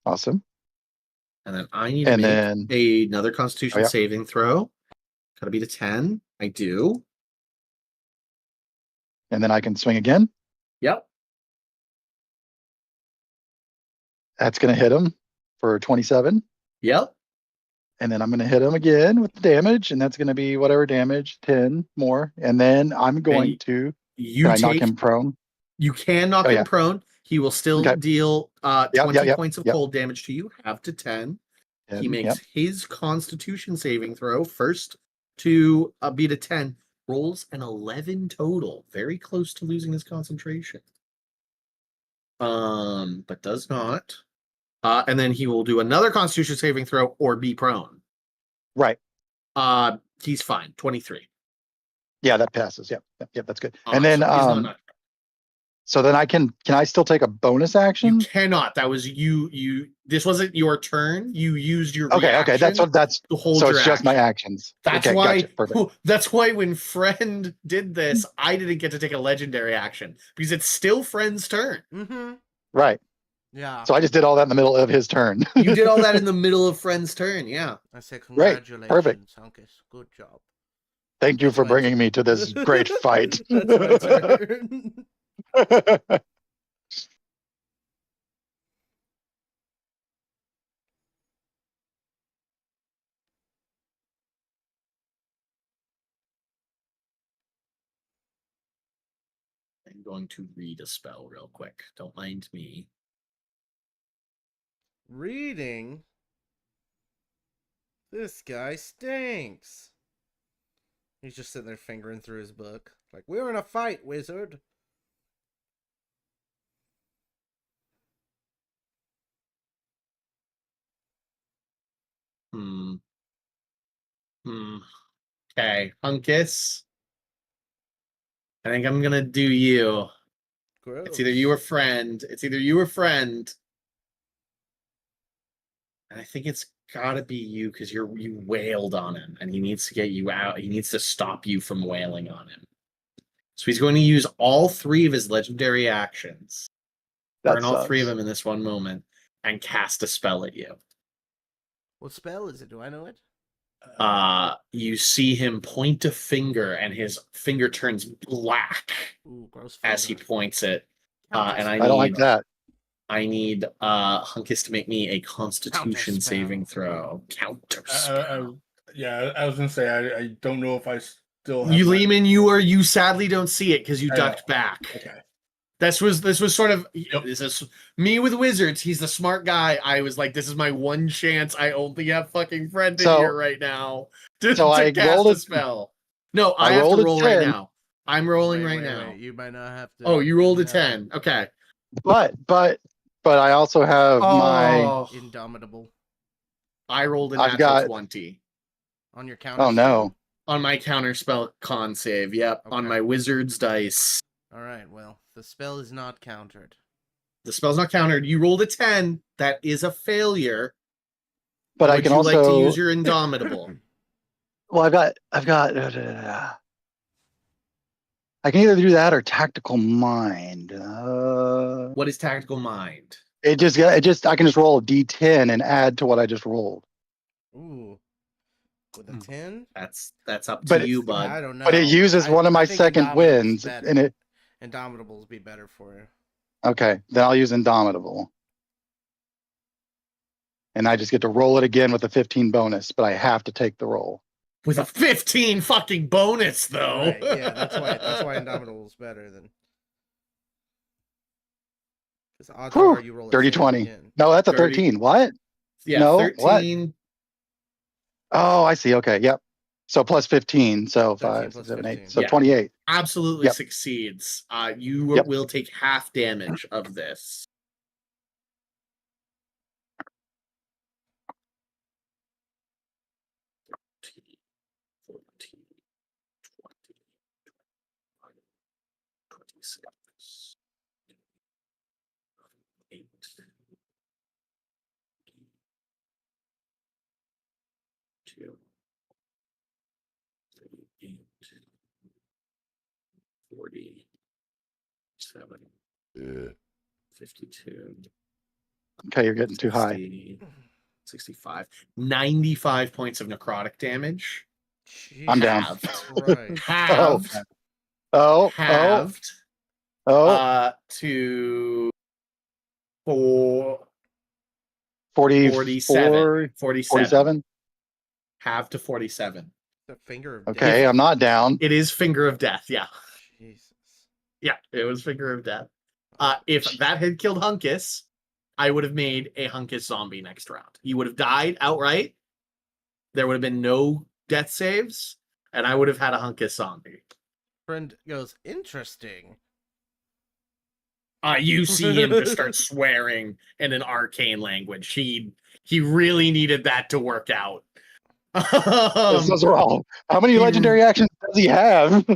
Awesome. And then I need to make another Constitution yeah. saving throw. Gotta be to 10. I do. And then I can swing again. Yep. That's going to hit him for 27. Yep. and then I'm going to hit him again with the damage, and that's going to be whatever damage, 10 more, and then I'm going to. You Can I knock take. him prone? You can knock Oh, him yeah. prone. He will still Okay. deal Yep, 20 yep, points of yep. cold damage to you, half to 10. He 10, makes yep. his Constitution saving throw first to beat a 10. Rolls an 11 total, very close to losing his concentration. But does not. And then he will do another Constitution saving throw or be prone. Right. He's fine. 23. Yeah, that passes. Yep, yep, that's good. So And then he's not knocked. so then can I still take a bonus action? You cannot. That was you. This wasn't your turn. You used your Okay, reaction that's to hold so your it's just my action. actions. That's Okay, why. gotcha, perfect. That's why when Friend did this, I didn't get to take a legendary action because it's still Friend's turn. Mm-hmm. Right. Yeah. So I just did all that in the middle of his turn. You did all that in the middle of Friend's turn. Yeah. I say Right, congratulations, perfect. Hunkus. Good job. Thank you That's for my bringing turn. me to this great fight. That's my turn. I'm going to read a spell real quick. Don't mind me. Reading? This guy stinks. He's just sitting there fingering through his book. Like, we're in a fight, wizard. Okay, Hunkus. I think I'm gonna do you. Gross. It's either you or Friend. And I think it's gotta be you because you wailed on him and he needs to get you out. He needs to stop you from wailing on him. So he's going to use all 3 of his legendary actions. Burn all 3 of them in this one moment and cast a spell at you. What spell is it? Do I know it? You see him point a finger and his finger turns black. Ooh, gross as he finger. points it. And I don't like that. I need Hunkus to make me a Constitution Counterspell. saving throw. Counterspell. Yeah, I was gonna say I don't know if I still have You my- Lehman, you sadly don't see it because you I ducked know. back. Okay. This was sort of Yep. this is me with wizards. He's the smart guy. I was like, this is my one chance. I only have fucking Friend in So- here right now to I cast rolled a a- spell. No, I I have to rolled a roll right 10. now. I'm rolling Wait, right wait, now. wait. You might not have to. Oh, you rolled a Yeah. 10. Okay. But I also have my Oh, Indomitable. I rolled a I've natural got- 20 On your counter. Oh no. on my counterspell con save. Yep, on Okay. my wizard's dice. All right. Well, the spell is not countered. The spell's not countered. You rolled a 10. That is a failure. But Would I can you also like to use your Indomitable? well I've got I can either do that or tactical mind. What is Tactical Mind? I can just roll a D10 and add to what I just rolled. Ooh. With a 10? That's up to But you, I bud. don't know. But it uses one of my think second Indomitable's wins, better. and it Indomitable's be better for you. okay. Then I'll use Indomitable, and I just get to roll it again with a 15 bonus. But I have to take the roll. With a 15 fucking bonus, though. Right, yeah, that's why Indomitable's better than. Because odds Whew, are you roll a dirty 10 20. again. No, that's a 30. 13. What? Yeah, No, what? 13. Oh, I see. Okay, yep. So plus 15. So 13 5, plus 7, 8. 15. So Yeah. 28. Absolutely Yep. succeeds. You Yep. will take half damage of this. Two, 38, 40, 7, 52. Okay, you're getting too high. 60, 65. 95 points of necrotic damage. I'm down. Halved. Christ. Halved. Oh, Halved. To 47. 47. 47. half to 47. The finger of Okay, death. I'm not down. It is Finger of Death, yeah. Okay, I'm not down. It is Finger of Death, yeah. Jesus. Yeah, it was Finger of Death. If that had killed Hunkus, I would have made a Hunkus zombie next round. He would have died outright. There would have been no death saves, and I would have had a Hunkus zombie. Friend goes, interesting. You see him just start swearing in an arcane language. He really needed that to work out. Those are all. How many he- legendary actions does he have?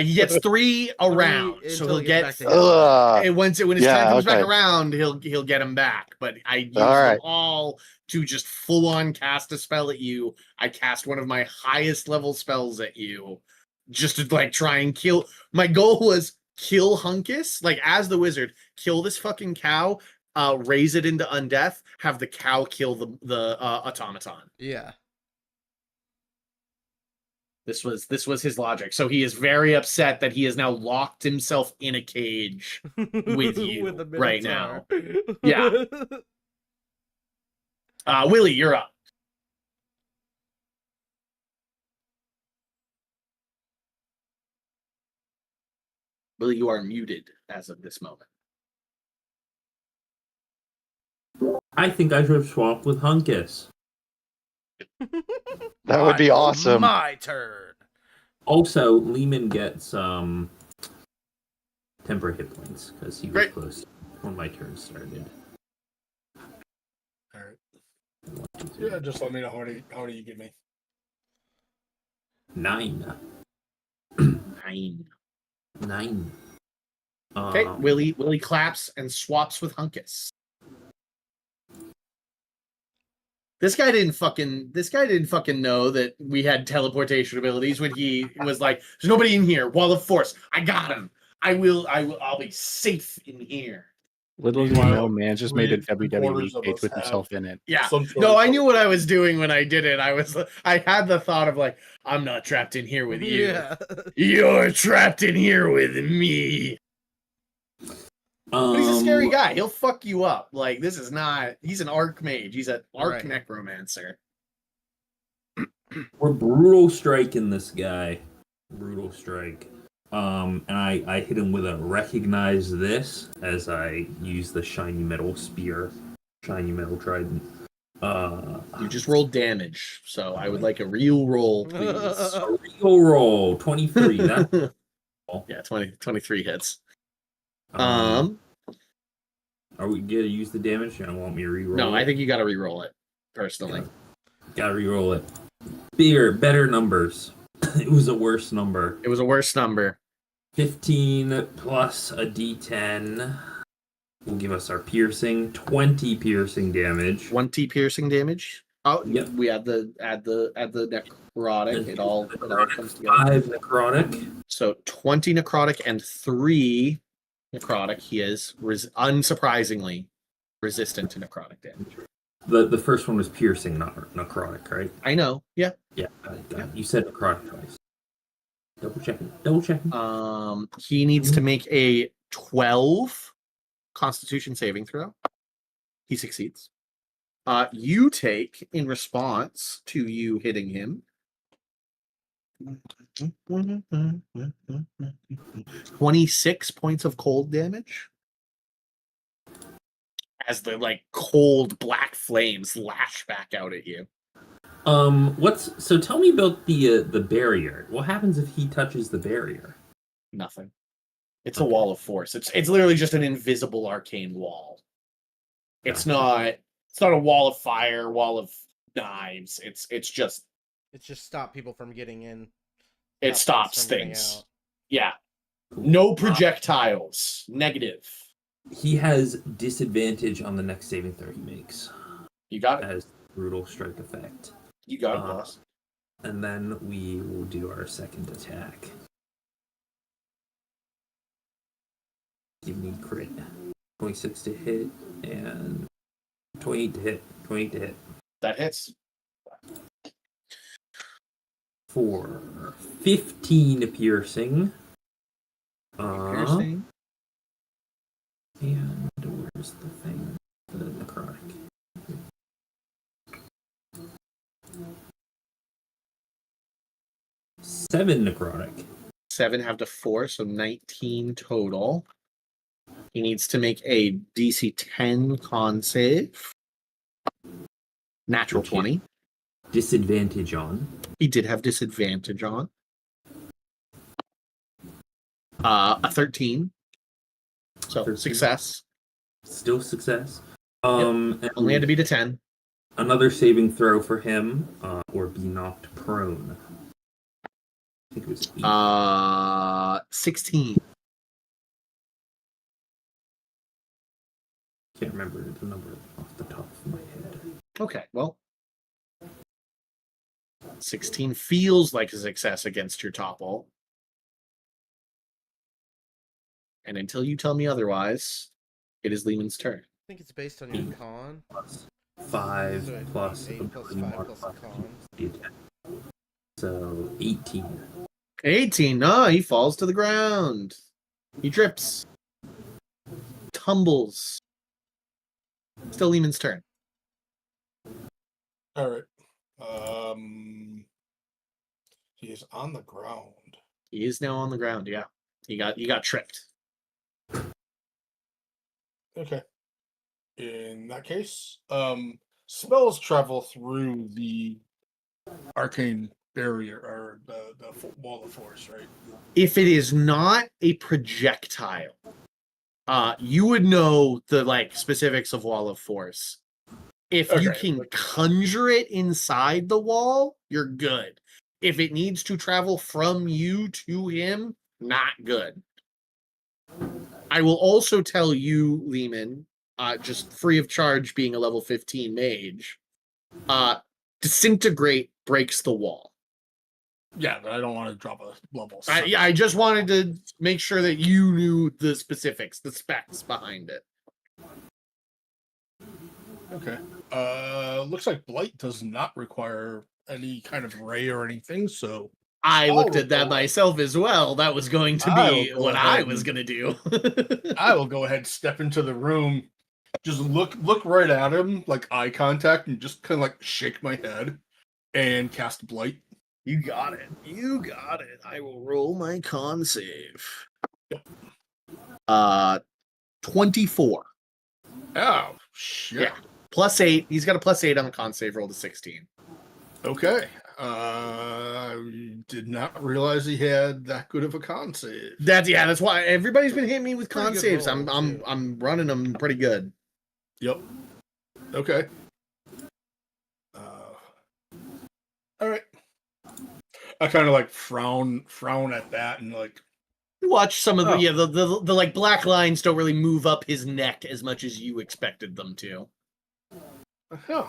He gets 3 around, so until he'll he gets get. back to him. And when his Yeah, time comes back okay. around, he'll get him back. But I use All them right. all to just full on cast a spell at you. I cast one of my highest level spells at you, just to like try and kill. My goal was kill Hunkus, like as the wizard, kill this fucking cow, raise it into undeath, have the cow kill the automaton. Yeah. This was his logic. So he is very upset that he has now locked himself in a cage with you With the right now. Minotaur. Yeah. Willie, you're up. Willie, you are muted as of this moment. I think I should have swapped with Hunkus. That would be awesome. My turn. Also, Lehman gets temporary hit points because he was Great. close when my turn started. All right. Yeah, just let me know how many you give me. 9. 9. 9. Okay, Willie claps and swaps with Hunkus. This guy didn't fucking know that we had teleportation abilities when he was like, "There's nobody in here. Wall of force. I got him. I'll be safe in here." Little do you know, man just made a WWE Three-quarters of page us with have himself in it. Yeah. some sort No, of I knew what I was doing when I did it. I had the thought of like, I'm not trapped in here with you. Yeah. You're trapped in here with me. But he's a scary guy. He'll fuck you up. Like, this is not. He's an archmage. He's an arc Right. necromancer. We're brutal striking this guy. Brutal strike. And I hit him with a recognize this as I use the shiny metal spear, shiny metal trident. You just rolled damage, so I would like a real roll, please. A real roll, 23. That Yeah, 23 hits. are we gonna use the damage? You don't want me to reroll? No, I it? think you got to re-roll it personally. Gotta reroll it. Better numbers. It was a worse number. It was a worse number. 15 plus a d10 will give us our piercing. 20 piercing damage. 20 piercing damage. Oh, Yep. we add the necrotic. It all comes together. 5 necrotic. So 20 necrotic and 3 necrotic. He is unsurprisingly resistant to necrotic damage. The first one was piercing, not necrotic, right? I know. Yeah. Yeah. You said necrotic twice. Double checking. He needs to make a 12 Constitution saving throw. He succeeds. You take, in response to you hitting him, 26 points of cold damage as the like cold black flames lash back out at you. So tell me about the barrier. What happens if he touches the barrier? Nothing. It's a wall of force. It's literally just an invisible arcane wall. It's not a wall of fire, wall of knives. It's just stop people from getting in. it Stop stops from getting things. out. Yeah. No projectiles. Negative. He has disadvantage on the next saving throw he makes. You got it. As brutal strike effect. You got it, boss. And then we will do our second attack. Give me crit. 26 to hit and 28 to hit. 28 to hit. That hits. For 15 piercing. Piercing. And where's the thing? The necrotic. 7 necrotic. 7 have to 4, so 19 total. He needs to make a DC 10 con save. Natural Which 20. Disadvantage on. He did have disadvantage on. A 13. So 13. success. Still success. Yep. Only had to beat a 10. Another saving throw for him, or be knocked prone. I think it was 8. 16. Can't remember the number off the top of my head. Okay, well. 16 feels like a success against your topple. And until you tell me otherwise, it is Lehman's turn. I think it's based on your con. Plus 5 So it'd plus be 8 plus 5 plus a con. the attack. So 18. 18. No, he falls to the ground. He trips. Tumbles. Still Lehman's turn. All right. He is on the ground. He is now on the ground, yeah. He got tripped. Okay. In that case, spells travel through the arcane barrier or the wall of force, right? If it is not a projectile, you would know the specifics of Wall of Force. If you Okay. can conjure it inside the wall, you're good. If it needs to travel from you to him, not good. I will also tell you, Lehman, just free of charge being a level 15 mage, Disintegrate breaks the wall. Yeah, but I don't want to drop a level. I just wanted to make sure that you knew the specifics, the specs behind it. Okay. Looks like Blight does not require any kind of ray or anything, so I looked at that myself as well. That was going to be what I was going to do. I will go ahead and step into the room, just look right at him, like eye contact, and just kind of like shake my head and cast Blight. You got it. You got it. I will roll my con save. 24. Oh, shit. Yeah. +8. He's got a +8 on the con save roll to 16. Okay. I did not realize he had that good of a con save. That's why everybody's been hitting me with Pretty con good saves. roll, I'm running them pretty good. Yep. Okay. All right. I kind of like frown at that and like Watch some of the like black lines don't really move up his neck as much as you expected them to. huh.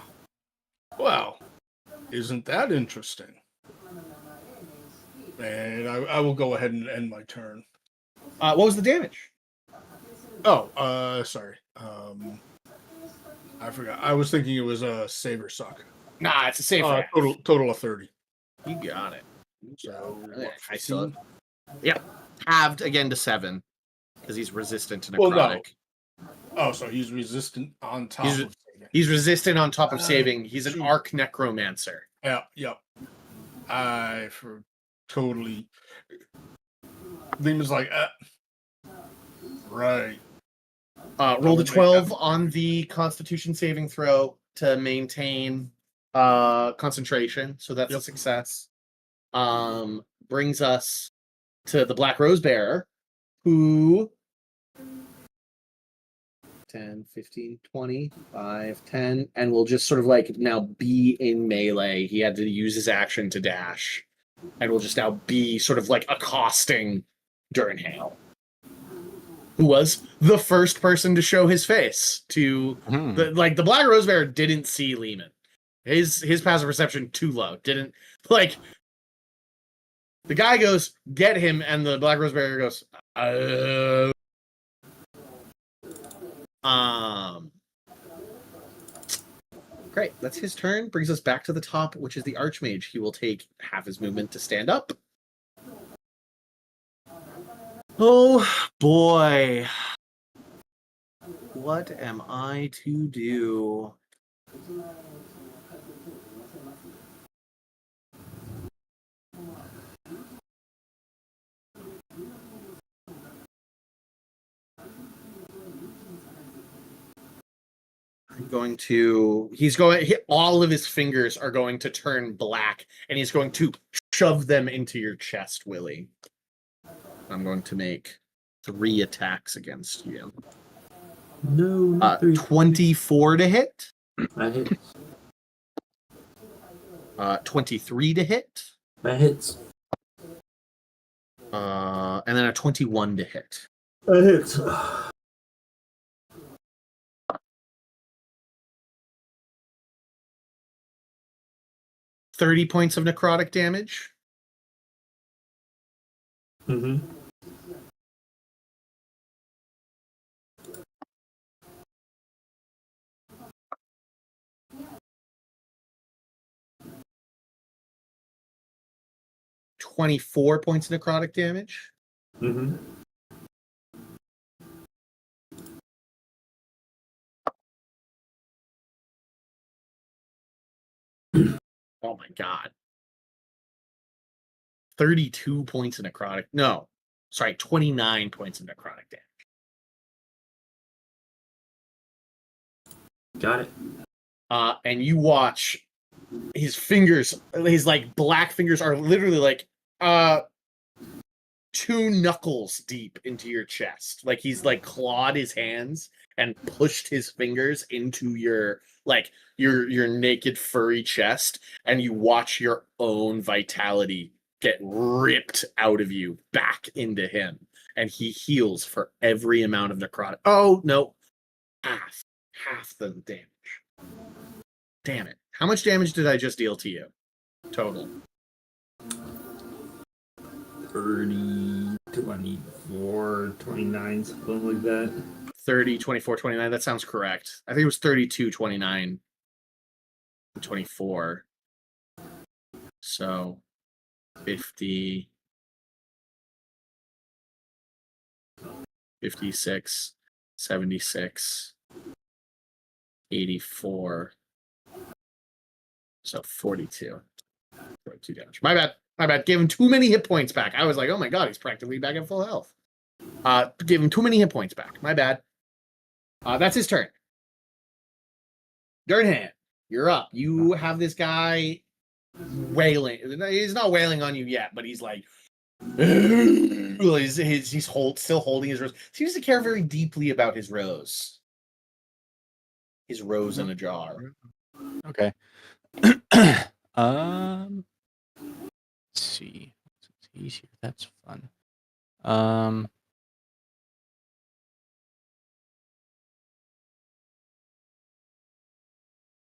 Well, isn't that interesting? And I will go ahead and end my turn. What was the damage? Oh, sorry. I forgot. I was thinking it was a save or suck. Nah, it's a save. Total of 30. You got it. So I still. Yep. Halved again to 7 because he's resistant to necrotic. Well, no. Oh, so he's resistant on top of saving. He's resistant on top of saving. He's an arc necromancer. Yeah, yep. I for totally. Lehman's like, right. Roll the 12 on the Constitution saving throw to maintain concentration. So that's a success. Brings us to the Black Rose Bearer, who 10, 15, 20, 5, 10, and will just sort of like now be in melee. He had to use his action to dash, and will just now be sort of like accosting Durnhale, who was the first person to show his face to the Black Rose Bearer didn't see Lehman. His passive perception too low. Didn't like the guy goes, get him, and the Black Rose Bearer goes, Great, that's his turn. Brings us back to the top, which is the Archmage. He will take half his movement to stand up. Oh boy. What am I to do? going to all of his fingers are going to turn black, and he's going to shove them into your chest, Willie. I'm going to make 3 attacks against you. No, not 3. 24 to hit. That hits. 23 to hit. That hits. And then a 21 to hit. That hits. 30 points of necrotic damage. Mm-hmm. $24 points of necrotic damage. Mm-hmm. Oh my god. 32 points of necrotic. No, sorry, 29 points of necrotic damage. Got it. And you watch his fingers, his like black fingers are literally like 2 knuckles deep into your chest. Like he's like clawed his hands and pushed his fingers into your like your naked furry chest, and you watch your own vitality get ripped out of you back into him, and he heals for every amount of necrotic. Oh no, half the damage. Damn it. How much damage did I just deal to you? Total. 30, 24, 29, something like that. 30, 24, 29. That sounds correct. I think it was 32, 29, 24. So 50, 56, 76, 84. So 42. 42 damage. My bad. My bad. Gave him too many hit points back. I was like, oh my god, he's practically back at full health. Gave him too many hit points back. My bad. That's his turn. Dirthan, you're up. You have this guy wailing. He's not wailing on you yet, but he's like, he's still holding his rose. Seems to care very deeply about his rose. His rose in a jar. Okay. Let's see. It's easier. That's fun.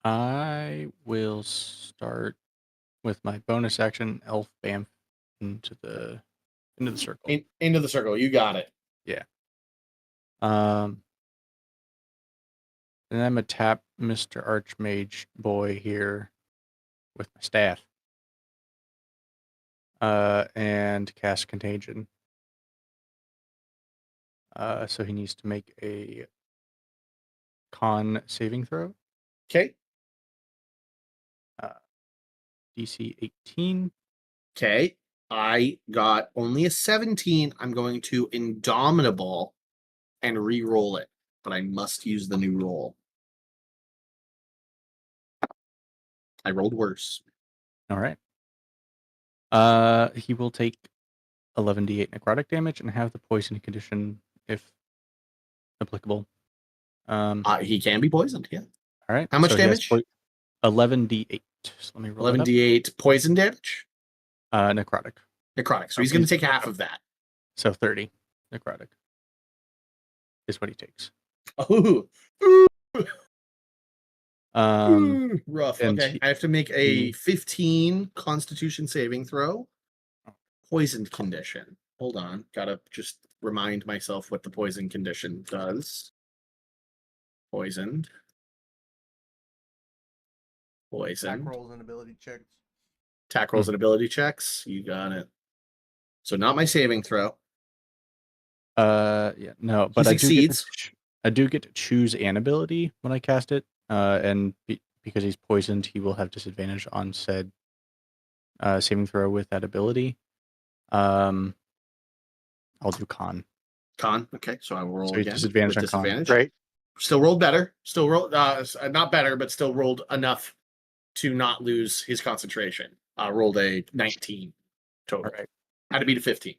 I will start with my bonus action, Elf Bamf, into the circle. Into the circle. You got it. Yeah. And I'm gonna tap Mr. Archmage boy here with my staff. And cast Contagion. So he needs to make a con saving throw. Okay. DC 18. Okay. I got only a 17. I'm going to Indomitable and re-roll it, but I must use the new roll. I rolled worse. All right. He will take 11d8 necrotic damage and have the poison condition if applicable. He can be poisoned, yeah. All right. How much he has damage? 11d8. So let me roll 11d8 poison damage? necrotic. Necrotic. So he's going to take half of that. So 30 necrotic is what he takes. Ooh. Rough. and Okay. I have to make a 15 Constitution saving throw. Poisoned condition. Hold on. Gotta just remind myself what the poison condition does. Poisoned. Attack rolls and ability checks. Attack rolls and ability checks. You got it. So not my saving throw. Yeah, no, but He I succeeds. do get to choose an ability when I cast it, and because he's poisoned, he will have disadvantage on said saving throw with that ability. I'll do con. Con. Okay, so I will roll So he's again. disadvantage with on con. disadvantage. Great. Still rolled better. Still rolled not better, but still rolled enough to not lose his concentration. Rolled a 19 total. All right. Had to beat a 15.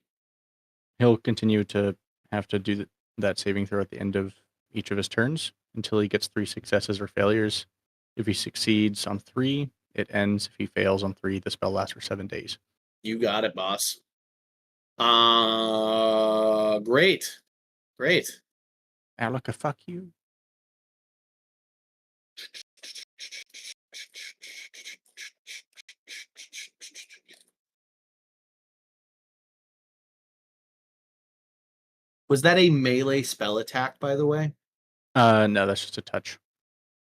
He'll continue to have to do that saving throw at the end of each of his turns until he gets 3 successes or failures. If he succeeds on 3, it ends. If he fails on 3, the spell lasts for 7 days. You got it, boss. Great. Alaka, fuck you. Was that a melee spell attack, by the way? No, that's just a touch.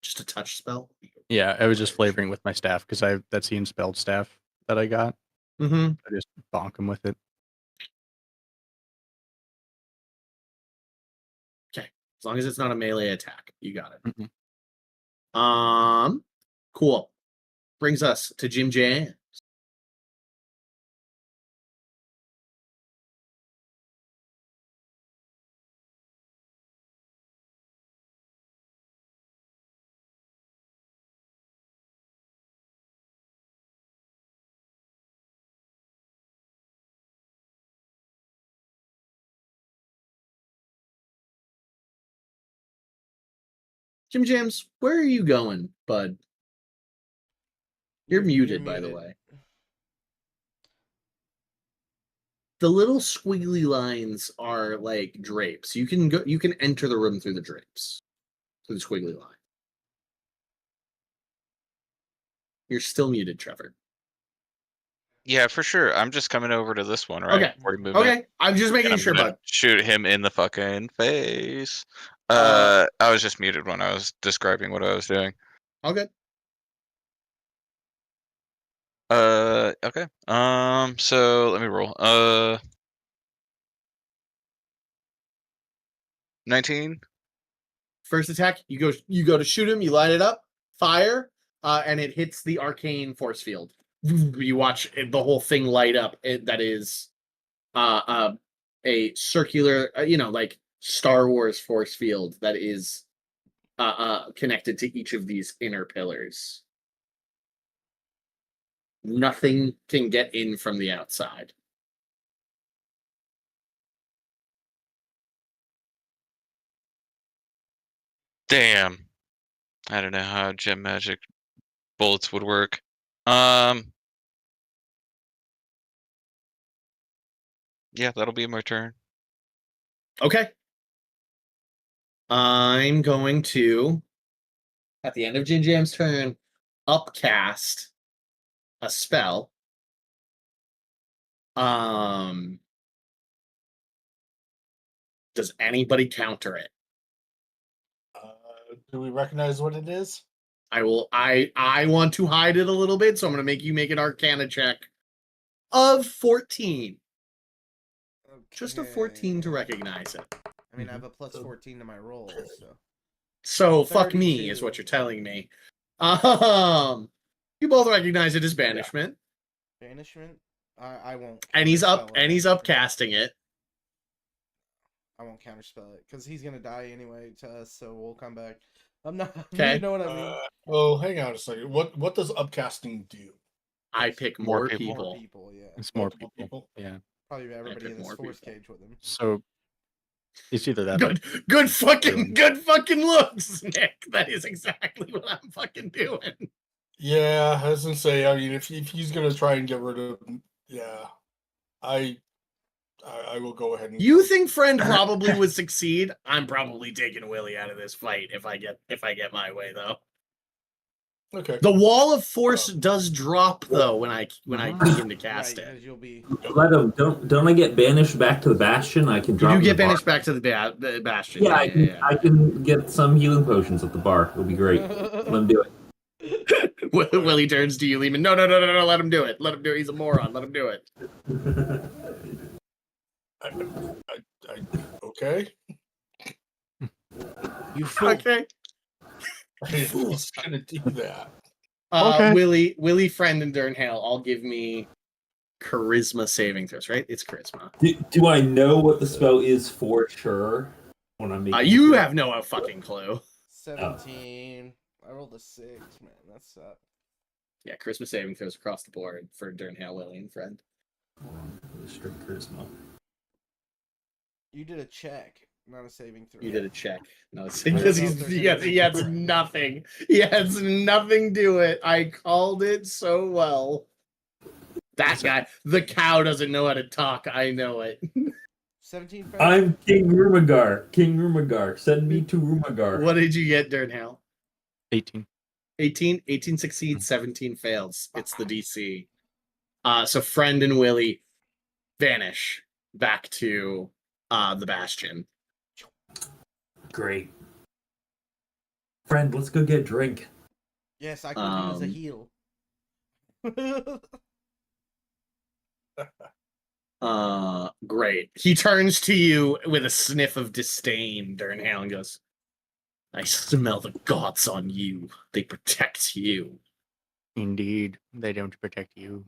Just a touch spell? Yeah, I was just flavoring with my staff because that's the unspelled staff that I got. Mm-hmm. I just bonk him with it. Okay. As long as it's not a melee attack. You got it. Mm-hmm. Cool. Brings us to Jim Jams. Jim Jams, where are you going, bud? You're muted, by the way. The little squiggly lines are like drapes. You can go. You can enter the room through the drapes, through the squiggly line. You're still muted, Trevor. Yeah, for sure. I'm just coming over to this one, right? Okay. Before you move in. Okay. I'm just making I'm sure, gonna bud. shoot him in the fucking face. I was just muted when I was describing what I was doing. Okay. Okay. So let me roll. 19. First attack, you go to shoot him, you light it up, fire, and it hits the arcane force field. You watch the whole thing light up. That is a circular, like Star Wars force field that is connected to each of these inner pillars. Nothing can get in from the outside. Damn. I don't know how gem magic bullets would work. Yeah, that'll be my turn. Okay. I'm going to, at the end of Jin Jam's turn, upcast a spell. Does anybody counter it? Do we recognize what it is? I will. I want to hide it a little bit, so I'm going to make you make an Arcana check of 14. Okay. Just a 14 to recognize it. I mean, I have a plus 14 to my roll, so. So fuck me 32. is what you're telling me. You both recognize it as banishment. Banishment? I won't. And he's counterspell it. upcasting it. I won't counterspell it because he's gonna die anyway to us, so we'll come back. I'm not. Okay. You know what I mean? Well, hang on a second. What does upcasting do? I pick More more people. people. More people, yeah. It's more Multiple people. Yeah. Probably everybody pick in this more force people. cage with him. So it's either that. Or Good fucking looks, Nick. That is exactly what I'm fucking doing. Yeah, I was gonna say. I mean, if he's gonna try and get rid of, yeah, I will go ahead and. You think friend probably would succeed? I'm probably taking Willie out of this fight if I get my way though. Okay. The wall of force does drop though when I begin to cast Right, it. because you'll be. Let him. Don't I get banished back to the bastion? I can You drop. do in get the bar. banished back to the bastion. Yeah, I can get some healing potions at the bar. It'll be great. Let him do it. Willie turns to you, Lehman. No, let him do it. Let him do it. He's a moron. Let him do it. Okay. You fool. Okay. He's gonna do that. Okay. Willie, friend, and Durnhale all give me charisma saving throws, right? It's charisma. Do I know what the spell is for sure when I'm making You have no fucking clue. 17. I rolled a 6, man. That sucked. Yeah, Christmas saving throws across the board for Durnhale, Lily, and friend. Strict charisma. You did a check, not a saving throw. You did a check. No, it's I don't because know if there's he anything- has nothing. He has nothing to it. I called it so well. That guy, the cow doesn't know how to talk. I know it. 17. I'm King Rumagar. King Rumagar. Send me to Rumagar. What did you get, Durnhale? 18. 18? 18 succeeds, 17 fails. It's the DC. So Friend and Willie vanish back to the Bastion. Great. Friend, let's go get a drink. Yes, I could use a heal. Great. He turns to you with a sniff of disdain, Durnhale, and goes, I smell the gods on you. They protect you. Indeed, they don't protect you.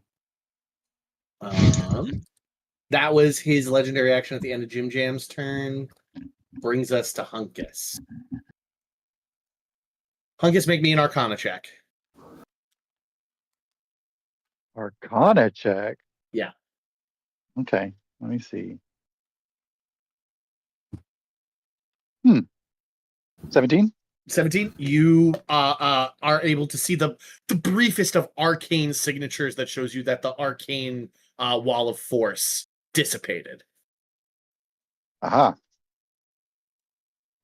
That was his legendary action at the end of Jim Jam's turn. Brings us to Hunkus. Hunkus, make me an Arcana check. Arcana check. Yeah. Okay, let me see. 17. 17. You are able to see the briefest of arcane signatures that shows you that the arcane wall of force dissipated. Aha.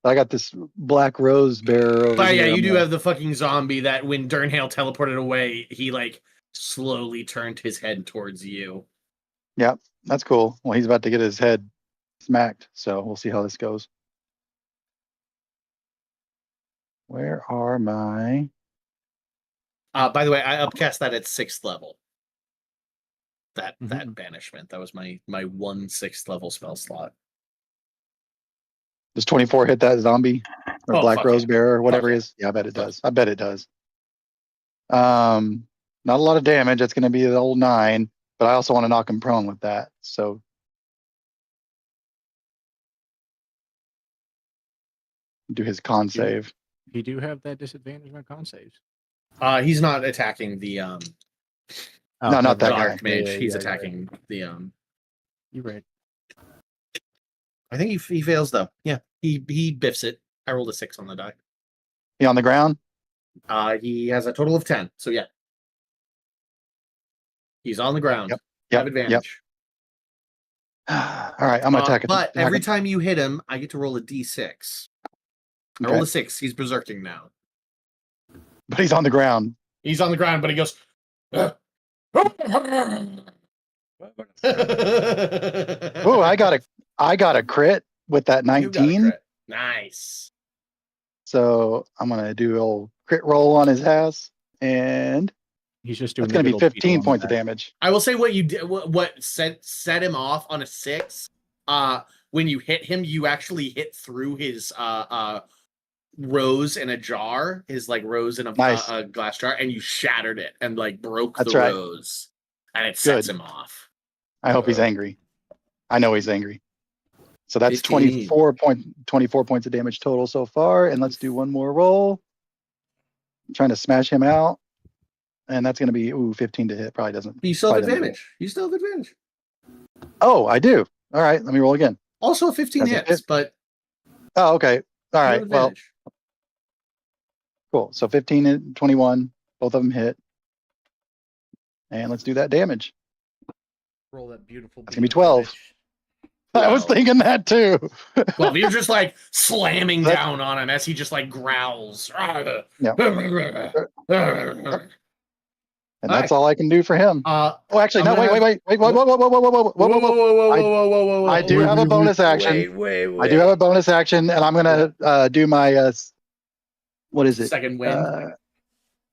I got this black rose bearer over But yeah, here. you do have the fucking zombie that when Durnhale teleported away, he like slowly turned his head towards you. Yep, that's cool. Well, he's about to get his head smacked, so we'll see how this goes. Where are my... By the way, I upcast that at 6th level. That banishment. That was my 1/6 level spell slot. Does 24 hit that zombie? Or Oh, black fuck rose yeah. bearer, whatever Fuck it is? Yeah, I bet it does. I bet it does. Not a lot of damage. That's going to be the old 9, but I also want to knock him prone with that. So do his con save. You do have that disadvantage on con saves. He's not attacking the No, not that guy. Archmage. He's attacking the You're right. I think he fails though. Yeah, he biffs it. I rolled a 6 on the die. He on the ground? He has a total of 10. So yeah, he's on the ground. Yep. You have advantage. All right, I'm gonna attack it. But every time you hit him, I get to roll a d6. I rolled a 6. He's berserking now. But he's on the ground. He's on the ground, but he goes. Oh, I got a crit with that You got a 19. crit. Nice. So I'm gonna do a old crit roll on his ass, and He's just doing. that's gonna the be good old 15 beetle on points the of back. damage. I will say what you did. What set him off on a 6. When you hit him, you actually hit through his rose in a jar. His like rose in a, Nice. a glass jar, and you shattered it and like broke That's the right. rose, and it sets Good. him off. I hope he's angry. I know he's angry. So that's 15. 24 points of damage total so far. And let's do one more roll. I'm trying to smash him out. And that's going to be 15 to hit. Probably doesn't. You still have probably doesn't hit. advantage. You still have advantage. Oh, I do. All right. Let me roll again. Also, 15 Does it hits, hit? but Oh, okay. All you have right. Well, advantage. cool. So 15 and 21. Both of them hit. And let's do that damage. Roll that beautiful. That's gonna be beautiful 12. bitch. I was Wow. thinking that too. Well, you're just like slamming That's- down on him as he just like growls. Yeah. Oh, And that's all I can do for him. Oh, Oh, actually, I'm no, gonna wait. Whoa. I do have a bonus action. Wait. I do have a bonus action, and I'm gonna do my what is it? Second wind.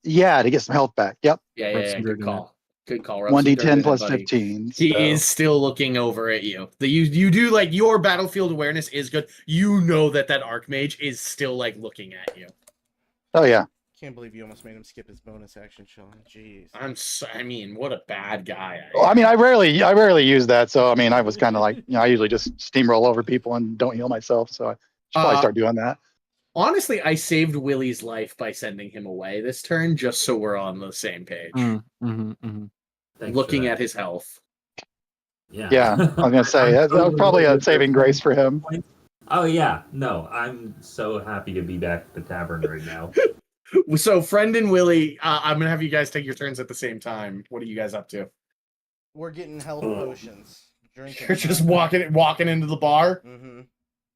Yeah, to get some health back. Yep, Yeah. Rub some dirt Good in call. Good call. Rub some dirt 1d10 in plus it, buddy. 15. He so- is still looking over at you. You do like your battlefield awareness is good. You know that Archmage is still like looking at you. Oh yeah. Can't believe you almost made him skip his bonus action, Sean. Jeez. I mean, what a bad guy. Well, I mean, I rarely use that, so I mean, I was kind of like, I usually just steamroll over people and don't heal myself. So I should probably start doing that. Honestly, I saved Willie's life by sending him away this turn, just so we're on the same page. Mm-hmm. Thanks for Looking that. at his health. Yeah, I was gonna say that was probably a saving grace for him. Oh yeah, no, I'm so happy to be back at the tavern right now. So, Friend and Willie, I'm gonna have you guys take your turns at the same time. What are you guys up to? We're getting health potions. Drinking. You're just walking into the bar. Mm-hmm.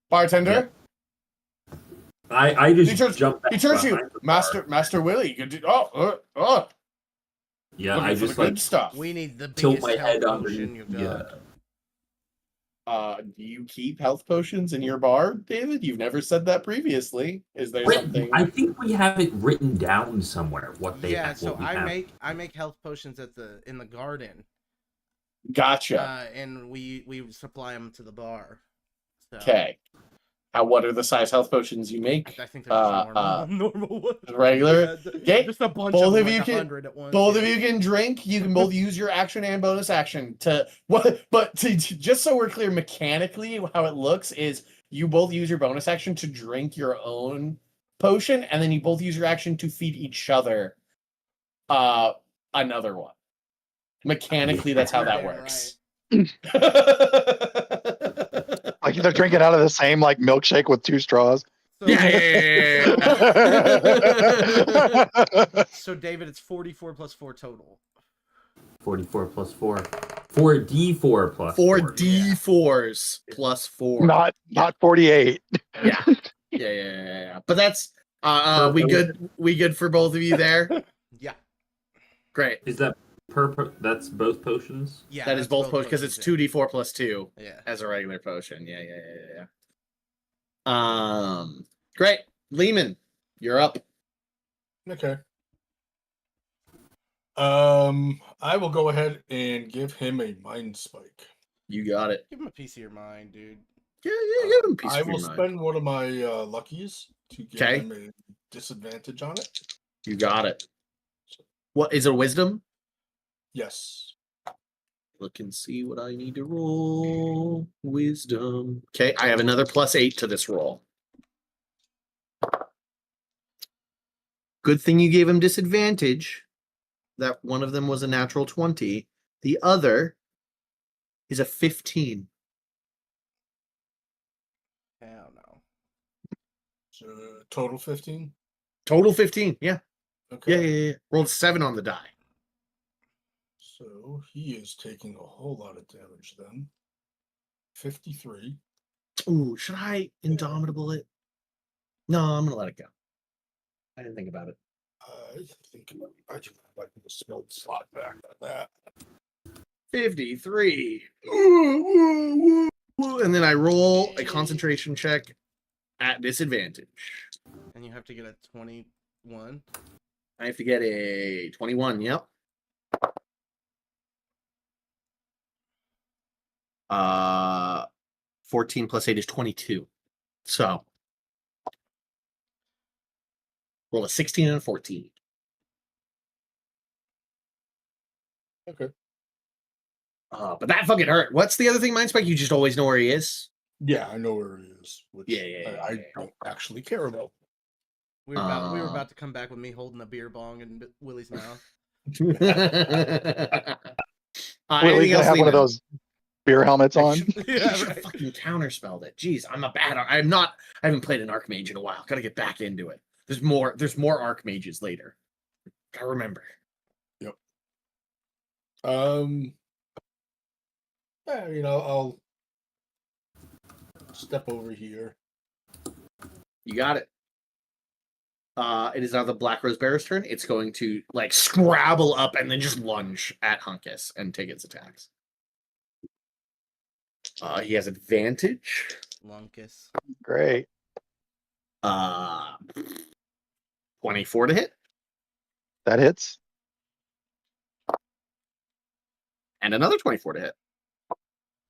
Bartender. I just He turns jumped. you, Master Willie. You can do. Yeah, Looking I for the just good like stuff. We need the tilt biggest my health head potion underneath. you got. Do you keep health potions in your bar, David? You've never said that previously. Is there something? I think we have it written down somewhere. What they Yeah, have, so what we I have. make health potions in the garden. Gotcha. And we supply them to the bar. So. Okay. What are the size health potions you make? I think they're just normal ones. Regular. Yeah, Okay. just a bunch Both of of them, you like can. 100 at once. Both of you can drink. You can both use your action and bonus action to what? But just so we're clear, mechanically, how it looks is you both use your bonus action to drink your own potion, and then you both use your action to feed each other another one. Mechanically, that's how that Damn works. Like they're drinking out of the same like milkshake with 2 straws. So, Yeah. So David, it's 44 plus 4 total. 44 plus 4. 4d4 plus 4. 4d4s plus 4. Not 48. Yeah. But that's we good for both of you there? Yeah. Great. Is that that's both potions? Yeah. That is both potions because it's 2d4 plus 2 Yeah. as a regular potion. Yeah. Great. Lehman, you're up. Okay. I will go ahead and give him a mind spike. You got it. Give him a piece of your mind, dude. Yeah, give him a piece I of your will mind. spend one of my luckies to give Okay. him a disadvantage on it. You got it. What is it? Wisdom? Yes. Look and see what I need to roll. Wisdom. Okay, I have another +8 to this roll. Good thing you gave him disadvantage. That one of them was a natural 20. The other is a 15. Hell no. So total 15. Total 15. Yeah. Okay. Yeah. Rolled 7 on the die. So he is taking a whole lot of damage then. 53. Ooh, should I Indomitable it? No, I'm gonna let it go. I didn't think about it. I think I just like to smell the slot back on that. 53. Ooh, and then I roll a concentration check at disadvantage. And you have to get a 21. I have to get a 21. Yep. 14 plus 8 is 22. So roll a 16 and a 14. Okay. But that fucking hurt. What's the other thing, Mind Spike? You just always know where he is? Yeah, I know where he is. Which Yeah. I don't actually care about. We were about to come back with me holding a beer bong in Willie's mouth. Willie's gonna have one of those beer helmets on. Yeah, should right. fucking counterspelled it. Jeez, I haven't played an Archmage in a while. Gotta get back into it. There's more Archmages later. Gotta remember. Yep. Yeah, I'll step over here. You got it. It is now the Black Rose Bear's turn. It's going to like scrabble up and then just lunge at Hunkus and take its attacks. He has advantage. Lunkus. Great. 24 to hit. That hits. And another 24 to hit.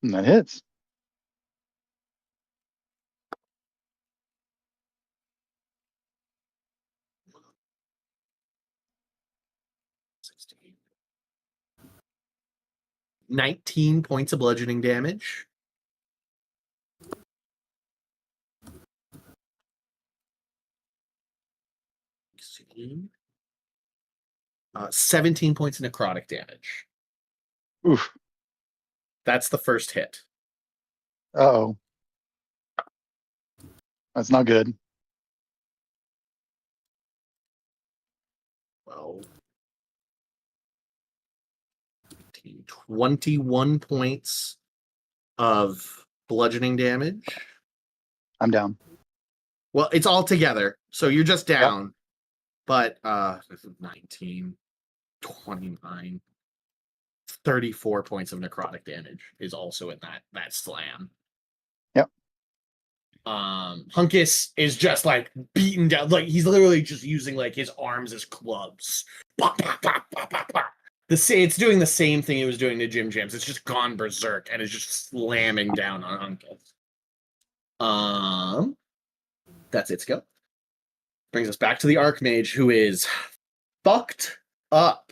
And that hits. $16. 19 points of bludgeoning damage. 17 points of necrotic damage. Oof. That's the first hit. Uh-oh. That's not good. Well, 21 points of bludgeoning damage. I'm down. Well, it's all together, so you're just down. But 19, 29, 34 points of necrotic damage is also in that slam. Yep. Hunkus is just like beaten down, like he's literally just using like his arms as clubs. Pop, pop, pop, pop, pop, pop. It's doing the same thing it was doing to Jim Jams. It's just gone berserk and is just slamming down on Hunkus. That's its go. Brings us back to the Archmage, who is fucked up.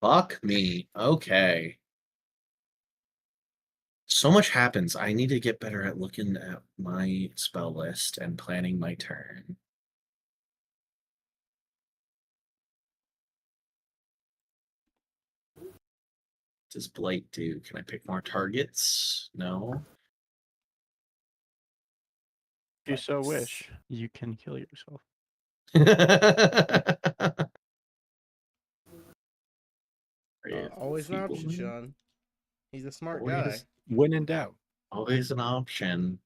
Fuck me. Okay. So much happens. I need to get better at looking at my spell list and planning my turn. What does Blight do? Can I pick more targets? No. If you so wish, you can kill yourself. Always an option, Sean. He's a smart guy. Always- When in doubt. Always an option.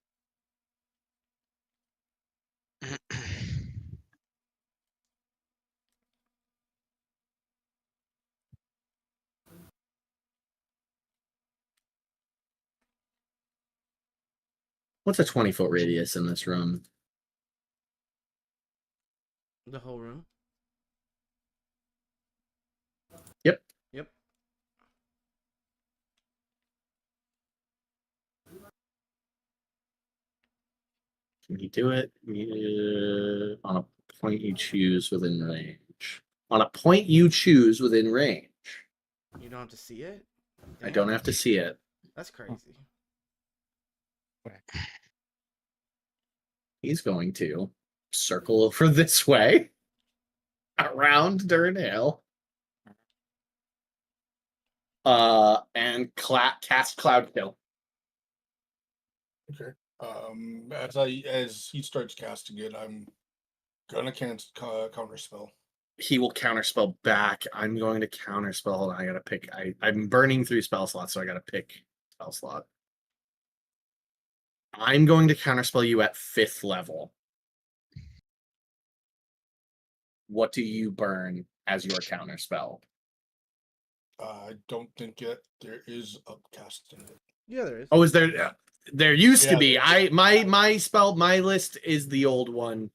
What's a 20-foot radius in this room? The whole room. Yep. Yep. Can you do it? On a point you choose within range. On a point you choose within range. You don't have to see it? I don't have to see it. That's crazy. He's going to circle over this way around Durnale. And cast Cloud Kill. Okay. As he starts casting it, I'm gonna counter spell. He will counterspell back. I'm going to counterspell. Hold on, I gotta pick. I'm burning through spell slots, so I gotta pick spell slot. I'm going to counterspell you at 5th level. What do you burn as your counterspell? I don't think yet there is upcasting it. Yeah, there is. Oh, is there? There used to Yeah, be. there is. My list is the old one.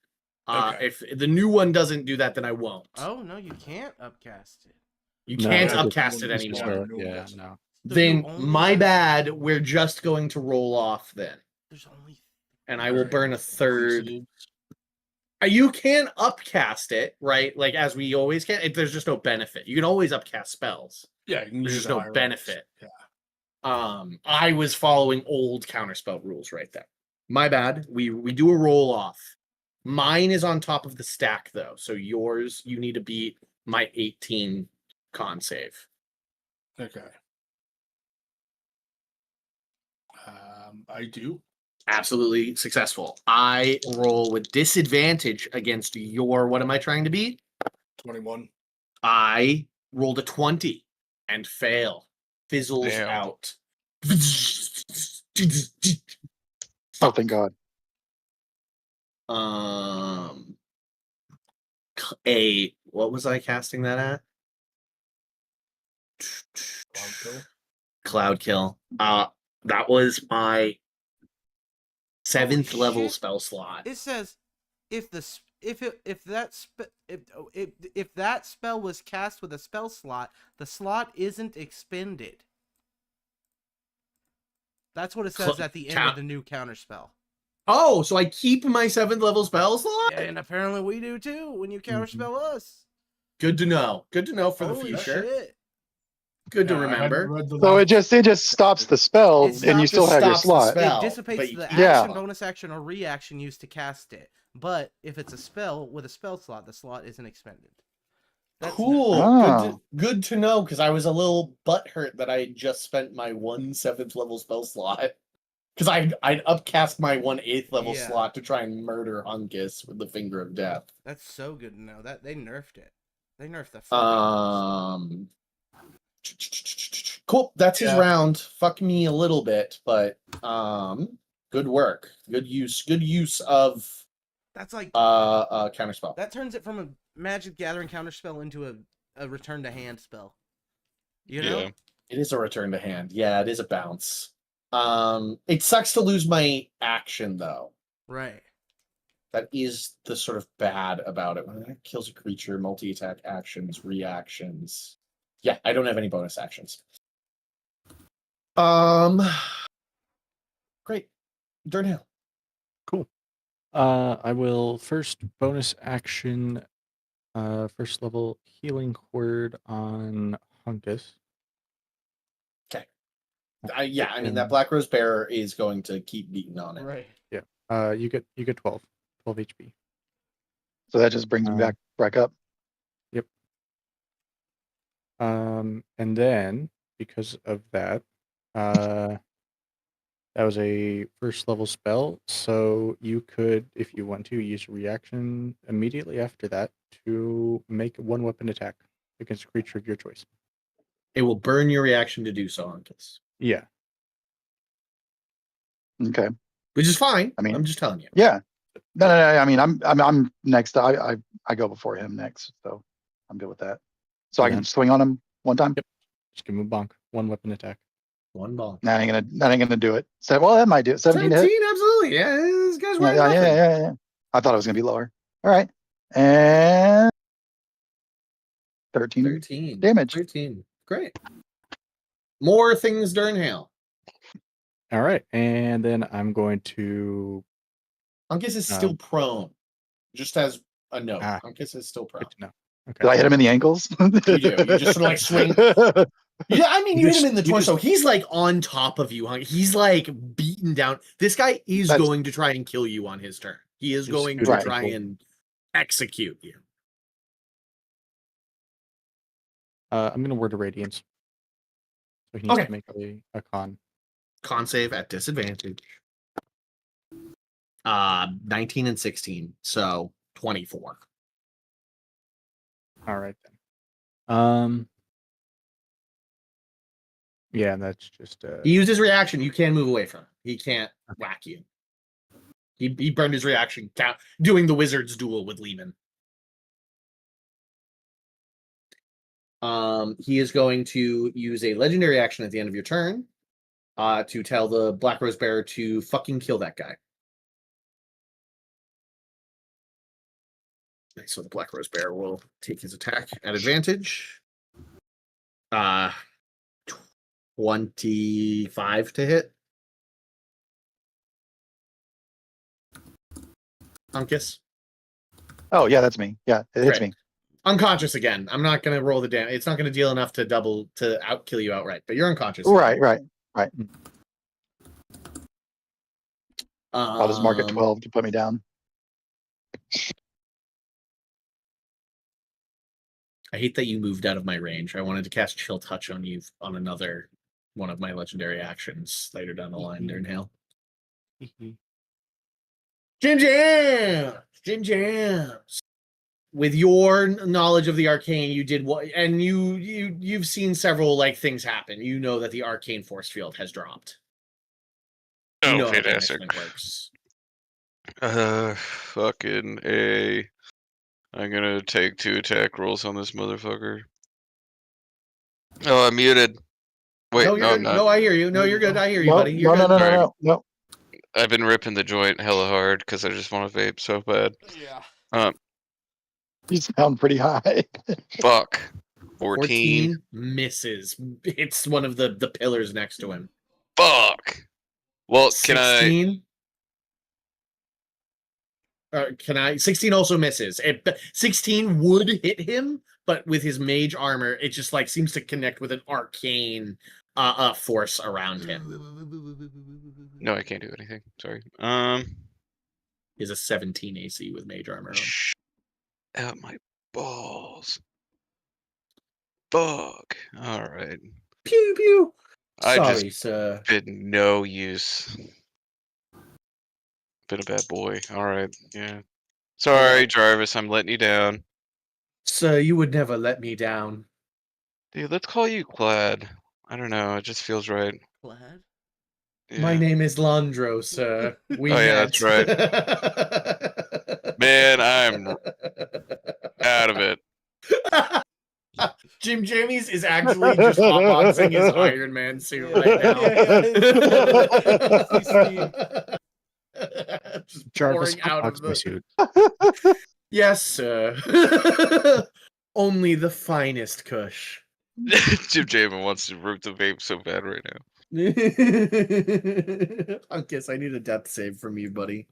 Okay. If the new one doesn't do that, then I won't. Oh no, you can't upcast it. You No, can't yeah, upcast it just anymore. start. Yeah, no. Then You only my have- bad. We're just going to roll off then, There's only and I will Alright. burn a third. Saves. You can upcast it, right? Like as we always can. There's just no benefit. You can always upcast spells. Yeah, you can There's use just no higher rolls. benefit. Yeah. I was following old counterspell rules right there. My bad. We do a roll off. Mine is on top of the stack though, so yours you need to beat my 18 con save. Okay. I do. Absolutely successful. I roll with disadvantage against your. What am I trying to beat? 21. I rolled a 20 and fail. Fizzles Damn. out. Oh, thank God. What was I casting that at? Cloud kill. Cloud Kill. That was my 7th level shit. spell slot. It says if that spell was cast with a spell slot, the slot isn't expended. That's what it says at the end of the new counter spell. Oh, so I keep my 7th level spell slot? And apparently we do too when you counter spell us. Good to know. Good to know for the Holy future. shit. Good to Yeah, I hadn't remember. read the So last- it just stops the spell, It and you stops- still just have your stops the slot. spell. It dissipates but you the keep- action, Yeah. bonus action, or reaction used to cast it. But if it's a spell with a spell slot, the slot isn't expended. That's Cool. Oh. Good to know, because I was a little butthurt that I had just spent my 1 7th level spell slot. Because I'd upcast my 1 8th level Yeah. slot to try and murder Hunkus with the Finger of Death. That's so good to know. That they nerfed it. They nerfed the fuck out of this. Cool. That's his Yeah. round. Fuck me a little bit, but good work. Good use of That's like counterspell. that turns it from a Magic Gathering counterspell into a return to hand spell. You know? Yeah. It is a return to hand. Yeah, it is a bounce. It sucks to lose my action though. Right. That is the sort of bad about it. When it kills a creature, multi-attack actions, reactions. Yeah, I don't have any bonus actions. Great. Durnhill. I will first bonus action first level healing word on Hunkus. Yeah, I mean that Black Rose Bearer is going to keep beating on it. Right. You get 12 HP. So that just brings me back up. And then because of that, that was a first level spell, so you could, if you want to, use reaction immediately after that to make a 1-weapon attack against a creature of your choice. It will burn your reaction to do so, Hunkus. Yeah. Okay. Which is fine. I mean- I'm just telling you. Yeah. No. I mean, I'm next. I go before him next, so I'm good with that. So I Yeah. can swing on him one time. Yep. Just give him a bonk. 1-weapon attack. One ball. That ain't gonna do it. So well, that might do it. 17 to hit. Absolutely. Yeah, this guy's wearing Yeah, nothing. yeah. I thought it was gonna be lower. All right, and 13 13 damage. 13. Great. More things Durnhill. All right, and then I'm going to Hunkus is still prone. Just as a note. Ah. Hunkus is still prone. good to know. Okay. Did I hit him in the ankles? You do. You just sort of like swing. Yeah, I mean, You you hit just- him in the you torso. He's like on top of you, Hunkus. He's like beaten down. This guy is That's- going to try and kill you on his turn. He is Just going to scoot try people. and execute you. I'm going to word of radiance. So he needs Okay. to make a con. Con save at disadvantage. 19 and 16, so 24. All right then. Yeah, that's just He used his reaction. You can move away from him. He can't whack you. He burned his reaction doing the wizard's duel with Lehman. He is going to use a legendary action at the end of your turn to tell the Black Rose Bearer to fucking kill that guy. So the Black Rose Bearer will take his attack at advantage. 25 to hit. Hunkus. Oh yeah, that's me. Yeah, it hits Great. me. Unconscious again. I'm not going to roll the damage. It's not going to deal enough to kill you outright, but you're unconscious. Right. I'll just mark it Um, 12 to put me down. I hate that you moved out of my range. I wanted to cast Chill Touch on you on another one of my legendary actions later down the line, Durnhill. Jim Jams. With your knowledge of the arcane, you did what, and you've seen several like things happen. You know that the arcane force field has dropped. You know Oh, how fantastic. banishment works. Fucking A. I'm gonna take 2 attack rolls on this motherfucker. Oh, I'm muted. Wait, no, no, you're I'm good. not. No, I hear you. No, you're good. I hear you, No, buddy. You're no, good. no. I've been ripping the joint hella hard because I just want to vape so bad. Yeah. You sound pretty high. Fuck. 14. 14 misses. It's one of the pillars next to him. Fuck. Well, can I? 16. Can I? 16 also misses. 16 would hit him, but with his mage armor, it just like seems to connect with an arcane force around him. No, I can't do anything. Sorry. He has a 17 AC with mage armor on. Out my balls. Fuck. All right. Pew pew. I Sorry, just sir. been no use. Been a bad boy. All right. Yeah. Sorry, Jarvis. I'm letting you down. Sir, you would never let me down. Dude, let's call you Glad. I don't know. It just feels right. Glad? Yeah. My name is Landro, sir. We Oh, yeah, met. that's right. Man, I'm out of it. Jim Jammies is actually just hotboxing his Iron Man suit right now. Just Jarvis, pouring out of hotbox my the suit. Yes, sir. Only the finest kush. Jim Jamin wants to root the vape so bad right now. Hunkus, I need a death save from you, buddy.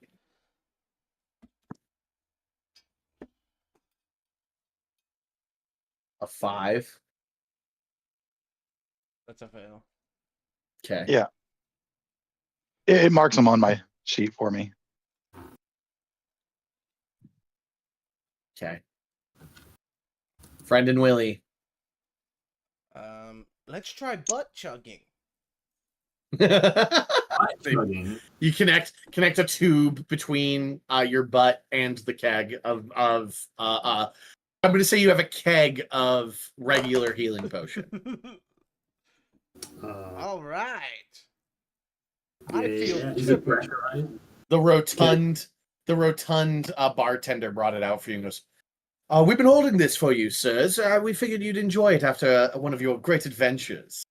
A 5. That's a fail. Okay. Yeah. It marks them on my sheet for me. Okay. Friend and Willie. Let's try butt chugging. You connect a tube between your butt and the keg of I'm gonna say you have a keg of regular healing potion. All right. Yeah, is it pressurized? The rotund bartender brought it out for you and goes, we've been holding this for you, sirs. We figured you'd enjoy it after one of your great adventures.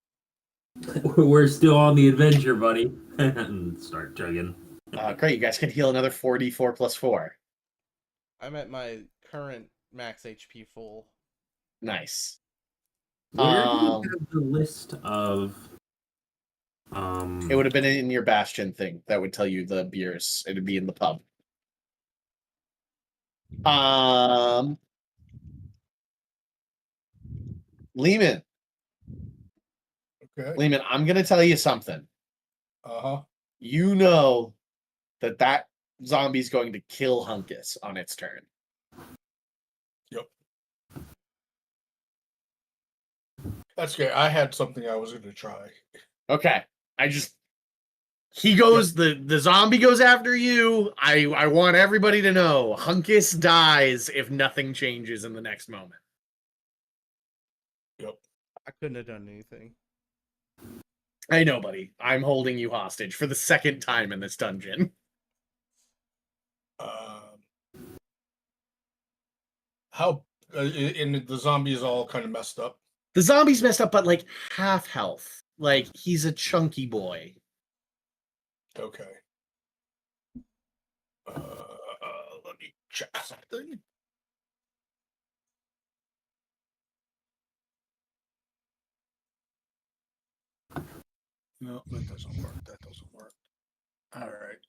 We're still on the adventure, buddy. Start chugging. Great, you guys can heal another 4d4 plus 4. I'm at my current max HP full. Nice. Where do you have the list of It would have been in your Bastion thing that would tell you the beers. It would be in the pub. Lehman. Okay. Lehman, I'm gonna tell you something. Uh-huh. You know that zombie's going to kill Hunkus on its turn. Yep. That's okay. I had something I was gonna try. Okay. The zombie goes after you. I want everybody to know Hunkus dies if nothing changes in the next moment. Yep. I couldn't have done anything. I know, buddy. I'm holding you hostage for the second time in this dungeon. How and the zombie is all kind of messed up. The zombie's messed up, but like half health. Like he's a chunky boy. Okay. Let me check something. No, that doesn't work. That doesn't work. All right.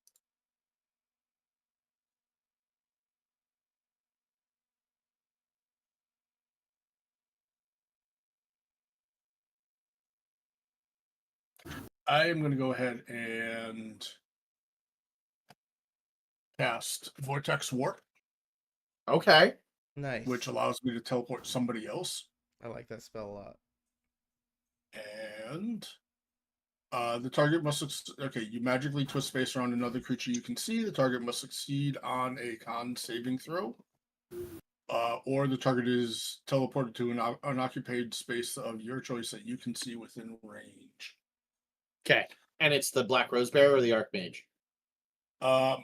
I am going to go ahead and cast Vortex Warp, Okay. Nice. which allows me to teleport somebody else. I like that spell a lot. And the target must you magically twist space around another creature you can see. The target must succeed on a con saving throw. Or the target is teleported to an unoccupied space of your choice that you can see within range. Okay. And it's the Black Rose Bear or the Archmage? I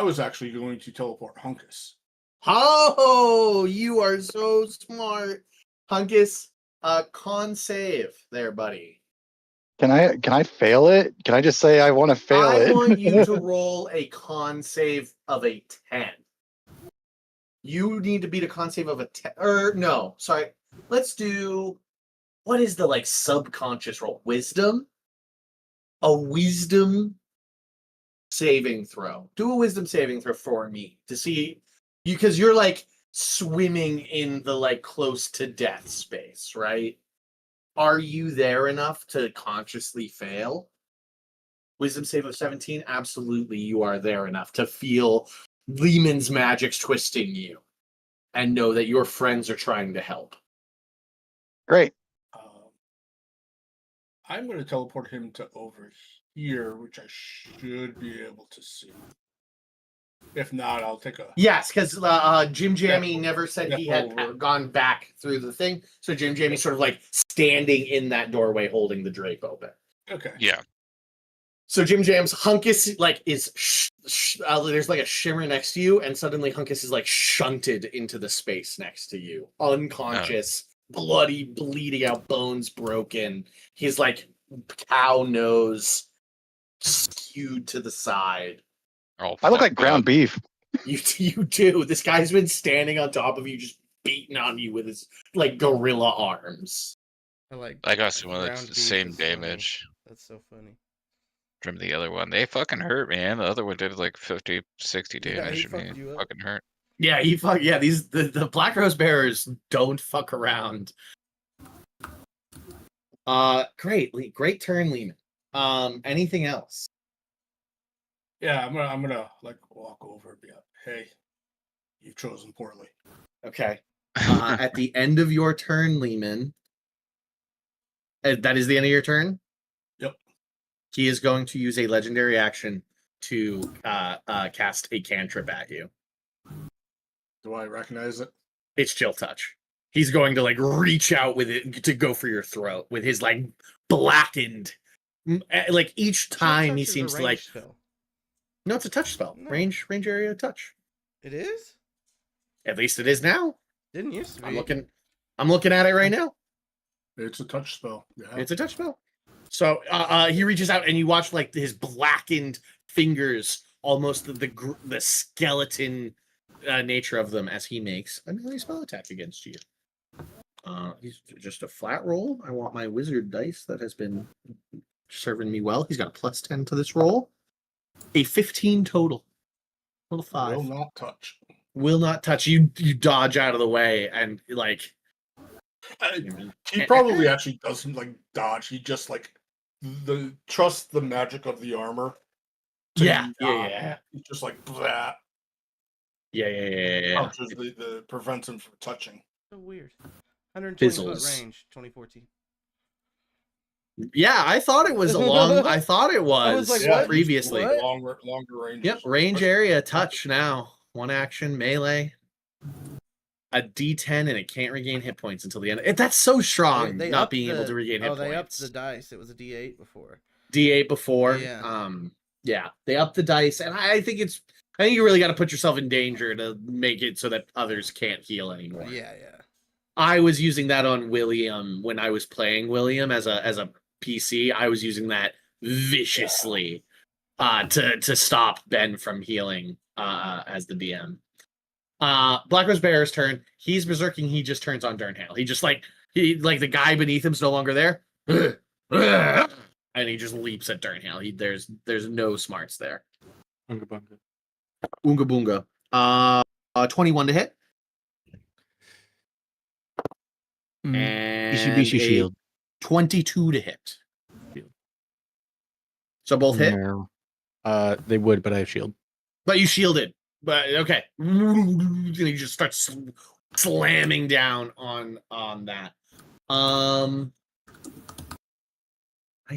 was actually going to teleport Hunkus. Oh, you are so smart. Hunkus, con save there, buddy. Can I fail it? Can I just say I want to fail it? I want you to roll a con save of a 10. You need to beat a con save of a 10. Or no, sorry. Let's do, what is the like subconscious roll? Wisdom? A wisdom saving throw. Do a wisdom saving throw for me to see, because you're like, swimming in the like close to death space, right? Are you there enough to consciously fail? Wisdom save of 17? Absolutely, you are there enough to feel Lehman's magic's twisting you and know that your friends are trying to help. Great. I'm going to teleport him to over here, which I should be able to see. If not, I'll take a... Yes, because Jim Jammy never said he had over. gone back through the thing. So Jim Jammy's sort of like standing in that doorway holding the drape open. Okay. Yeah. So Jim Jam's Hunkus like is there's like a shimmer next to you, and suddenly Hunkus is like shunted into the space next to you, unconscious, bloody, bleeding out, bones broken. He's like cow nose skewed to the side. Oh, I look like fucked ground up. beef. You do. This guy's been standing on top of you, just beating on you with his like gorilla arms. I got some of ground the beef same is funny. damage That's so funny. from the other one. They fucking hurt, man. The other one did like 50, 60 Yeah, damage he to me. fucked you up. Fucking hurt. Yeah, the Black Rose Bearers don't fuck around. Great turn, Lehman. Anything else? Yeah, I'm gonna like walk over and be like, hey, you've chosen poorly. Okay. At the end of your turn, Lehman. That is the end of your turn? Yep. He is going to use a legendary action to cast a cantrip at you. Do I recognize it? It's Chill Touch. He's going to like reach out with it to go for your throat with his like blackened. Like each time he seems to like. Spell. No, it's a touch spell. No. Range area touch. It is? At least it is now. Didn't used to be. I'm looking at it right now. It's a touch spell. Yeah. It's a touch spell. So he reaches out and you watch like his blackened fingers, almost the skeleton nature of them as he makes a melee spell attack against you. He's just a flat roll. I want my wizard dice that has been serving me well. He's got a +10 to this roll. A 15 total. Total 5. Will not touch. Will not touch. You dodge out of the way and like He probably actually doesn't like dodge. He just like trust the magic of the armor. Yeah. He's just like blah. Yeah. Punches the prevents him from touching. So weird. 120 foot Fizzles. range, 2014. Yeah, I thought it was along. I thought it I was, was like, what? previously. What? Longer range. Yep, range area touch now. One action melee. A D10 and it can't regain hit points until the end. That's so strong. They not upped being able to regain hit Oh, points. they upped the dice. It was a D8 before. D8 before. Yeah. Yeah, they upped the dice, and I think you really got to put yourself in danger to make it so that others can't heal anymore. Yeah. I was using that on William when I was playing William as a PC. I was using that viciously to stop Ben from healing as the DM. Black Rose Bear's turn. He's berserking. He just turns on Durnhale. He just like the guy beneath him's no longer there, and he just leaps at Durnhale. There's no smarts there. Unga bunga. Oonga boonga. 21 to hit. And Bishy a shield. 22 to hit. So both hit, No. They would, but I have shield. but you shielded. But okay, and you just start slamming down on that. I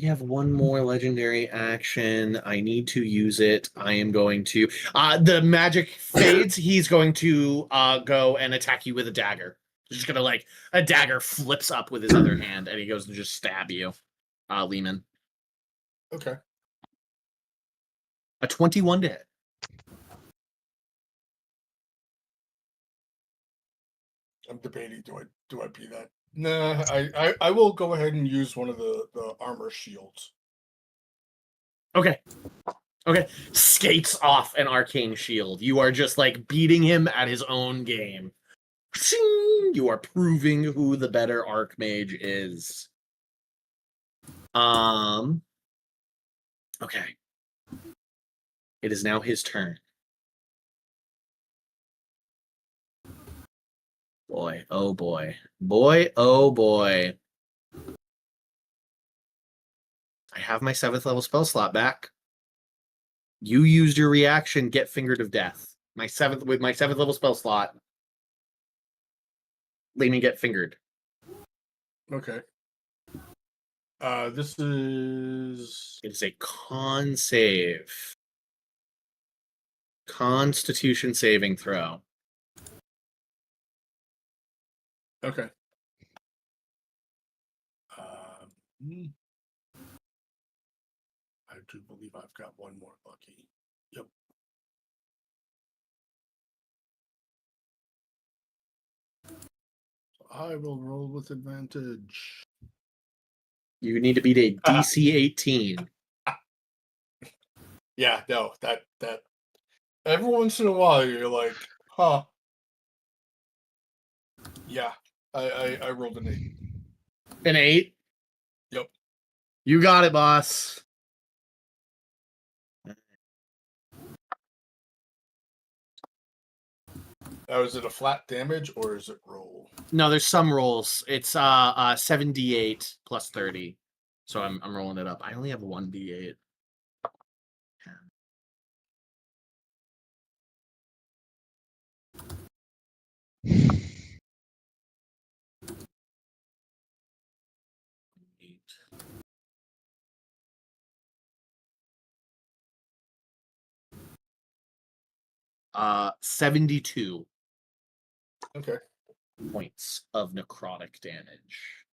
have one more legendary action. I need to use it. I am going to. The magic fades. He's going to go and attack you with a dagger. He's just gonna like a dagger flips up with his other hand, and he goes to just stab you, Lehman. Okay. A 21 to hit. I'm debating. Do I be that? Nah. I will go ahead and use one of the armor shields. Okay. Skates off an arcane shield. You are just like beating him at his own game. You are proving who the better archmage is. Okay. It is now his turn. Boy, oh boy. Boy, oh boy. I have my 7th level spell slot back. You used your reaction, get fingered of death. My 7th level spell slot. Let me get fingered. Okay. This is It is a con save. Constitution saving throw. okay. Um, I do believe I've got one more lucky. Yep. I will roll with advantage. You need to beat a DC 18. Yeah, no, that every once in a while you're like, huh. Yeah. I rolled an 8. An 8? Yep. You got it, boss. Now is it a flat damage or is it roll? No, there's some rolls. It's 7d8 plus 30. So I'm rolling it up. I only have 1d8. Uh, 72 Okay. points of necrotic damage.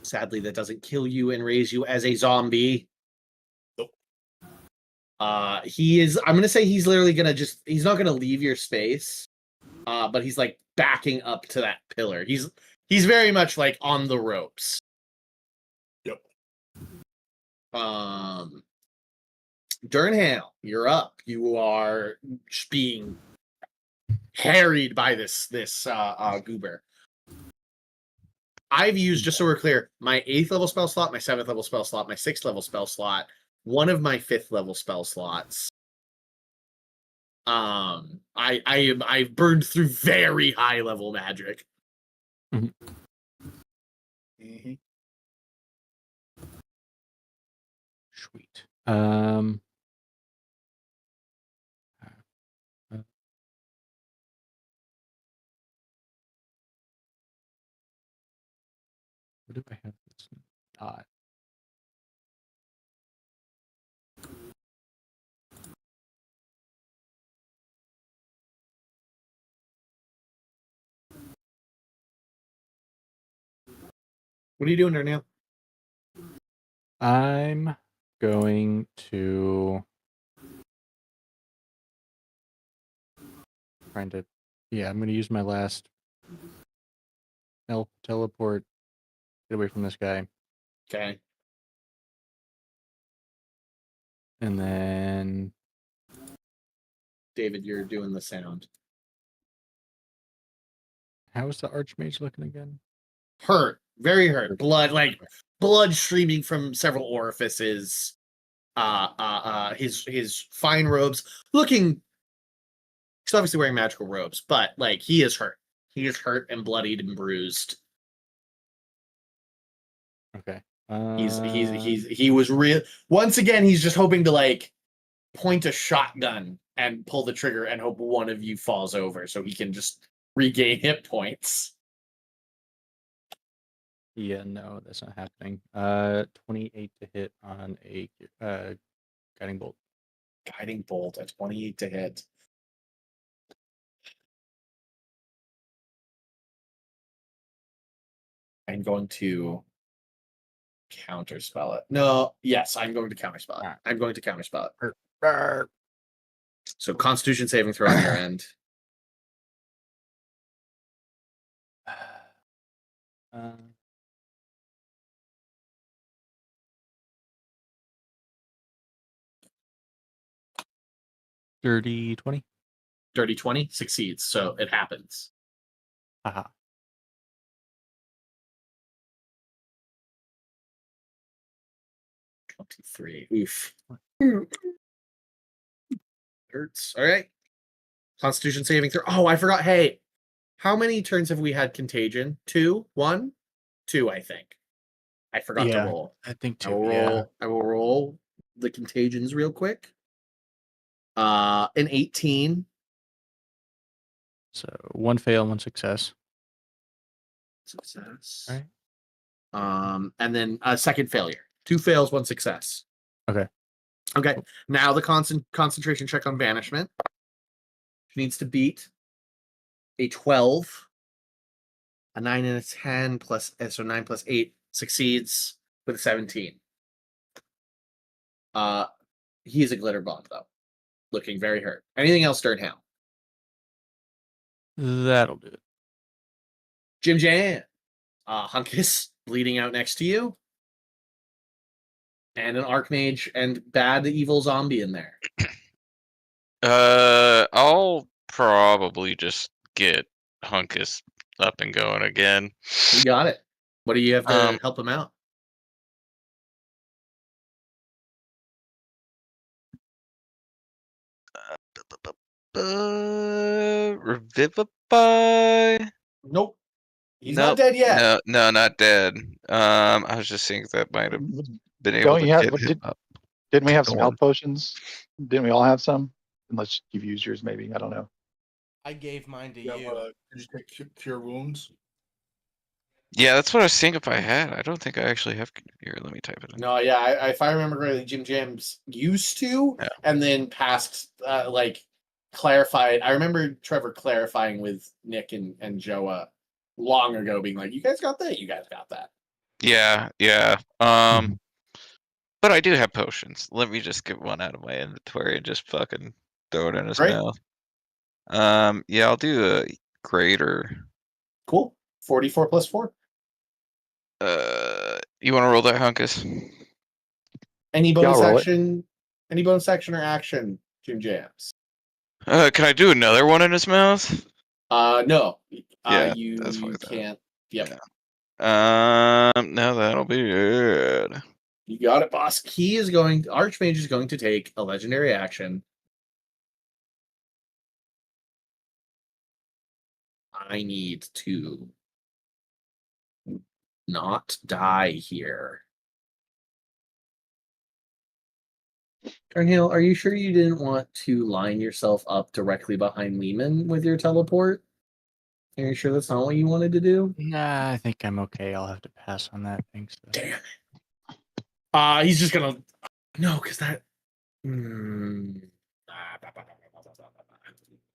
Sadly, that doesn't kill you and raise you as a zombie. Nope. He is. I'm gonna say he's literally gonna just. He's not gonna leave your space. But he's like backing up to that pillar. He's very much like on the ropes. Yep. Durnhale, you're up. You are just being harried by this goober. I've used, just so we're clear, my 8th level spell slot, my 7th level spell slot, my 6th level spell slot, one of my 5th level spell slots. I've burned through very high level magic. Mm-hmm. Sweet. What do I have that's not? What are you doing there now? I'm going to I'm going to use my last elf teleport. Get away from this guy. Okay. And then David, you're doing the sound. how is the archmage looking again? Hurt. Very hurt. Blood streaming from several orifices. His fine robes looking. He's obviously wearing magical robes, but like he is hurt. He is hurt and bloodied and bruised. Okay. He was real. Once again, he's just hoping to like point a shotgun and pull the trigger and hope one of you falls over so he can just regain hit points. Yeah, no, that's not happening. 28 to hit on a guiding bolt. Guiding bolt at 28 to hit. I'm going to counterspell it. No, yes, I'm going to counterspell it. Right. I'm going to counterspell it. So Constitution saving throw on your end. 30-20. Dirty 20 succeeds, so it happens. Haha. Oof. Hurts. All right. Constitution saving throw. Oh, I forgot. Hey, how many turns have we had contagion? 2? 1? 2, I think. I forgot to Yeah, roll. I think I will too. roll. Yeah. I will roll the contagions real quick. An 18. So 1 fail, 1 success. Success. All right. And then a second failure. 2 fails, 1 success. Okay. Okay. Now the concentration check on banishment. She needs to beat a 12, a 9 and a 10 plus, so 9 plus 8 succeeds with a 17. He's a glitter bomb though, looking very hurt. Anything else, Sternhale? That'll do it. Jim Jan, Hunkus bleeding out next to you, and an Archmage and bad evil zombie in there. I'll probably just get Hunkus up and going again. You got it. What do you have to help him out? Revivify? Nope. He's Nope. not dead yet. No, not dead. I was just thinking that might have been able Don't to you have? get him up. Didn't we have some Go health on. potions? Didn't we all have some? Unless you've used yours, maybe. I don't know. I gave mine to You have, you. did you take cure wounds? Yeah, that's what I was thinking if I had. I don't think I actually have. Here, let me type it in. No, yeah, if I remember correctly, Jim Jams used to, Yeah. and then passed, clarified. I remember Trevor clarifying with Nick and Joa long ago, being like, "You guys got that? You guys got that?" Yeah. But I do have potions. Let me just get one out of my inventory and just fucking throw it in his Great. mouth. Yeah, I'll do a greater. Cool. 44 plus 4. You want to roll that, Hunkus? Any bonus roll it. action? Any bonus action or action, Jim Jams? Can I do another one in his mouth? No. Yeah, You that's what I thought. can't. Yep. No, that'll be good. You got it, boss. Archmage is going to take a legendary action. I need to not die here. Darnhill, are you sure you didn't want to line yourself up directly behind Lehman with your teleport? Are you sure that's not what you wanted to do? Nah, I think I'm okay. I'll have to pass on that. Thanks. Damn it. He's just gonna because that.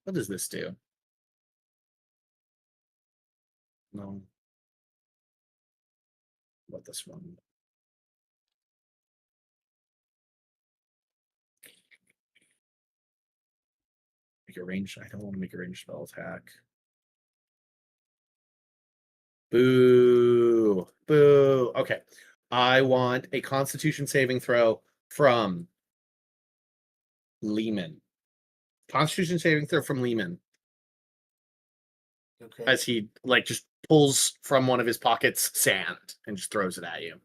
What does this do? No. What this one? Make a range. I don't want to make a range spell attack. Boo. Boo. Okay. I want a Constitution saving throw from Lehman. Constitution saving throw from Lehman. Okay. As he just pulls from one of his pockets sand and just throws it at you.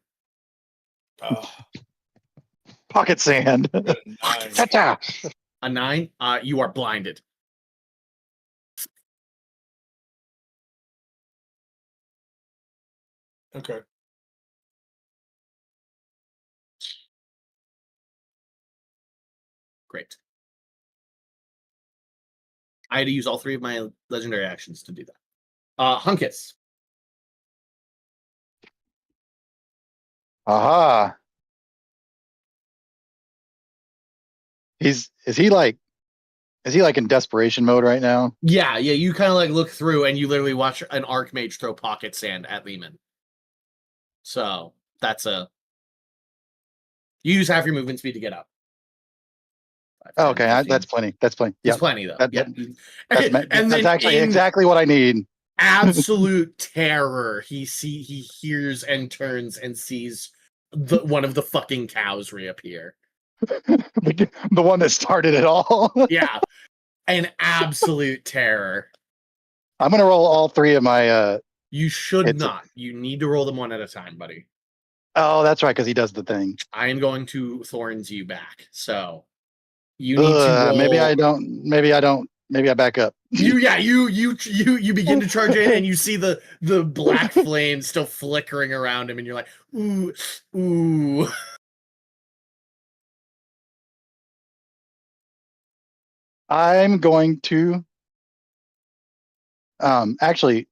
Pocket sand. Nice. Ta-ta! A 9. You are blinded. Okay. Great. I had to use all 3 of my legendary actions to do that. Hunkus. Aha. Is he in desperation mode right now? Yeah. You kind of look through and you literally watch an Archmage throw pocket sand at Lehman. So that's you use half your movement speed to get up. 5, 10, Okay, 15. that's plenty. That's plenty. It's Yeah, plenty though. that's actually exactly what I need. Absolute terror. He hears and turns and sees one of the fucking cows reappear. The one that started it all. Yeah, an absolute terror. I'm gonna roll all 3 of my. You should not. You need to roll them one at a time, buddy. Oh, that's right, because he does the thing. I am going to thorns you back. So You need to roll. Maybe I don't. Maybe I don't. Maybe I back up. You begin to charge in, and you see the black flame still flickering around him, and you're like, ooh, ooh. I'm going to actually.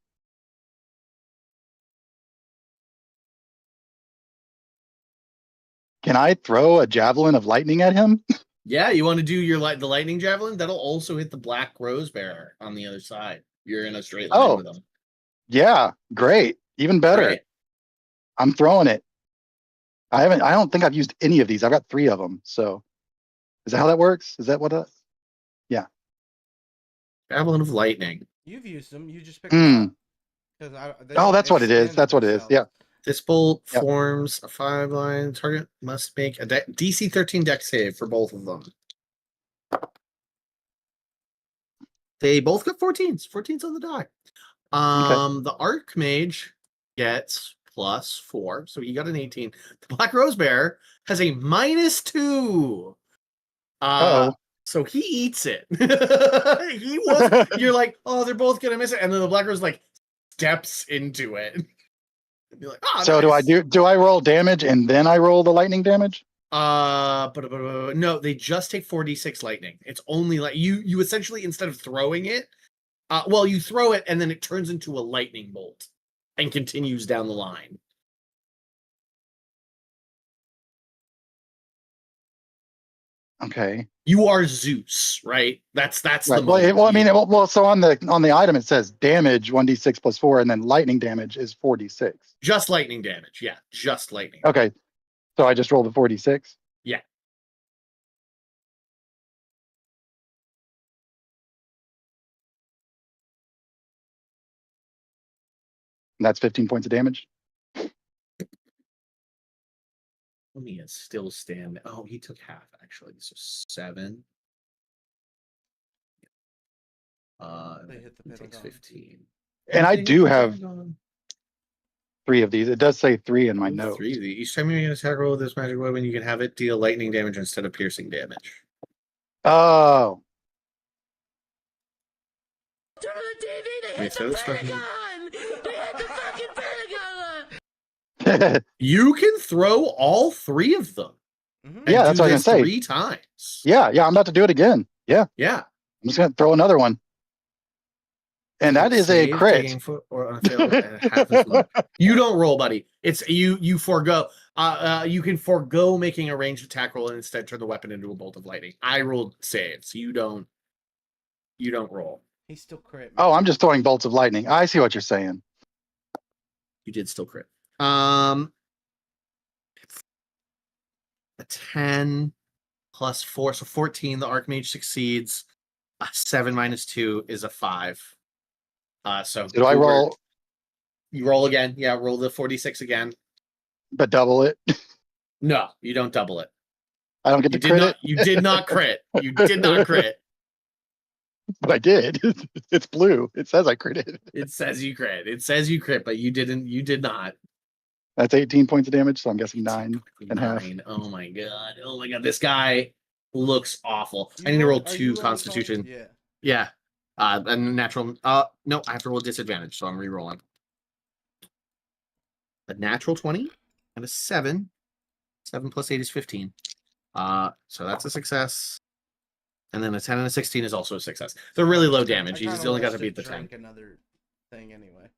Can I throw a javelin of lightning at him? Yeah, you want to do the lightning javelin? That'll also hit the black rose bearer on the other side. You're in a straight line with them. Yeah, great. Even better. Great. I'm throwing it. I don't think I've used any of these. I've got 3 of them. So is that how that works? Is that what yeah. Javelin of lightning. You've used them. You just picked them up. Oh, that's what it is. That's what it is. Yeah. This bolt forms a 5-line target. Must make a DC 13 deck save for both of them. They both got 14s. 14s on the die. The Archmage gets +4, so he got an 18. The Black Rose Bear has a -2. So he eats it. You're like, oh, they're both gonna miss it, and then the Black Rose like steps into it. You're like, oh, so nice. do I roll damage and then I roll the lightning damage? No, they just take 4d6 lightning. It's only like you essentially, instead of throwing it, you throw it and then it turns into a lightning bolt and continues down the line. Okay. You are Zeus, right? That's Right. the So on the item it says damage 1d6 + 4, and then lightning damage is 4d6. Just lightning damage, yeah, just lightning. Okay, so I just rolled the 4d6. Yeah. And that's 15 points of damage. He is still stand. Oh, he took half actually, so 7. They hit the he takes Pentagon. 15. And I do have 3 of these. It does say 3 in my notes. 3 of these. Each time you get an attack roll with this magic weapon, you can have it deal lightning damage instead of piercing damage. Oh. Turn on the TV, they Wait, hit so the this fucking- Pentagon! They hit the fucking Pentagon! You can throw all 3 of them. Mhm. Yeah, and that's do what I was this gonna say. 3 times. Yeah, I'm about to do it again. Yeah, Yeah. I'm just gonna throw another one. And that is a Save, crit. taking or on a fail, half as much. You don't roll, buddy. It's you forego. You can forego making a ranged attack roll and instead turn the weapon into a bolt of lightning. I rolled save, so you don't roll. He still crit. Oh, I'm just throwing bolts of lightning. I see what you're saying. You did still crit. A 10 + 4, so 14. The Archmage succeeds. A 7 - 2 is a 5. So Do I roll, You roll again. Yeah, roll the 46 again. but double it? No, you don't double it. I don't get to crit it, You did not crit. You did not crit. but I did. It's blue. It says I critted. It says you crit. It says you crit, but you didn't. You did not. That's 18 points of damage, so I'm guessing 9 and a half. 9. Oh my god. Oh my god. This guy looks awful. You I need to roll are 2 you rolling Constitution. twice? Yeah. Yeah. A natural. No, I have to roll disadvantage, so I'm re-rolling. A natural 20 and a 7. 7 + 8 is 15. So that's a success. And then a 10 and a 16 is also a success. They're really low damage. I He's kinda only got wish to beat the drank 10. Another thing anyway.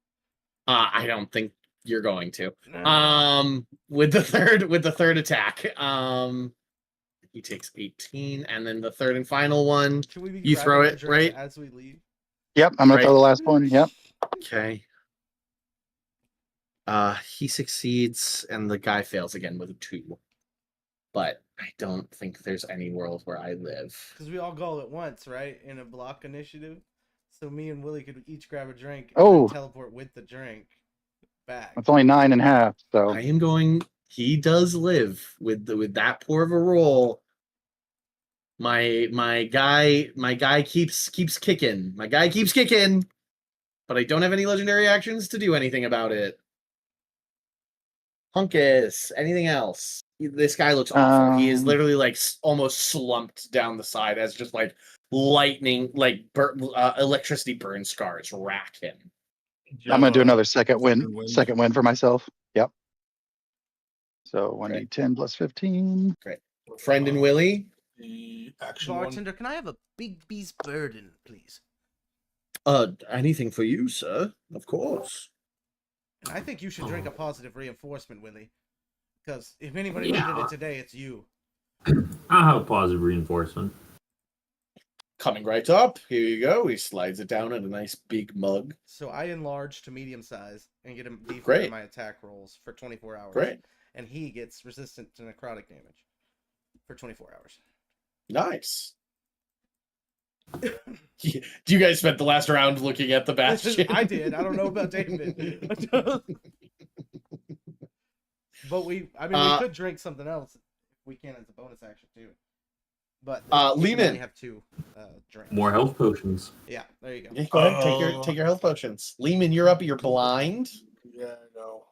I don't think you're going to. No. With the third attack, he takes 18, and then the third and final one. Should we be You throw grabbing our it, drinks right? as we leave? Yep, I'm gonna Right. throw the last one. Yep. Okay. He succeeds, and the guy fails again with a 2. But I don't think there's any world where I live. Because we all go at once, right? In a block initiative. So me and Willie could each grab a drink and Oh. then teleport with the drink back. It's only 9 and a half. So I am going. He does live with that poor of a roll. My guy keeps kicking. My guy keeps kicking, but I don't have any legendary actions to do anything about it. Hunkus, anything else? This guy looks awful. He is Um, literally like almost slumped down the side as just like lightning, like electricity burn scars rack him. I'm gonna do another second second win. win? Second win for myself. Yep. So Okay. 1d10 plus 15. Friend and Willie. The action one. Bartender, can I have a big beast burden, please? Anything for you, sir? Of course. And I think you should drink a positive reinforcement, Willie. Because if anybody needed it today, it's you. I'll have positive reinforcement. Coming right up. Here you go. He slides it down in a nice big mug. So I enlarge to medium size and get him default Great. in my attack rolls for 24 hours. Great. And he gets resistant to necrotic damage for 24 hours. Nice. Do you guys spent the last round looking at the bastion? I did. I don't know about David. But we could drink something else if we can as a bonus action too. But we can only have 2 drinks. More health potions. Yeah, there you go. Yeah, go ahead. Take your health potions. Lehman, you're up. You're blind. Yeah, I know.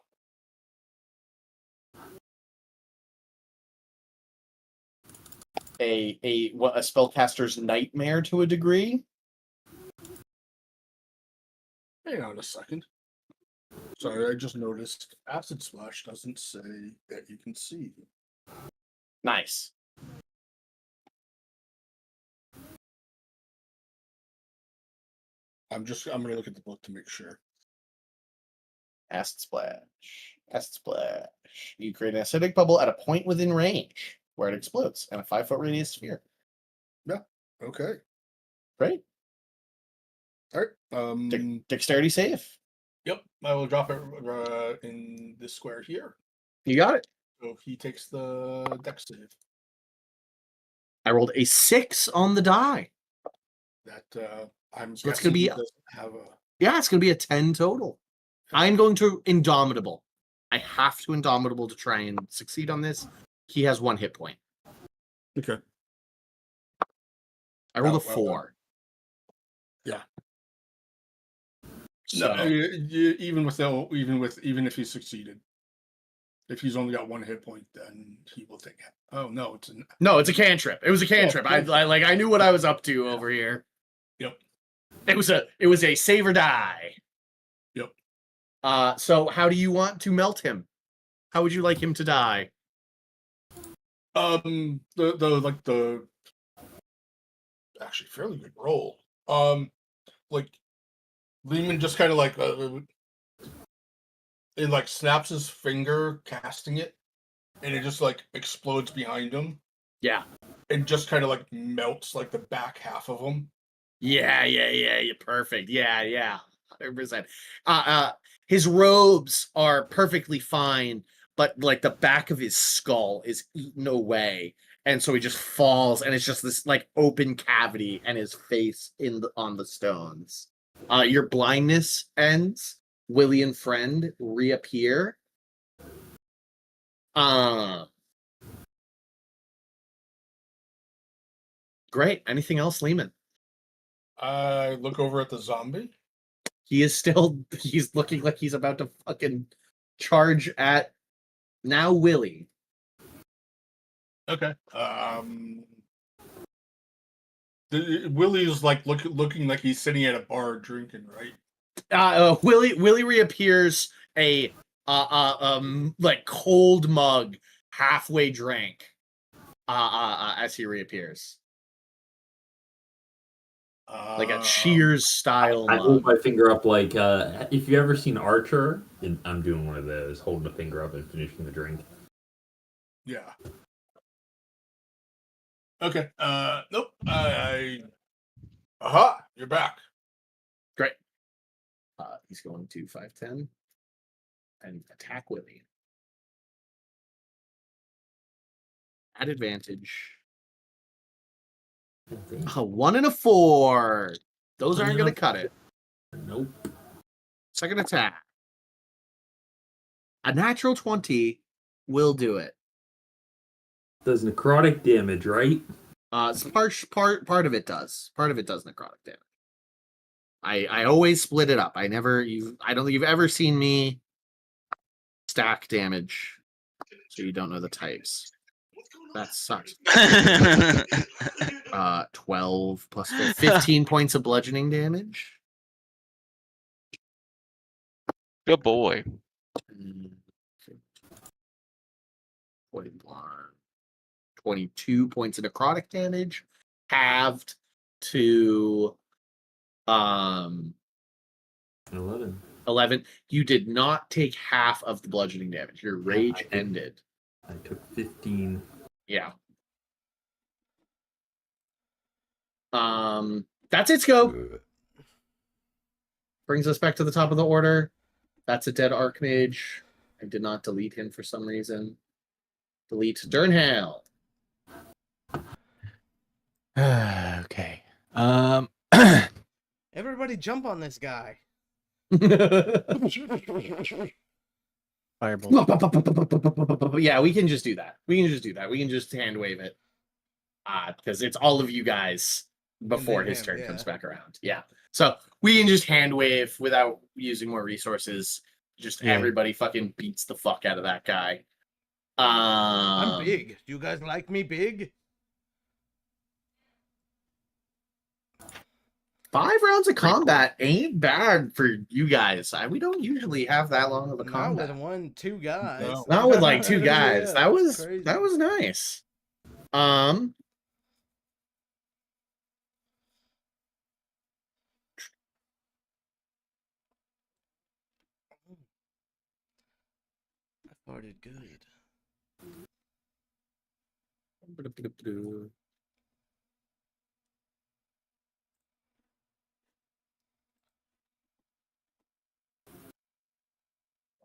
A spellcaster's nightmare to a degree. Hang on a second. Sorry, I just noticed Acid Splash doesn't say that you can see. Nice. I'm gonna look at the book to make sure. Acid splash. Acid splash. You create an acidic bubble at a point within range where it explodes in a 5-foot radius sphere. Okay. Great. All right. Dexterity save. Yep. I will drop it in this square here. You got it. So he takes the dex save. I rolled a 6 on the die. That I'm So it's guessing gonna be- he doesn't have a. Yeah, it's going to be a 10 total. I'm going to Indomitable. I have to Indomitable to try and succeed on this. He has 1 hit point. Okay. I rolled a Well, 4. Yeah. So, No, even if he succeeded, if he's only got 1 hit point, then he will take it. Oh no, it's an. no, it's a cantrip. It was a cantrip. Yeah. I knew what I was up to over here. Yep. It was a save or die. Yep. So how do you want to melt him? How would you like him to die? The actually fairly good roll. Like Lehman just kind of like it like snaps his finger casting it, and it just like explodes behind him. Yeah. It just kind of like melts like the back half of him. Yeah, perfect. Yeah, 100%. His robes are perfectly fine, but like the back of his skull is eaten away, and so he just falls, and it's just this like open cavity, and his face on the stones. Your blindness ends. Willie and friend reappear. Great. Anything else, Lehman? I look over at the zombie. He's looking like he's about to fucking charge at now Willie. Okay. Willie's like looking like he's sitting at a bar drinking, right? Willie reappears a like cold mug halfway drank as he reappears. Like a Cheers style I mug. hold my finger up like if you ever seen Archer, I'm doing one of those, holding the finger up and finishing the drink. Yeah. Okay. Nope. Aha! You're back. Great. He's going to 5'10" and attack Willie. At advantage. A 1 and a 4. Those aren't going to cut it. Nope. Second attack. A natural 20 will do it. Does necrotic damage, right? Part of it does. Part of it does necrotic damage. I always split it up. I don't think you've ever seen me stack damage. So you don't know the types. That sucks. 12 plus 15 points of bludgeoning damage. Good boy. 22 points of necrotic damage, halved to 11. 11. You did not take half of the bludgeoning damage. Your rage ended. I took 15. Yeah. That's its go. Brings us back to the top of the order. That's a dead Archmage. I did not delete him for some reason. Delete Durnhale. Okay. Everybody jump on this guy. Firebolt. Yeah, we can just do that. We can just hand wave it. Because it's all of you guys before his turn comes back around. Yeah. So we can just hand wave without using more resources. Just everybody fucking beats the fuck out of that guy. I'm big. Do you guys like me big? 5 rounds of combat ain't bad for you guys. We don't usually have that long of a combat. Not with 2 guys. No. Not with like 2 guys. Yeah, that was crazy. nice. I farted good.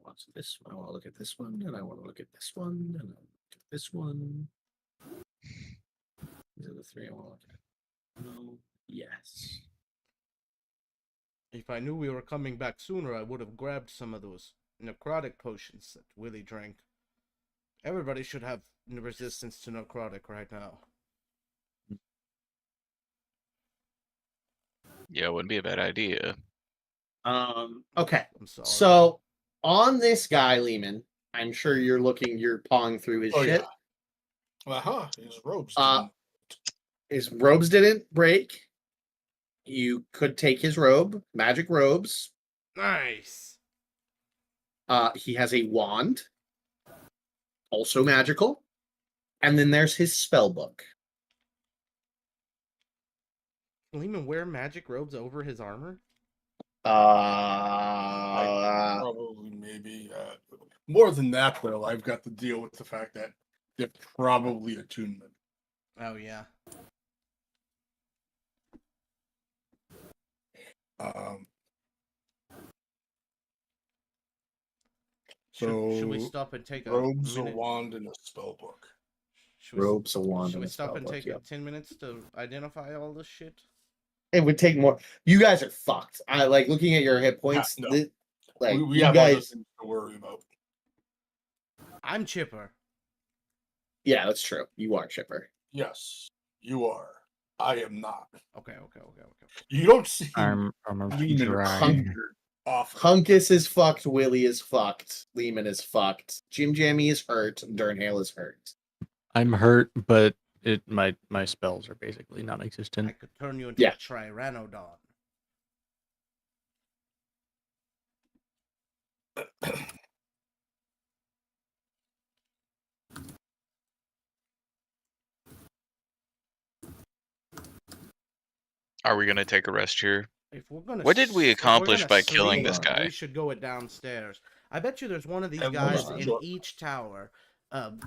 What's this one? I want to look at this one, and I want to look at this one, and I want to look at this one. These are the 3 I want to look at. No. Yes. If I knew we were coming back sooner, I would have grabbed some of those necrotic potions that Willie drank. Everybody should have resistance to necrotic right now. Yeah, it wouldn't be a bad idea. Okay. I'm sorry. So on this guy, Lehman, I'm sure you're pawing through his shit. Yeah. His robes. His robes didn't break. You could take his robe, magic robes. Nice. He has a wand, also magical. And then there's his spell book. Can he even wear magic robes over his armor? Probably, maybe. More than that, though, I've got to deal with the fact that they're probably attunement. Oh, yeah. Should we stop and take a robes, minute? a wand, and a spell book. Robes, a wand, Should and we a stop and spellbook, take yep. 10 minutes to identify all this shit? It would take more. You guys are fucked. I like looking at your hit points. No. Like we you have other guys. things to worry about. I'm chipper. Yeah, that's true. You are chipper. Yes, you are. I am not. Okay. You don't see I'm Lehman dry. hungered off. Hunkus is fucked. Willie is fucked. Lehman is fucked. Jim Jammy is hurt. Durnhale is hurt. I'm hurt, but my spells are basically I non-existent. could turn you into Yeah. a Tyranodon. Are we gonna take a rest here? If we're gonna, What did we if we're accomplish gonna by killing sleep, this guy? We should go it downstairs. I bet you there's one of these And guys hold on. in each tower,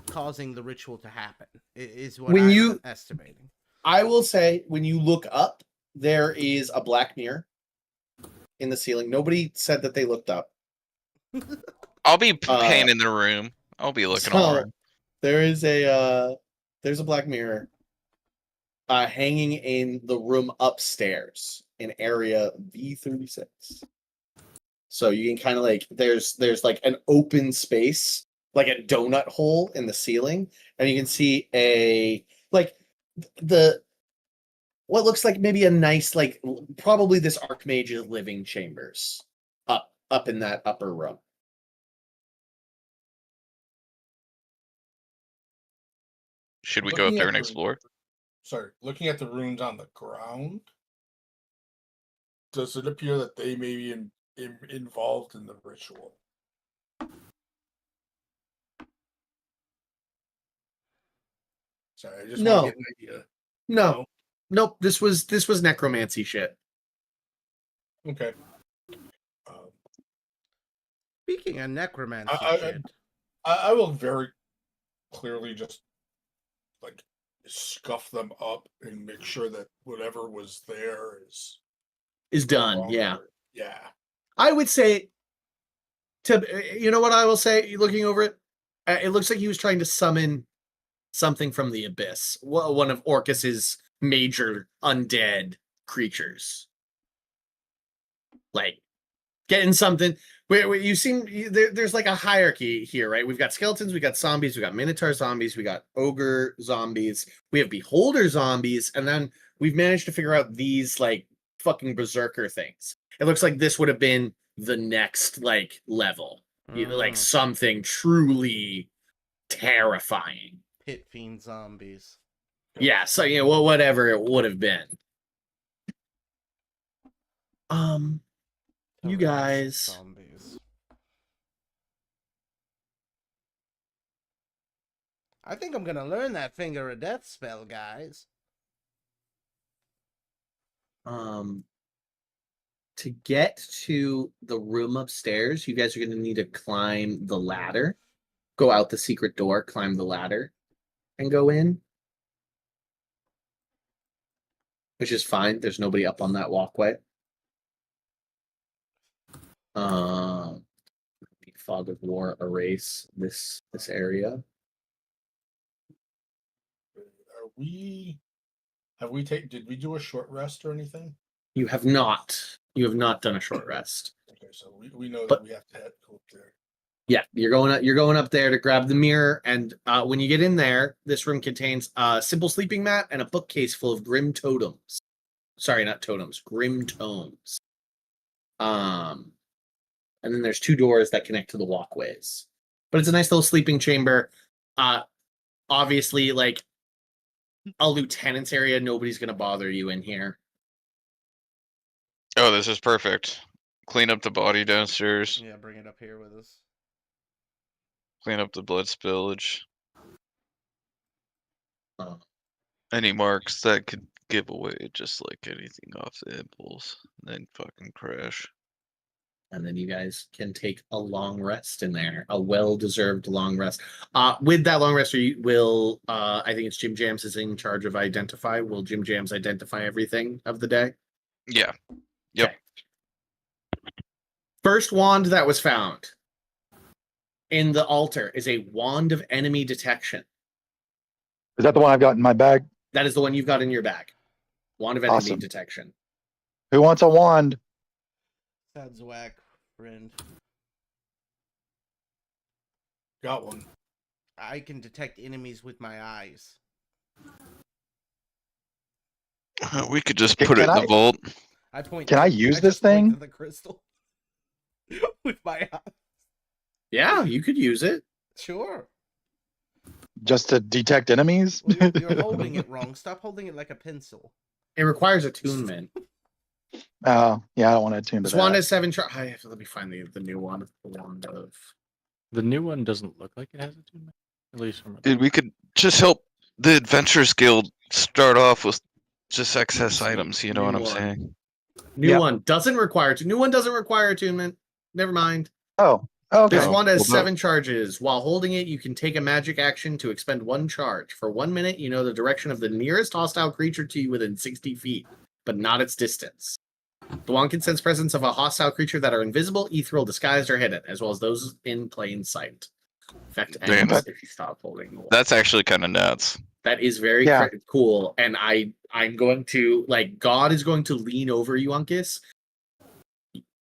causing the ritual to happen. Is what When I'm you- estimating. I will say, when you look up, there is a black mirror in the ceiling. Nobody said that they looked up. I'll be paying in the room. I'll be looking all around. There's a black mirror hanging in the room upstairs in area V36. So you can kind of like there's like an open space, like a donut hole in the ceiling, and you can see what looks like maybe a nice, like, probably this Archmage's living chambers up in that upper room. Should we go up Looking there at and the- explore? Sorry, looking at the runes on the ground, does it appear that they may be involved in the ritual? Sorry, I just No. want to get an idea. No. Nope. This was necromancy shit. Okay. Speaking of necromancy I- shit, I will very clearly just like scuff them up and make sure that whatever was there Is done. no Yeah. longer- Yeah. I would say you know what I will say looking over it? It looks like he was trying to summon something from the abyss. One of Orcus's major undead creatures. Like getting something where you seem there's like a hierarchy here, right? We've got skeletons, we got zombies, we got minotaur zombies, we got ogre zombies, we have beholder zombies, and then we've managed to figure out these like fucking berserker things. It looks like this would have been the next like level. Like something truly terrifying. pit fiend zombies. Yeah, so well, whatever it would have been. You guys. Zombies. I think I'm gonna learn that finger of death spell, guys. To get to the room upstairs, you guys are going to need to climb the ladder. Go out the secret door, climb the ladder, and go in. Which is fine. There's nobody up on that walkway. Fog of War erase this area. Did we do a short rest or anything? You have not. You have not done a short rest. Okay, so we know But- that we have to go up there. Yeah, you're going up there to grab the mirror, and when you get in there, this room contains a simple sleeping mat and a bookcase full of grim totems. Sorry, not totems, grim tomes. And then there's 2 doors that connect to the walkways. But it's a nice little sleeping chamber. Obviously, like a lieutenant's area, nobody's gonna bother you in here. Oh, this is perfect. Clean up the body downstairs. Yeah, bring it up here with us. Clean up the blood spillage. Oh. Any marks that could give away just like anything off the impulse, then fucking crash. And then you guys can take a long rest in there, a well-deserved long rest. With that long rest, I think it's Jim Jams is in charge of identify. Will Jim Jams identify everything of the day? Yeah. Yep. Okay. First wand that was found in the altar is a wand of enemy detection. Is that the one I've got in my bag? That is the one you've got in your bag. Wand of enemy Awesome. detection. Who wants a wand? That's whack, friend. Got one. I can detect enemies with my eyes. We could just Can put it in I- the vault. I point. Can I use this just point thing? to the crystal with my eyes. Yeah, you could use it. Sure. Just to detect enemies? Well, you're holding it wrong. Stop holding it like a pencil. It requires attunement. Oh, yeah, I don't want to attune to This that. wand has 7 let me find the new one. The wand of The new one doesn't look like it has a attunement. At least from Dude, we could just help the Adventurers Guild start off with just excess items, you know what I'm New one. saying? new Yeah. one doesn't require new one doesn't require attunement. Never mind. Oh, okay. This wand has well, 7 charges. While holding it, you can take a magic action to expend 1 charge. For 1 minute, you know the direction of the nearest hostile creature to you within 60 feet, but not its distance. The wand can sense presence of a hostile creature that are invisible, ethereal, disguised, or hidden, as well as those in plain sight. Effect Damn. ends if you stop holding the wand. That's actually kind of nuts. That is very Yeah. cool, and I'm going to God is going to lean over you, Uncas.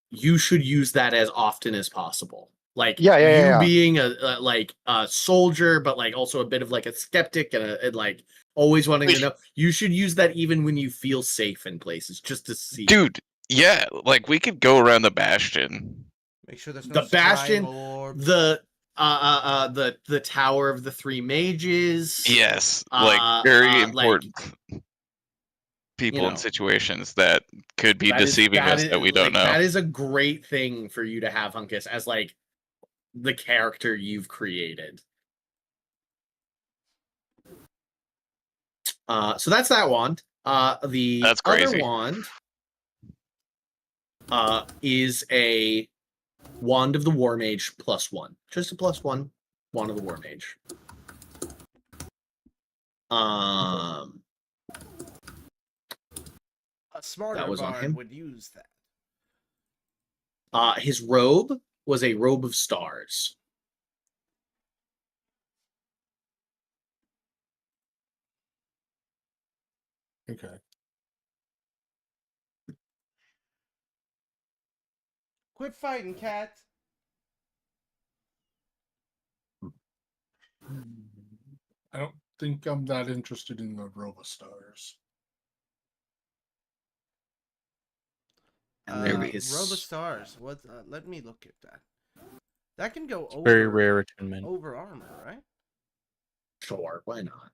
You should use that as often as possible. Like Yeah. being a soldier, but like also a bit of like a skeptic and like always wanting to know. You should use that even when you feel safe in places, just to see. Dude, yeah, like we could go around the bastion. Make sure there's no The bastion, scrying orb. the the Tower of the Three Mages. Yes, like very like, important people in know, situations that could be that is- deceiving us is- that we don't like, know. That is a great thing for you to have, Hunkus, as like the character you've created. So that's that wand. The That's other crazy. wand is a Wand of the War Mage +1. Just a +1 Wand of the War Mage. A smarter was on bard him. would use that. His robe was a robe of stars. Okay. Quit fighting, cat. I don't think I'm that interested in the robe of stars. And there Robe is of Stars. What? Let me look at that. That can go over Very rare attunement. over armor, right? Sure, why not?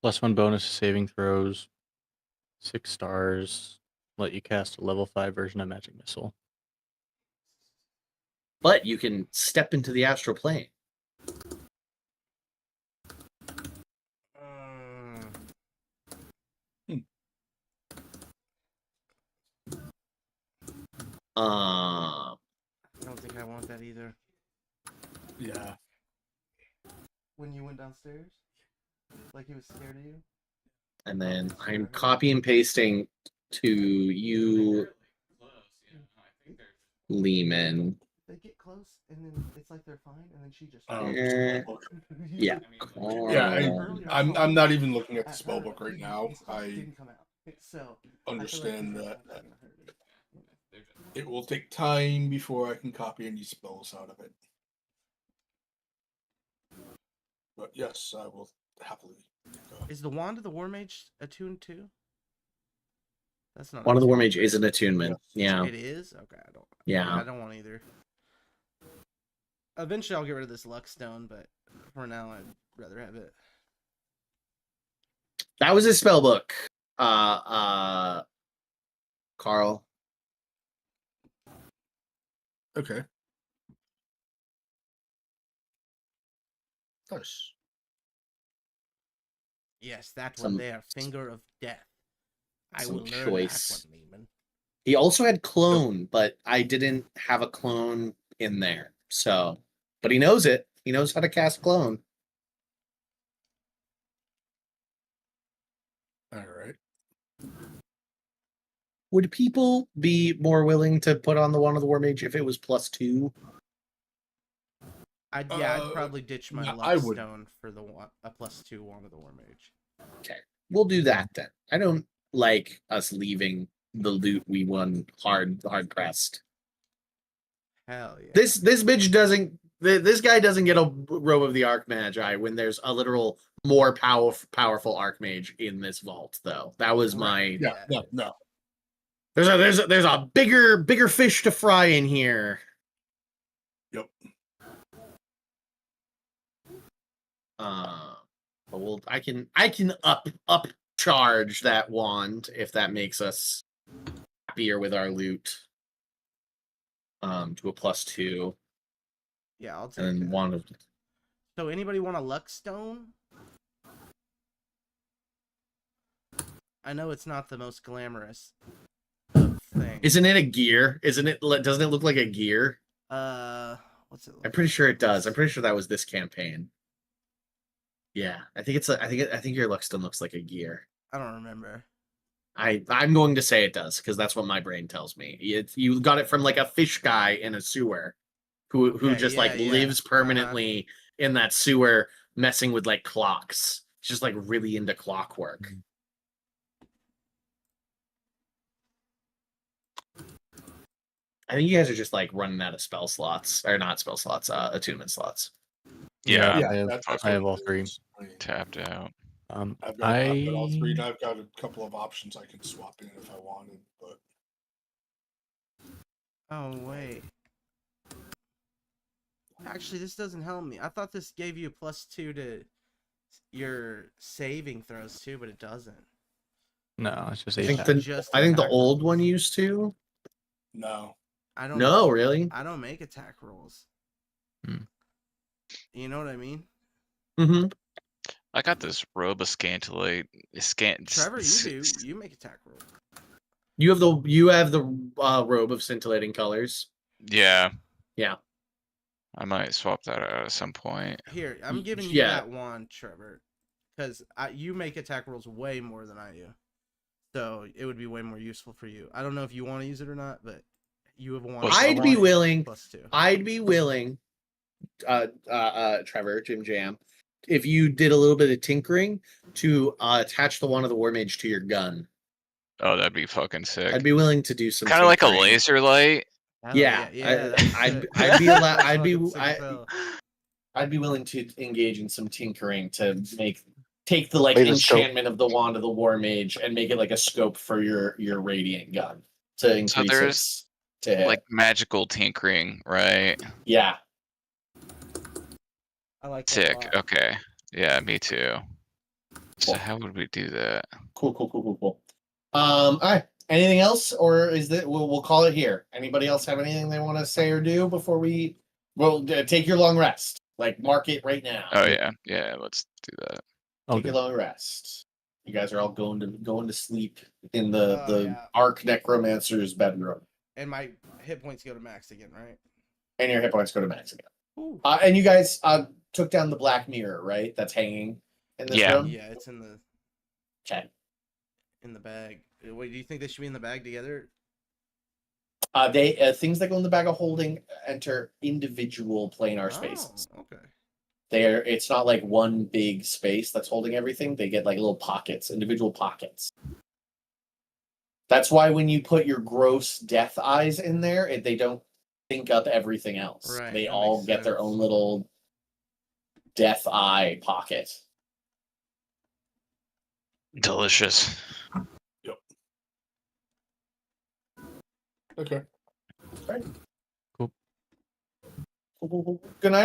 +1 bonus to saving throws. 6 stars. Let you cast a level 5 version of Magic Missile. But you can step into the astral plane. I don't think I want that either. Yeah. When you went downstairs, like he was scared of you. And then I'm copy and pasting to you, Lehman. They get close, and then it's like they're fine, and then she just. Yeah. I'm not even looking at the spell book right now. I didn't come out. So understand that it will take time before I can copy any spells out of it. But yes, I will happily. Is the Wand of the War Mage attuned too? That's not. One of the War Mage is an attunement. Yeah. It is? Okay, I don't. Yeah. I don't want either. Eventually, I'll get rid of this luck stone, but for now, I'd rather have it. That was his spell book. Carl. Okay. Nice. Yes, that Some- one there, Finger of Death. I some will learn choice. that one, Lehman. He also had clone, but I didn't have a clone in there. So, but he knows it. He knows how to cast clone. All right. Would people be more willing to put on the Wand of the War Mage if it was +2? I'd probably ditch my yeah, luck I would. stone for the a +2 Wand of the War Mage. Okay, we'll do that then. I don't like us leaving the loot we won hard pressed. Hell yeah. This bitch doesn't. This guy doesn't get a robe of the Archmagi when there's a literal more powerful Archmage in this vault, though. That was my. Yeah. No. There's a bigger fish to fry in here. Yep. But I can up charge that wand if that makes us happier with our loot. To a +2. Yeah, I'll take And it. wand of. So anybody want a luck stone? I know it's not the most glamorous thing. Isn't it a gear? Doesn't it look like a gear? What's it look I'm pretty sure it does. I'm pretty sure that was this campaign. Yeah, I think your Luckstone looks like a gear. I don't remember. I'm going to say it does because that's what my brain tells me. You got it from like a fish guy in a sewer, who Okay, just yeah, lives permanently in that sewer, messing with like clocks. He's just like really into clockwork. I think you guys are just like running out of spell slots, or not spell slots, attunement slots. Yeah, I have all 3. tapped out. I've got all 3, and I've got a couple of options I can swap in if I wanted, but Oh wait. Actually, this doesn't help me. I thought this gave you a +2 to your saving throws too, but it doesn't. No, it's just I think attack. Just I think the attack old rolls. one used to. No. I don't. No, really. I don't make attack rolls. Hmm. You know what I mean? Mm-hmm. I got this robe of scantillate. Trevor, you do. You make attack rolls. You have the robe of scintillating colors. Yeah. Yeah. I might swap that out at some point. Here, I'm giving you Yeah. that wand, Trevor, because you make attack rolls way more than I do. So it would be way more useful for you. I don't know if you want to use it or not, but you have one. I'd be willing. +2. I'd be willing, Trevor, Jim Jam, if you did a little bit of tinkering to attach the wand of the War Mage to your gun. Oh, that'd be fucking sick. I'd be willing to do some Kind of like a tinkering. laser light. Hell Yeah, that's sick. I'd be That's I'd be fucking sick as hell. I'd be willing to engage in some tinkering to take the like Laser scope. enchantment of the wand of the War Mage and make it like a scope for your radiant gun to increase there's, its to hit. Like magical tinkering, right? Yeah. I like that a Sick. lot. Okay. Yeah, me too. So Cool. how would we do that? Cool. All right. Anything else, or is that we'll call it here? Anybody else have anything they want to say or do before we? Well, take your long rest. Like mark it right now. Oh yeah, let's do that. Take your long rest. You guys are all going to sleep in the Yeah. Arc Necromancer's bedroom, And my hit points go to max again, right? and your hit points go to max again. Ooh. And you guys took down the black mirror, right? That's hanging in this Yeah. room. Yeah, it's in the bag. Wait, do you think they should be in the bag together? They things that go in the bag of holding enter individual planar spaces. Oh, okay. It's not like one big space that's holding everything. They get like little pockets, individual pockets. That's why when you put your gross death eyes in there, they don't think up everything else. Right, They that all makes get their sense. own little death eye pocket. Delicious. Okay. Right. Cool. Good night.